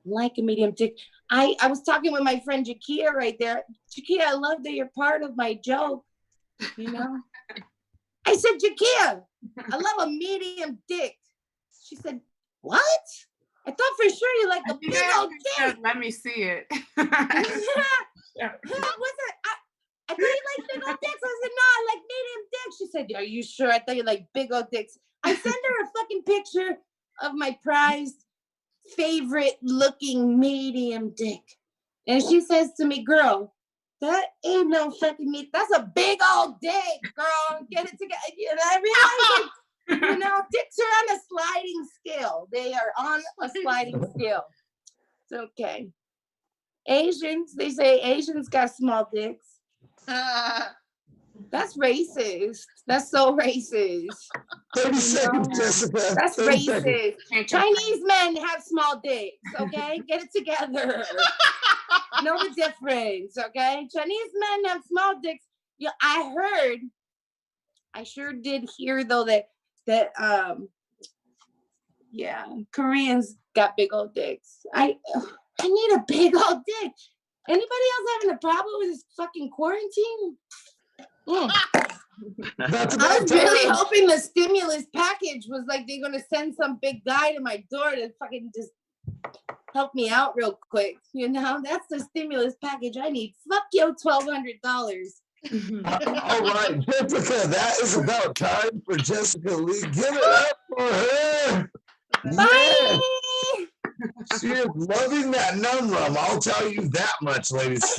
Like a medium dick. I was talking with my friend Jakia right there. Jakia, I love that you're part of my joke. You know? I said, Jakia, I love a medium dick. She said, what? I thought for sure you like a big old dick. Let me see it. Yeah. What's it? I thought you like big old dicks. I said, no, I like medium dicks. She said, are you sure? I thought you like big old dicks. I sent her a fucking picture of my prized favorite looking medium dick. And she says to me, girl, that ain't no fucking meat. That's a big old dick, girl. Get it together. You know, I realize, like, you know, dicks are on a sliding scale. They are on a sliding scale. It's okay. Asians, they say Asians got small dicks. That's racist. That's so racist. 30 seconds, Jessica. That's 30 racist. seconds. Chinese men have small dicks, okay? Get it together. Know the difference, okay? Chinese men have small dicks. Yeah, I sure did hear though that Koreans got big old dicks. I need a big old dick. Anybody else having a problem with this fucking quarantine? I was really hoping the stimulus package was like they're gonna send some big guy to my door to fucking just help me out real quick. You know, that's the stimulus package I need. Fuck yo, $1,200. All right, Jessica, that is about time for Jesika Lee. Give it up for her. Bye. Yeah. She is loving that num rum. I'll tell you that much, ladies.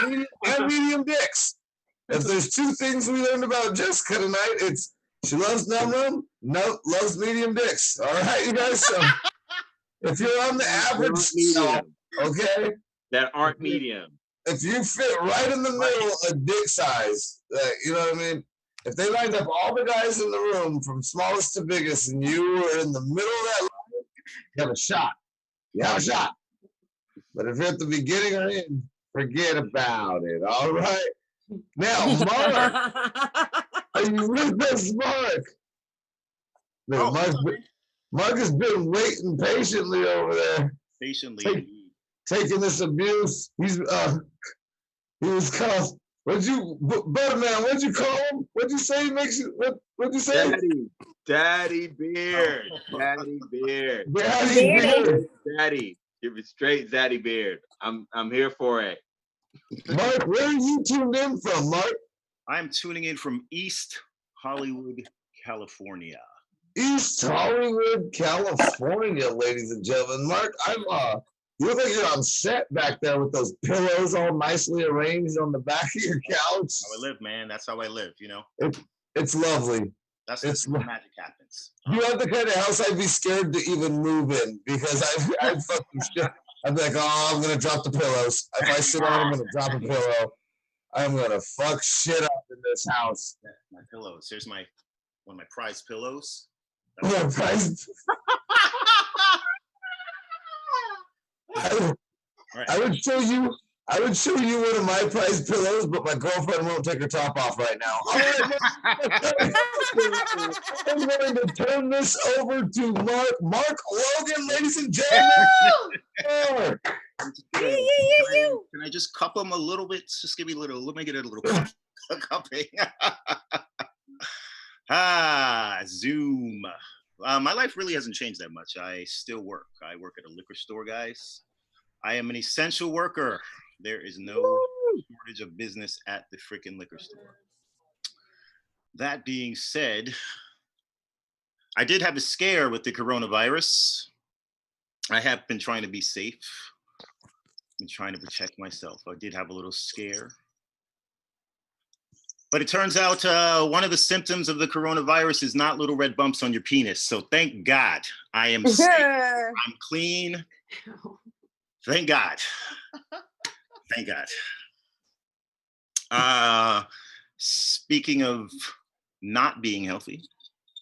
And medium dicks. If there's two things we learned about Jessica tonight, it's she loves num rum, loves medium dicks. All right, you guys. So if you're on the average scale, okay, that aren't medium. If you fit right in the middle of dick size, you know what I mean? If they lined up all the guys in the room from smallest to biggest and you were in the middle of that line, you have a shot. You have a shot. But if you're at the beginning or end, forget about it. All right? Now, Mark, are you with us, Mark? No, Mark has been waiting patiently over there. Patiently. Taking this abuse. He was called, Buttah Man, what'd you call him? What'd you say makes you, what'd you say? Daddy Beard. Daddy Beard. Daddy. Give it straight Zaddy Beard. I'm here for it. Mark, where are you tuned in from, Mark? I'm tuning in from East Hollywood, California. East Hollywood, California, ladies and gentlemen. Mark, you look like you're on set back there with those pillows all nicely arranged on the back of your couch. That's how I live, man. That's how I live, you know? It's lovely. That's where magic happens. You have the kind of house I'd be scared to even move in because I'd fucking shit. I'd be like, oh, I'm going to drop the pillows. If I sit on it, I'm going to drop a pillow. I'm going to fuck shit up in this house. Yeah, my pillows. Here's one of my prized pillows. I would show you one of my prized pillows, but my girlfriend won't take her top off right now. All right, I'm going to turn this over to Mark Logan, ladies and gentlemen. Can I just cup them a little bit? Just give me a little. Let me get a little cupping. Zoom. My life really hasn't changed that much. I still work. I work at a liquor store, guys. I am an essential worker. There is no shortage of business at the freaking liquor store. That being said, I did have a scare with the coronavirus. I have been trying to be safe. Been trying to protect myself. I did have a little scare. But it turns out one of the symptoms of the coronavirus is not little red bumps on your penis. So thank God I am safe. I'm clean. Thank God. Thank God. Speaking of not being healthy,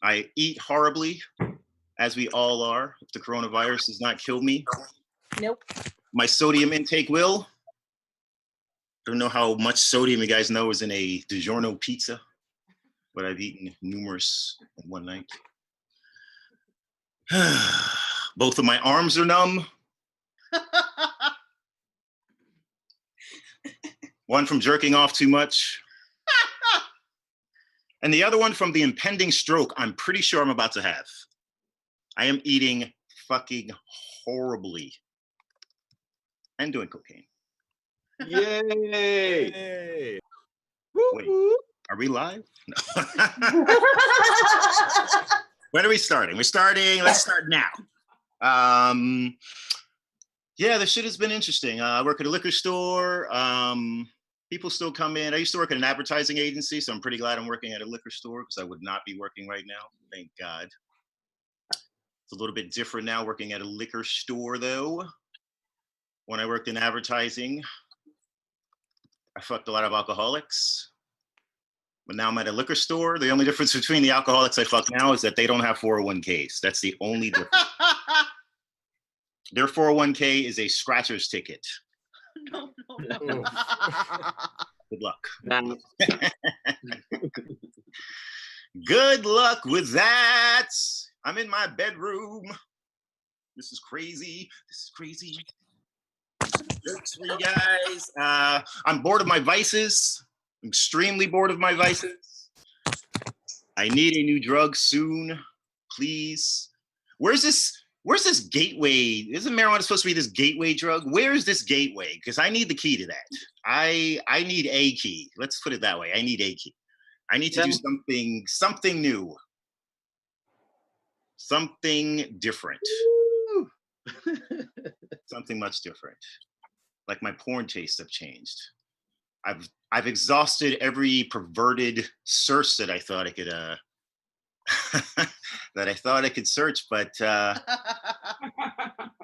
I eat horribly, as we all are. If the coronavirus does not kill me. Nope. My sodium intake will. Don't know how much sodium you guys know is in a DiGiorno pizza, but I've eaten numerous in one night. Both of my arms are numb. One from jerking off too much. And the other one from the impending stroke I'm pretty sure I'm about to have. I am eating fucking horribly and doing cocaine. Yay! Wait, are we live? No. When are we starting? We're starting, let's start now. Yeah, this shit has been interesting. I work at a liquor store. People still come in. I used to work at an advertising agency, so I'm pretty glad I'm working at a liquor store because I would not be working right now. Thank God. It's a little bit different now working at a liquor store, though. When I worked in advertising, I fucked a lot of alcoholics. But now I'm at a liquor store. The only difference between the alcoholics I fuck now is that they don't have 401ks. That's the only difference. Their 401k is a scratcher's ticket. No. Good luck. Good luck with that. I'm in my bedroom. This is crazy. Jokes for you guys. I'm bored of my vices. I'm extremely bored of my vices. I need a new drug soon, please. Where's this gateway? Isn't marijuana supposed to be this gateway drug? Where is this gateway? Because I need the key to that. I need a key. Let's put it that way. I need a key. I need to do something new. Something different. Something much different. Like my porn tastes have changed. I've exhausted every perverted search that I thought I could search, but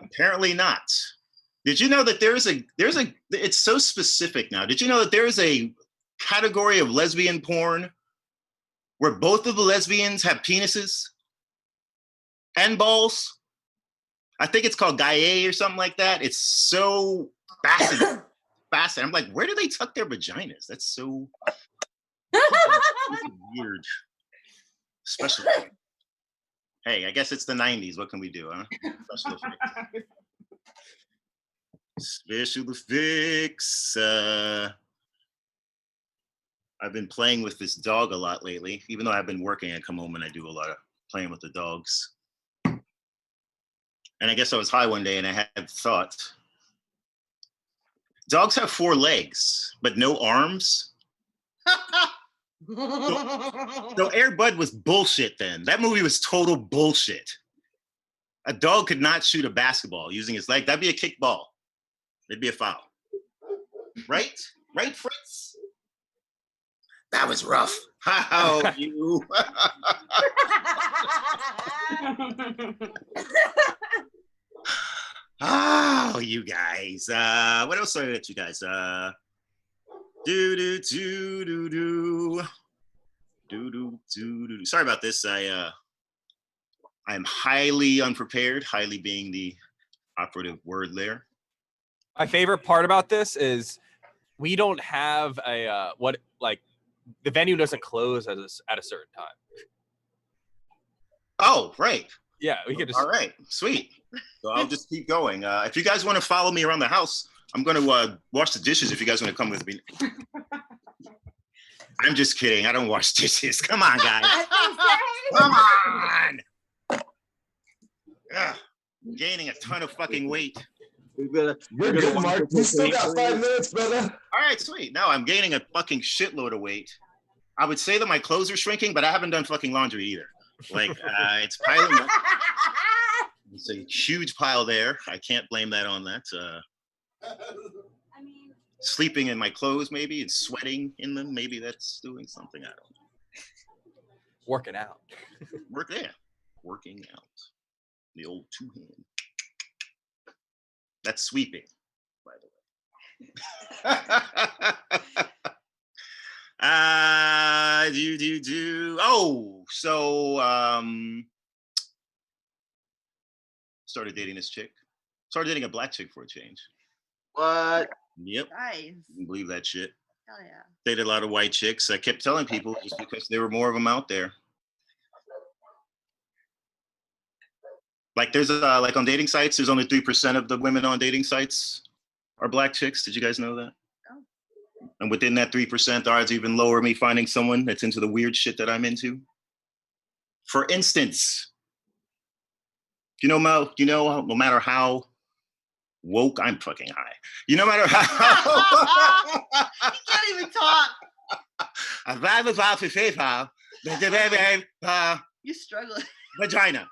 apparently not. Did you know that it's so specific now. Did you know that there is a category of lesbian porn where both of the lesbians have penises and balls? I think it's called Gaye or something like that. It's so fascinating. I'm like, where do they tuck their vaginas? That's so weird. Special. Hey, I guess it's the 90s. What can we do, huh? Special effects. Special effects. I've been playing with this dog a lot lately. Even though I've been working, I come home and I do a lot of playing with the dogs. And I guess I was high one day and I had thought, dogs have 4 legs, but no arms. So Air Bud was bullshit then. That movie was total bullshit. A dog could not shoot a basketball using his leg. That'd be a kick ball. It'd be a foul. Right? Right, Fritz? That was rough. How you? Oh, you guys. What else did I get you guys? Sorry about this. I'm highly unprepared, highly being the operative word there. My favorite part about this is we don't have a the venue doesn't close at a certain time. Oh, right. Yeah, we could just. All right, sweet. So I'll just keep going. If you guys want to follow me around the house, I'm going to wash the dishes if you guys want to come with me. I'm just kidding. I don't wash dishes. Come on, guys. Come on. Ugh, gaining a ton of fucking weight. You're good, Mark. You still got 5 minutes, brother. All right, sweet. No, I'm gaining a fucking shitload of weight. I would say that my clothes are shrinking, but I haven't done fucking laundry either. Like it's piling up. It's a huge pile there. I can't blame that on that. Sleeping in my clothes, maybe, and sweating in them. Maybe that's doing something. I don't know. Working out. Working out. The old two-hand. That's sweeping, by the way. Oh, so started dating this chick. Started dating a black chick for a change. What? Yep. Nice. You can believe that shit. Hell yeah. Dated a lot of white chicks. I kept telling people just because there were more of them out there. Like there's like on dating sites, there's only 3% of the women on dating sites are black chicks. Did you guys know that? Oh. And within that 3%, the odds are even lower me finding someone that's into the weird shit that I'm into. For instance, no matter how woke, I'm fucking high. No matter how You can't even talk. You're struggling. Vagina.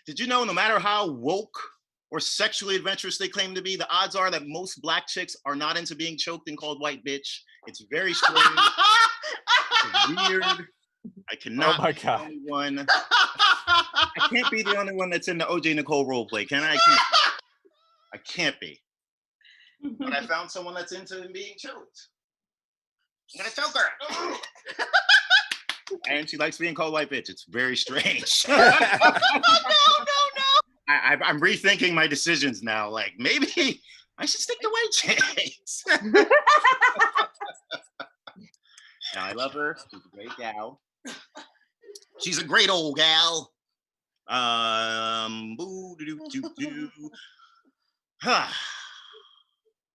Did you know no matter how woke or sexually adventurous they claim to be, the odds are that most black chicks are not into being choked and called white bitch. It's very strange. It's weird. I cannot be the only one. I can't be the only one that's in the OJ Nicole role play, can I? I can't be. But I found someone that's into being choked. I'm gonna choke her. And she likes being called white bitch. It's very strange. No. I'm rethinking my decisions now. Like maybe I should stick to white chicks. Now I love her. She's a great gal. She's a great old gal.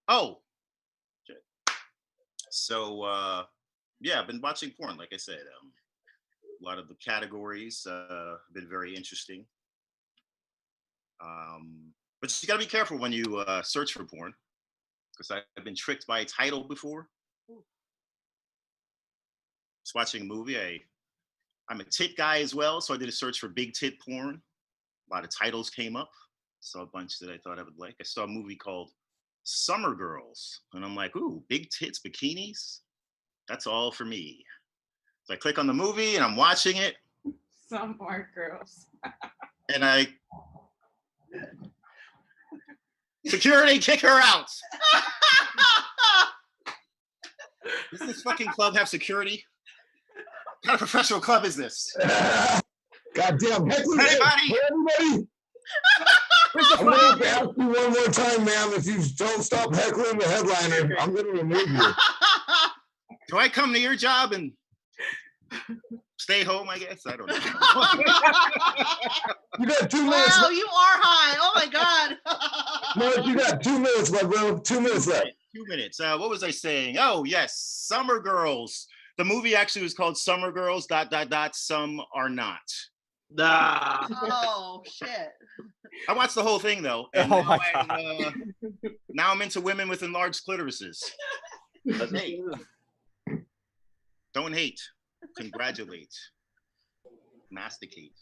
Oh. Shit. So yeah, I've been watching porn, like I said. A lot of the categories have been very interesting. But you gotta be careful when you search for porn, because I've been tricked by a title before. Just watching a movie, I'm a tit guy as well, so I did a search for big tit porn. A lot of titles came up. Saw a bunch that I thought I would like. I saw a movie called Summer Girls, and I'm like, ooh, big tits, bikinis? That's all for me. So I click on the movie and I'm watching it. Summer Girls. And security, kick her out. Does this fucking club have security? What kind of professional club is this? Goddamn heckling. Anybody? Everybody. I'm gonna have to ask you one more time, ma'am. If you don't stop heckling the headliner, I'm gonna remove you. Do I come to your job and stay home, I guess? I don't know. You got 2 minutes. Wow, you are high. Oh my God. Mark, you got 2 minutes, my bro. 2 minutes left. 2 minutes. What was I saying? Oh, yes. Summer Girls. The movie actually was called Summer Girls, ... Some Are Not. Nah. Oh, shit. I watched the whole thing, though. And Oh, my God. Now I'm into women with enlarged clitorises. Hey. Don't hate. Congratulate. Masticate.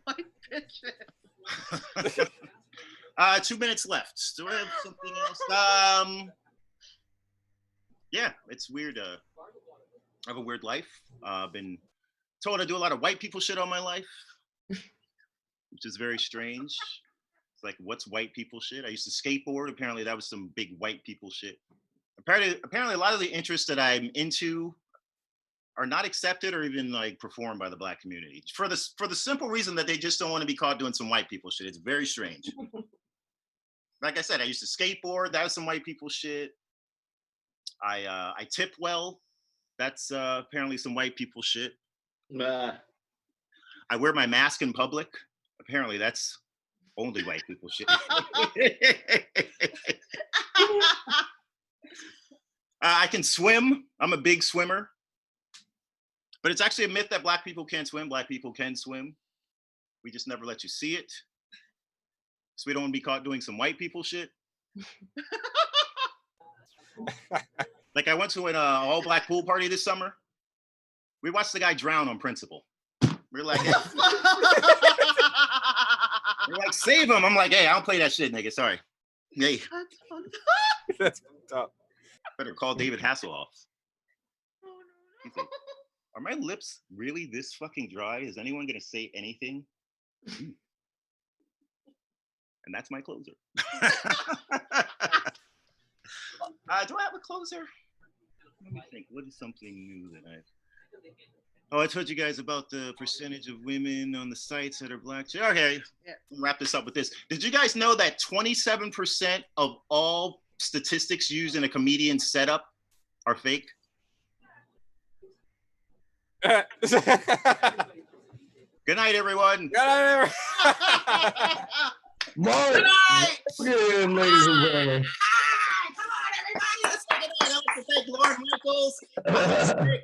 White bitches. 2 minutes left. Do I have something else? Yeah, it's weird. I have a weird life. I've been told I do a lot of white people shit all my life, which is very strange. It's like, what's white people shit? I used to skateboard. Apparently, that was some big white people shit. Apparently, a lot of the interests that I'm into are not accepted or even like performed by the black community for the simple reason that they just don't want to be caught doing some white people shit. It's very strange. Like I said, I used to skateboard. That was some white people shit. I tip well. That's apparently some white people shit. Nah. I wear my mask in public. Apparently, that's only white people shit. I can swim. I'm a big swimmer. But it's actually a myth that black people can't swim. Black people can swim. We just never let you see it. So we don't want to be caught doing some white people shit. Like I went to an all-black pool party this summer. We watched the guy drown on principle. We're like, hey. We're like, save him. I'm like, hey, I don't play that shit, nigga. Sorry. Hey. That's tough. Better call David Hasselhoff. Like, are my lips really this fucking dry? Is anyone gonna say anything? And that's my closer. Do I have a closer? Let me think. What is something new that I've... Oh, I told you guys about the percentage of women on the sites that are black. Okay, wrap this up with this. Did you guys know that 27% of all statistics used in a comedian's setup are fake? Good night, everyone. Good night, Mark. Good night. Good, ladies and gentlemen. Let's take it on. I want to thank Lauren Michaels. I want to thank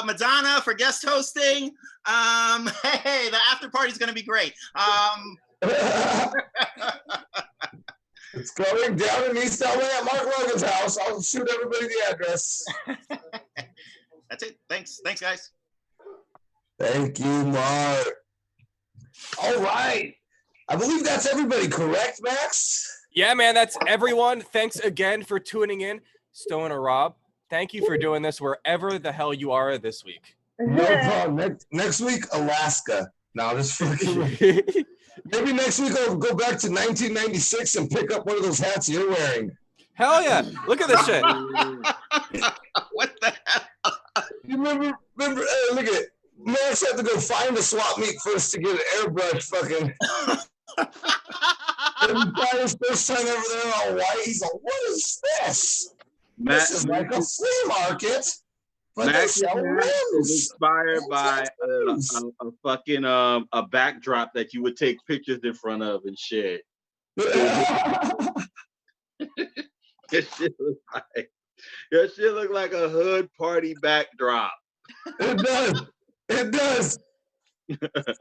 Madonna for guest hosting. Hey, the after party is going to be great. It's going down in East LA at Mark Logan's house. I'll shoot everybody the address. That's it. Thanks, guys. Thank you, Mark. All right. I believe that's everybody, correct, Max? Yeah, man, that's everyone. Thanks again for tuning in. Stoner Rob, thank you for doing this wherever the hell you are this week. No problem. Next week, Alaska. No, just fucking. Maybe next week I'll go back to 1996 and pick up one of those hats you're wearing. Hell yeah. Look at this shit. What the hell? You remember look at it. Max had to go find a swap meet first to get an airbrush fucking. And by his first time over there all white, he's like, what is this? This is like a flea market. But Max is inspired by a fucking a backdrop that you would take pictures in front of and shit. That shit look like a hood party backdrop. It does. It does.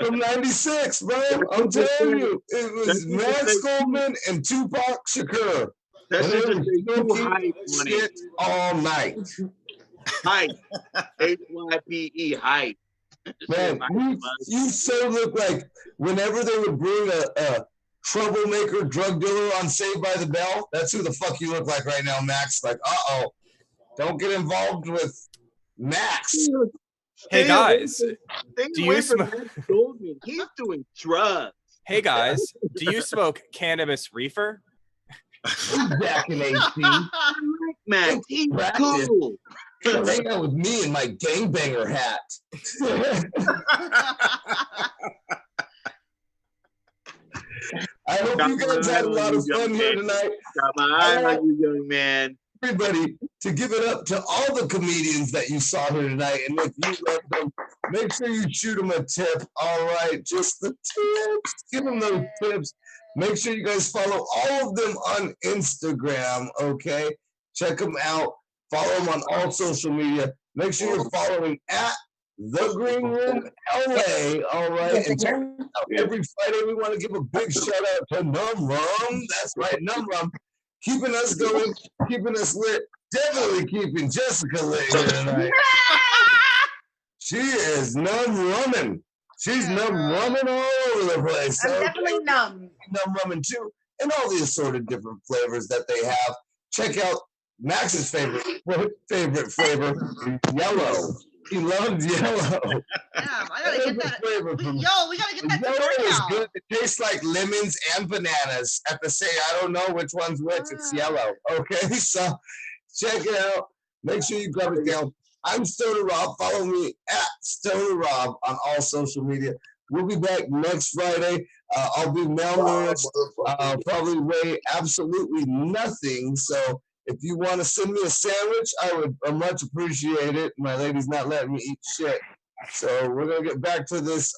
From 96, bro. I'm telling you. It was Max Goldman and Tupac Shakur. That shit just hype on it all night. Hype. HYPE hype. Man, you so look like whenever they would bring a troublemaker drug dealer on Saved by the Bell, that's who the fuck you look like right now, Max. Like, don't get involved with Max. Hey guys, do you smoke? He's doing drugs. Hey guys, do you smoke cannabis reefer? Back in 18. Man, he's cool. Hang out with me in my gangbanger hat. I hope you guys had a lot of fun here tonight. Got my eye on you, young man. Everybody, to give it up to all the comedians that you saw here tonight, and if you love them, make sure you shoot them a tip. All right, just the tips. Give them those tips. Make sure you guys follow all of them on Instagram, okay? Check them out. Follow them on all social media. Make sure you're following at The Green Room LA, all right? And check out every Friday. We want to give a big shout out to Num Rum. That's right, Num Rum. Keeping us going, keeping us lit, definitely keeping Jesika Lee here tonight. She is numb rumming. She's numb rumming all over the place. I'm definitely numb. Numb rumming too, and all the assorted different flavors that they have. Check out Max's favorite flavor, yellow. He loves yellow. Damn, I gotta get that. Flavor from, Yo, we gotta get that to yellow work is now. good. It tastes like lemons and bananas at the same. I don't know which one's which. It's yellow. Okay, so check it out. Make sure you grab it down. I'm Stoner Rob. Follow me at Stoner Rob on all social media. We'll be back next Friday. I'll be malnourished. Probably weigh absolutely nothing. So if you want to send me a sandwich, I would much appreciate it. My lady's not letting me eat shit. So we're going to get back to this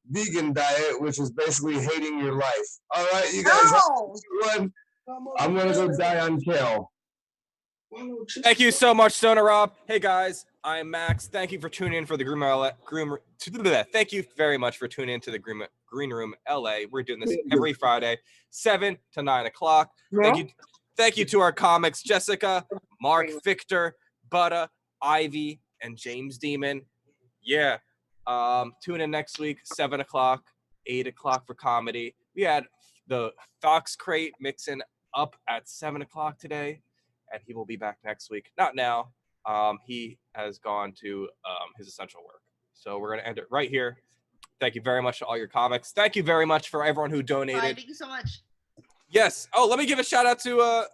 vegan diet, which is basically hating your life. All right, you guys have a good one. I'm going to go die on kale. Thank you so much, Stoner Rob. Hey guys, I'm Max. Thank you for tuning in for the Thank you very much for tuning in to the Green Room LA. We're doing this every Friday, 7 to 9 o'clock. Thank you to our comics, Jesika, Mark, Victor, Buttah, Ivy, and James Demon. Yeah. Tune in next week, 7 o'clock, 8 o'clock for comedy. We had the Fox Crate mixing up at 7 o'clock today, and he will be back next week. Not now. He has gone to his essential work. So we're going to end it right here. Thank you very much to all your comics. Thank you very much for everyone who donated. Bye, thank you so much. Yes. Oh, let me give a shout out to